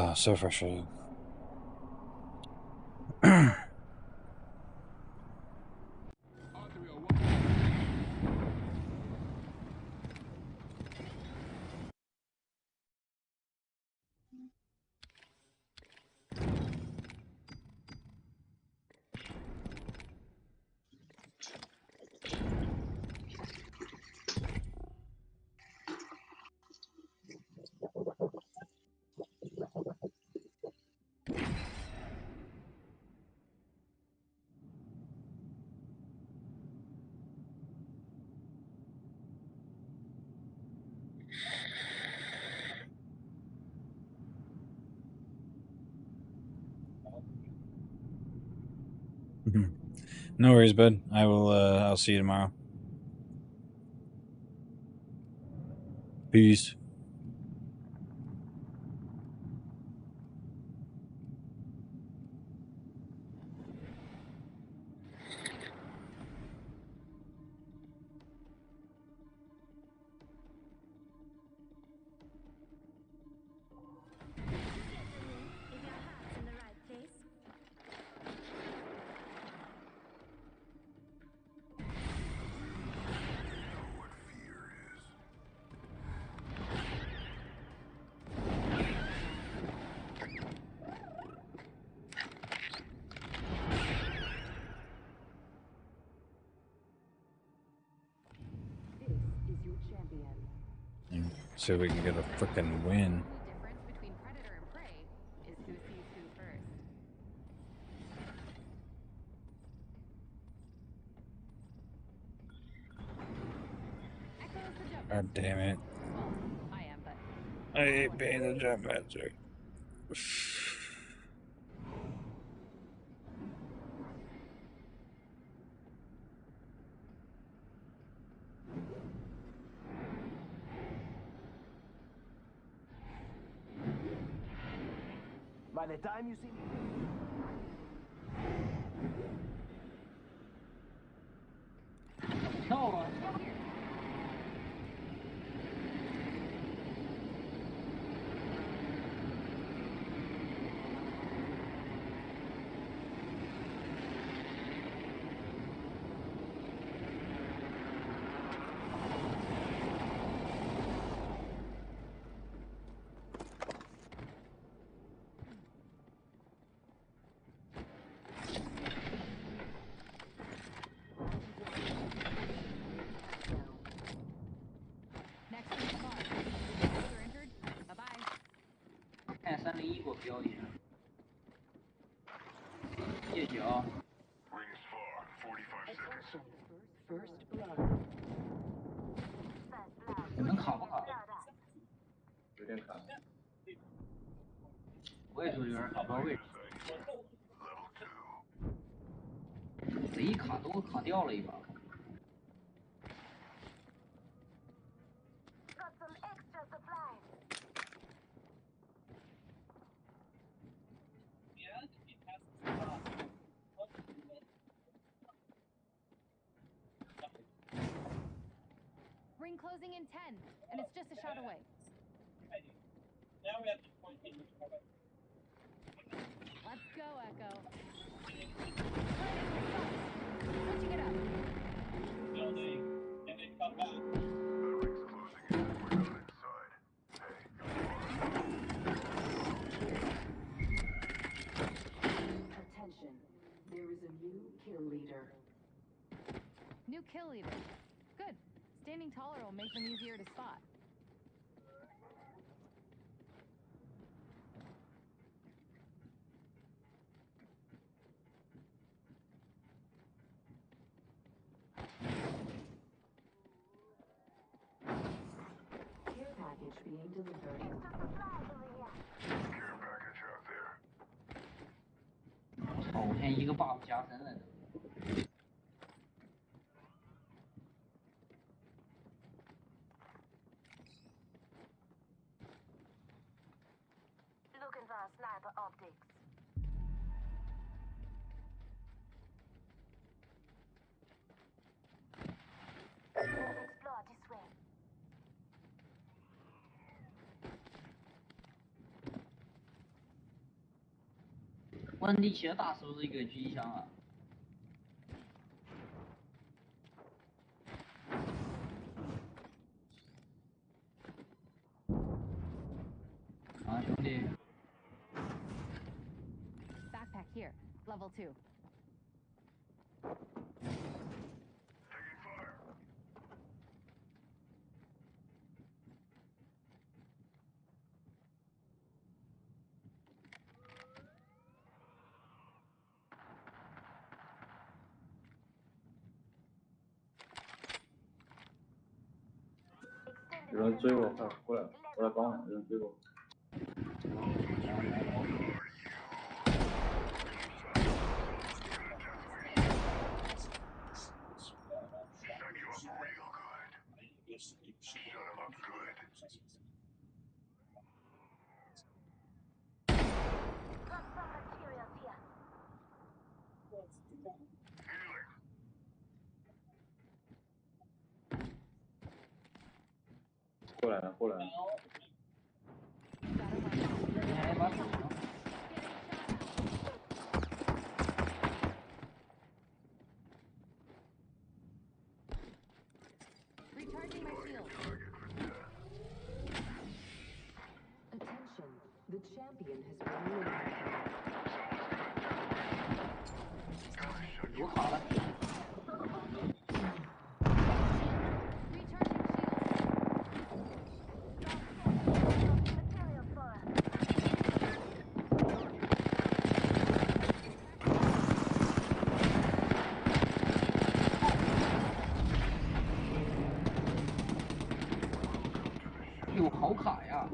Oh, so frustrating. No worries, bud. I will. I'll see you tomorrow. Peace. See if we can get a freaking win. The difference between predator and prey is who sees who first. Echo's the jump. God damn it. Well, I am, but I hate being the jump master. By the time you see me. No. next in the car. If you're injured, bye-bye. 看301给我标一下，谢谢啊。能卡不卡？有点卡。我也说有点卡，不知道为啥。贼卡，都卡掉了一把。Ring closing in 10, and it's just a shot away. Let's go, Echo. Switching it up. Attention, there is a new kill leader. New kill leader. Good. Standing taller will make them easier to spot. Care package being delivered. Care package out there. 操！我现在一个 buff 加身了都。Looking for sniper optics. Let's explore this way. 问地铁打是不是一个狙击枪啊？啊，兄弟。 Backpack here, level 2. Extended 有人追我，快过来，过来帮我，有人追我。过来了，过来了。Recharging my shield. Attention, the champion has been eliminated. 我卡了。 哟，好卡呀！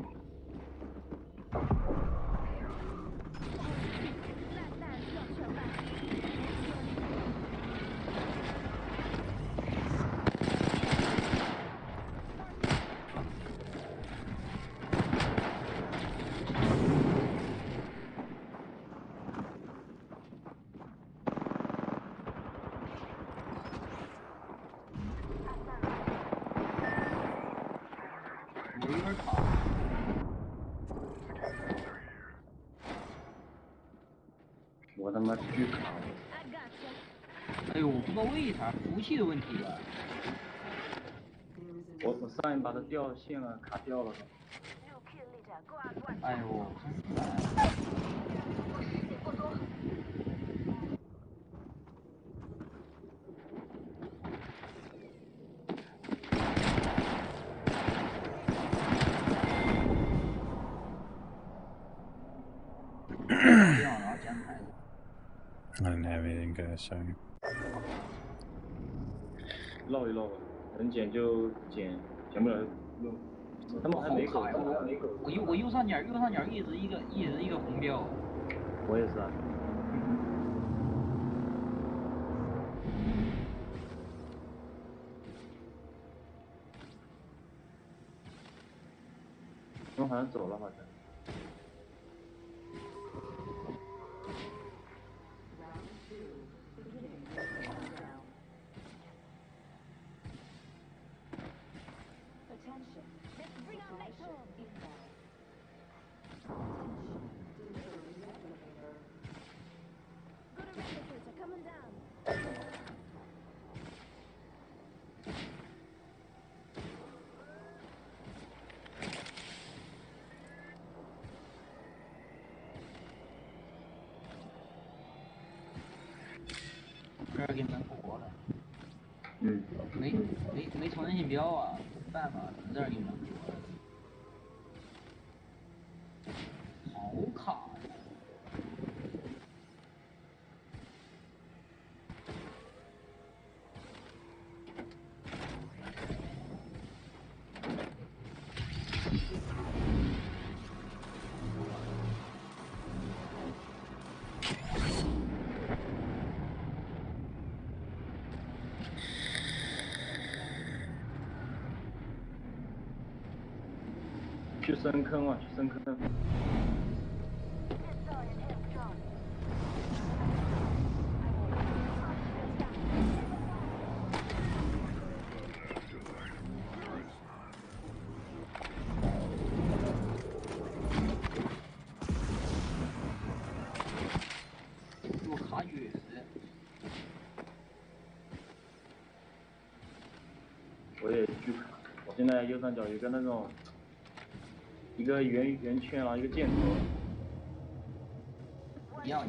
我有点卡。我他妈巨卡了。哎呦，不知道为啥服务器的问题吧？我上一把它掉线了，卡掉了。哎呦，真烦。I didn't have anything, guys. Sorry. 绕一绕吧，能捡就捡，捡不了就用。他们还没狗，我右上角一直一个红标。我也是啊。我好像走了，好像。 这儿给你们活了。嗯。没重新标啊，没办法，只能这儿给你们活了。好卡呀！去深坑啊，去深坑。在右上角有一个那种一个圆圈，然后一个箭头。一样。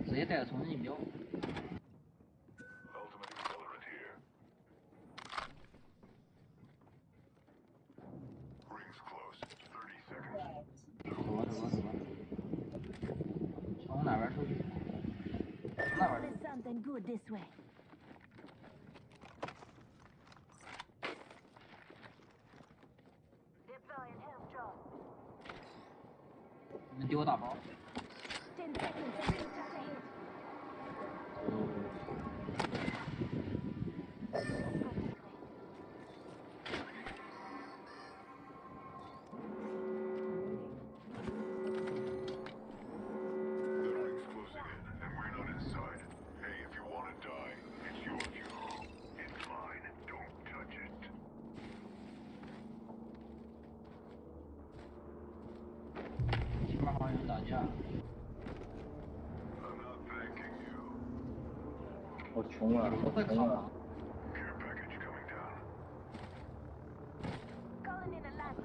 直接带着重新引流。从哪边出去？从那边。There's something good this way. 你们丢我大包。 10 seconds, the ring's just ahead.好穷啊！都快卡了。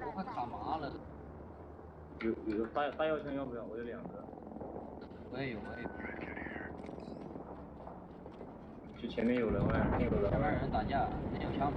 都快卡麻了。有大药箱要不要？我有2个。我也有。去前面有人吗？前面有人打架，那有枪。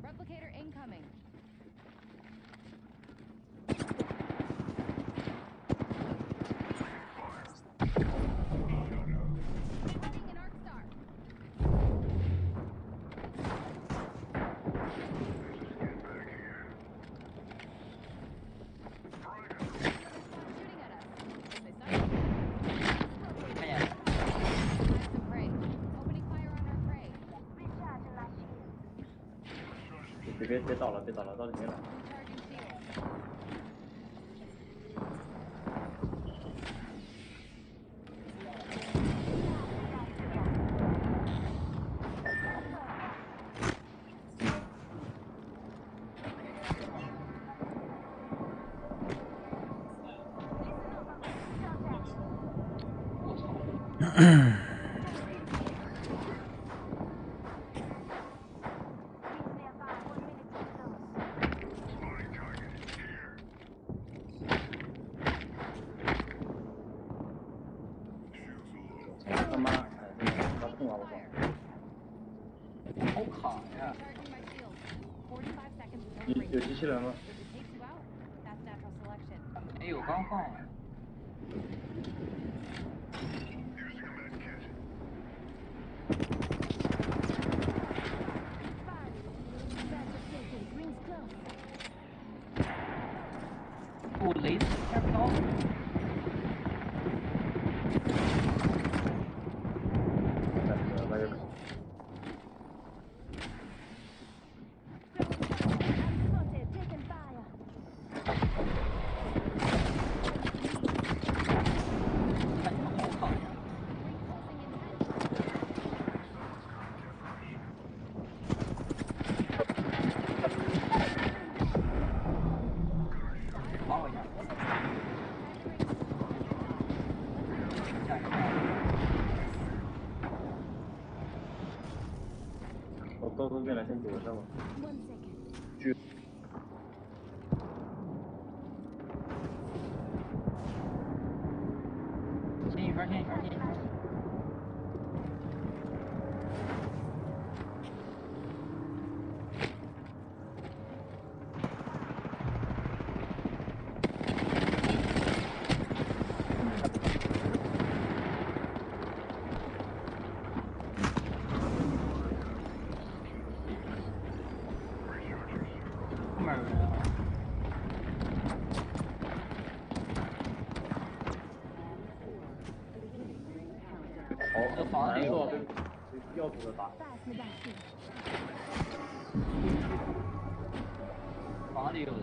Replicator incoming. Setting an arc star. Shooting at us. They suck. Some prey. Opening fire on our prey. 别倒了，到里面了。 Recharging shield.好卡呀！ Recharging my shield. 45 seconds until 有机器人吗？ Does it take you out? That's natural selection. 没有，刚放。 我雷子开不到。我到这边来先躲一下吧。先一分，先一分。房里有。蓝色被吊死的打。房里有人。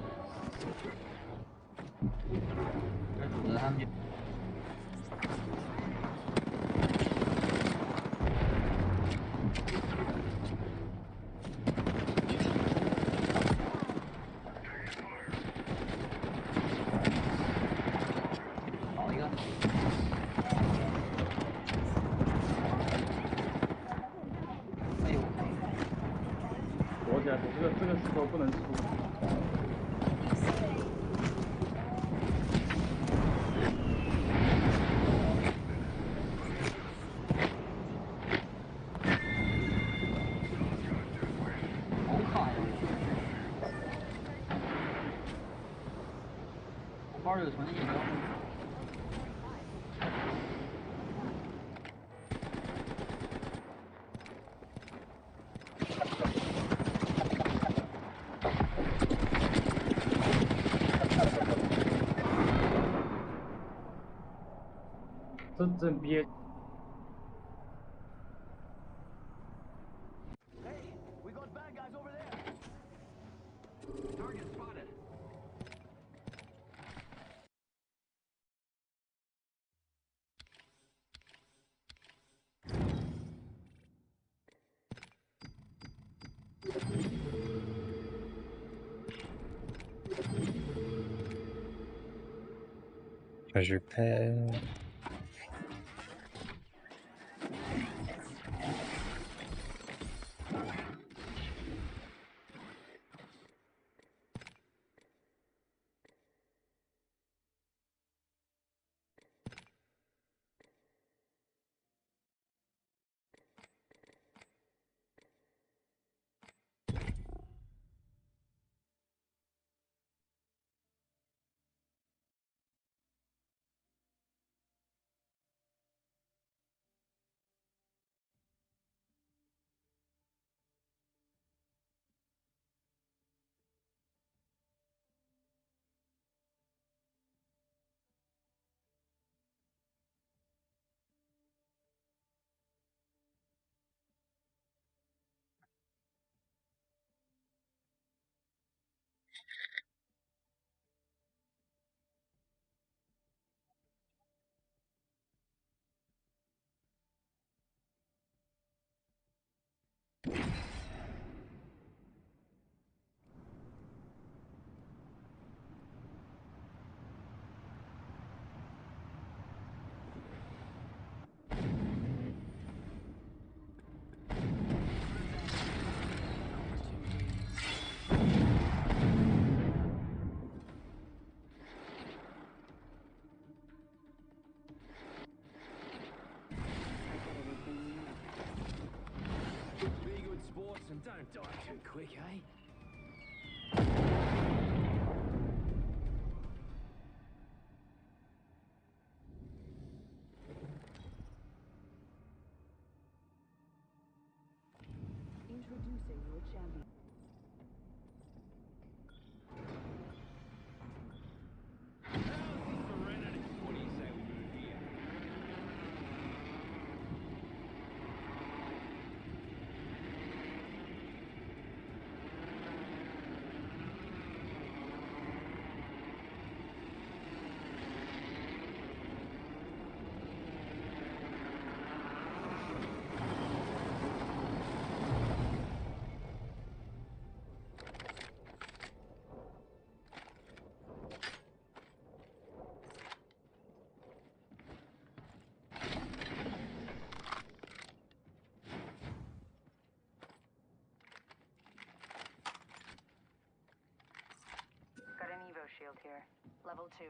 这死了他们就。倒一个。哎呦！躲起来，这个石头不能出。好卡呀！我包里有纯饮料。这真憋。Treasure pad. Be good sports and don't die too quick, eh? Introducing your champion. What do you say we do here? Got an Evo shield here. Level 2.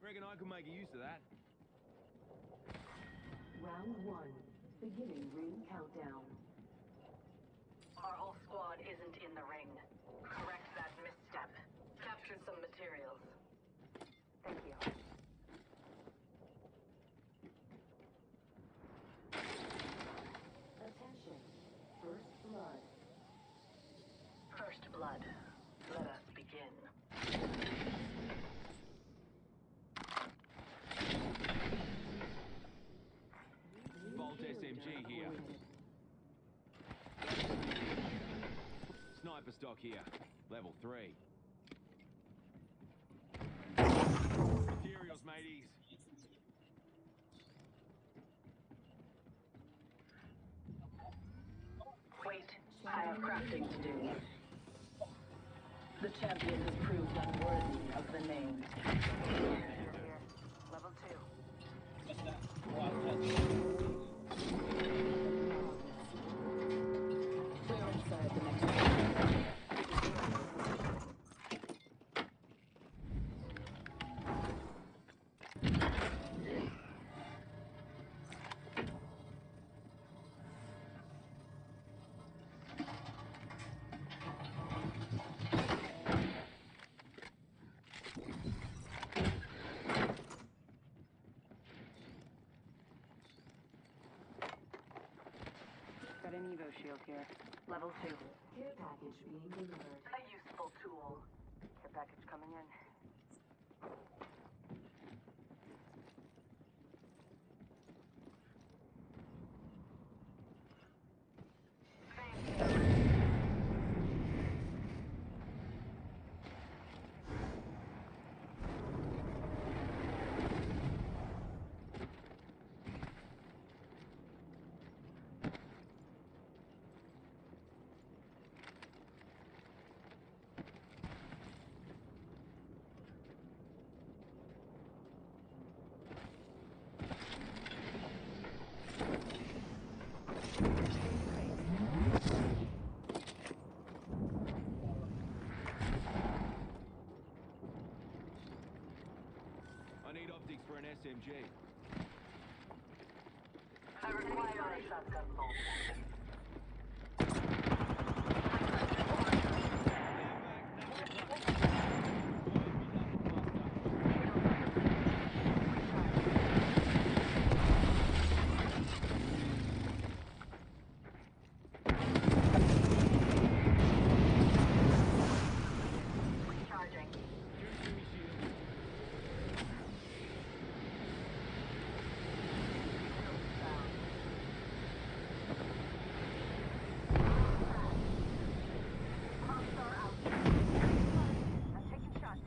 Reckon I could make use of that. Round 1. Beginning ring countdown. Our whole squad isn't in the ring. Correct that misstep. Captured some materials. Thank you. Attention. First blood. First blood. overstock here. Level 3. Materials, mateys. Wait, I have crafting to do. The champion has proved unworthy of the name. Level 2. We're inside the next room. Got an Evo shield here. Level 2. Care package being delivered. A useful tool. Care package coming in. I need optics for an SMG. I require a shotgun bolt. Recharging. I'm taking shots.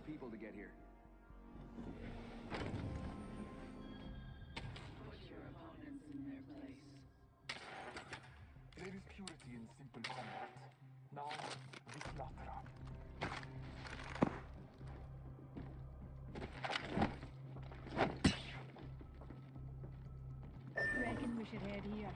People to get here. Put your opponents in their place. There is purity in simple combat. Now, we slaughter. Reckon we should head here.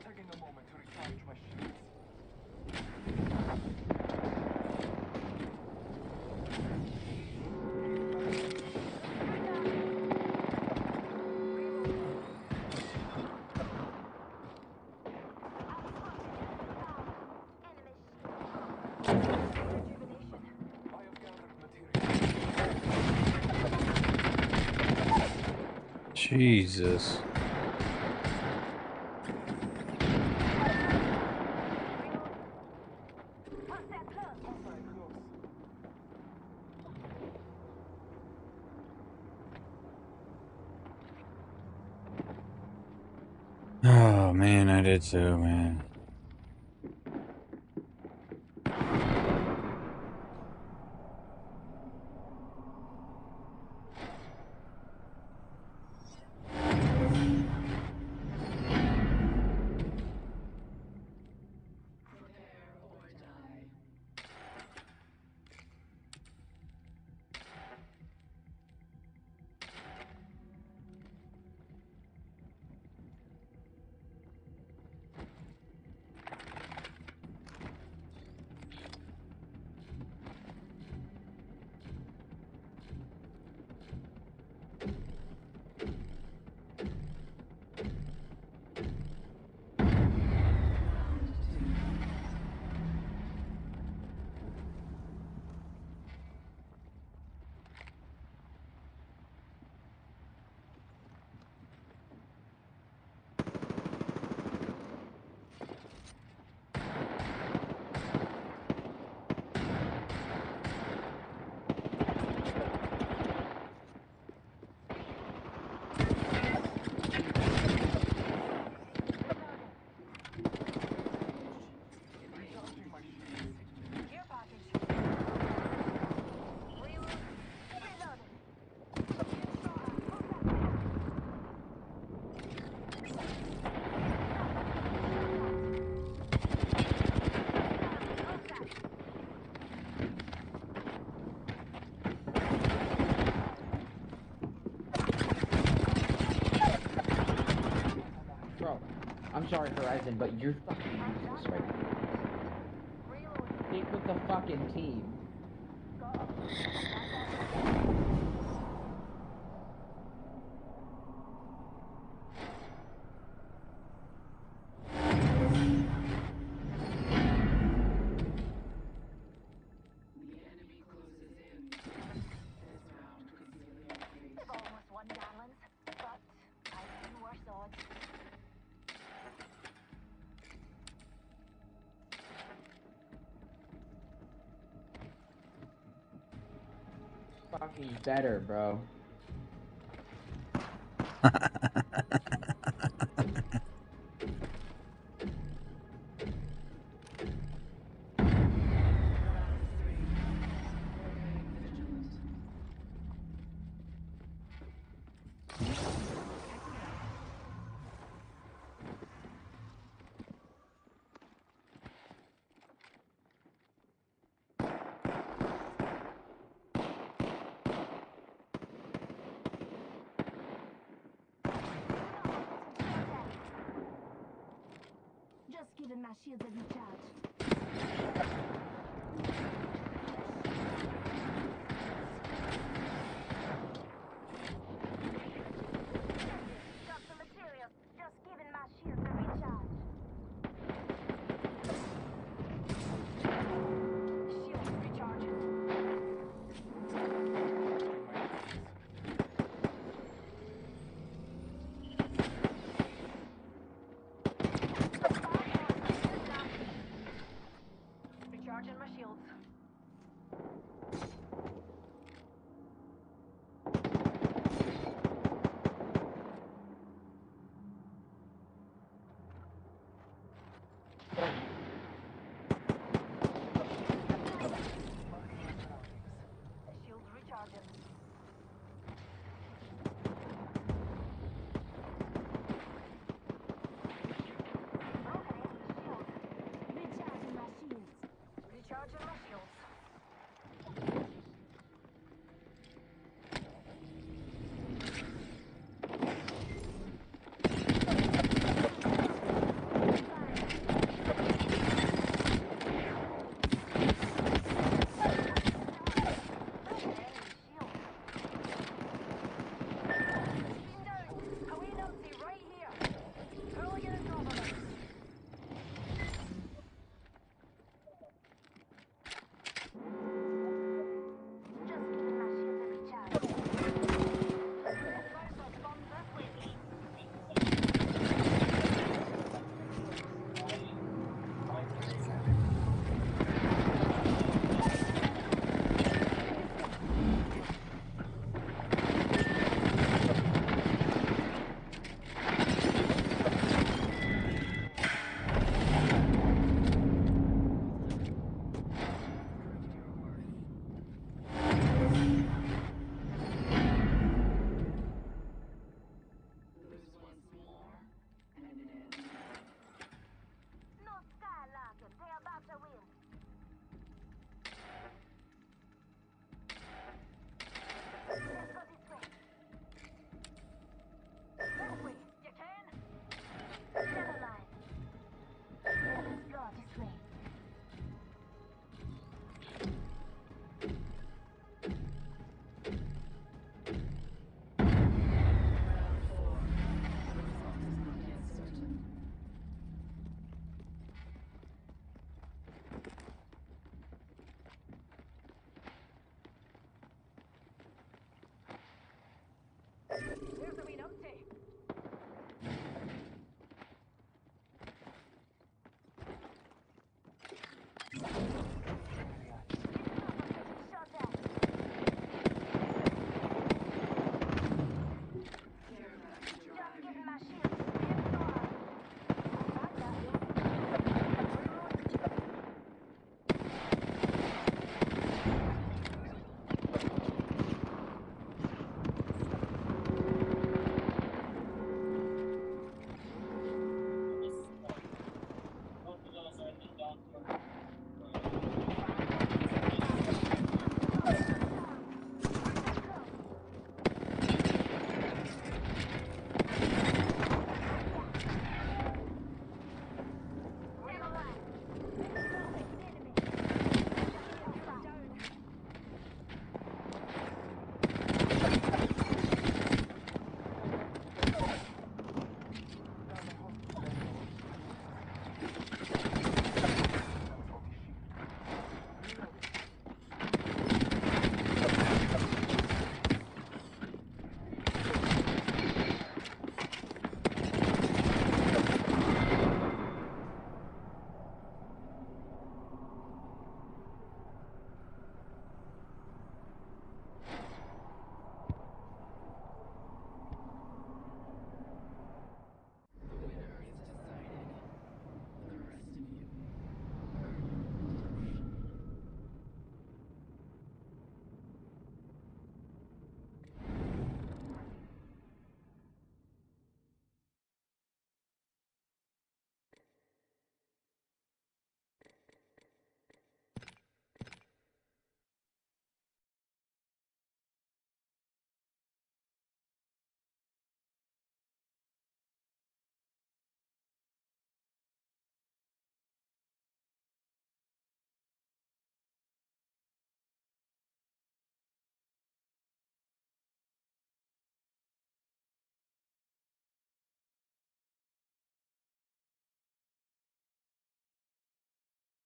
Taking a moment to recharge my shields. Jesus. Oh man, I did too, man. Bro, I'm sorry, Horizon, but you're fucking useless right now. Stick with the fucking team. The enemy closes in. Fucking better, bro. Just giving my shields a recharge.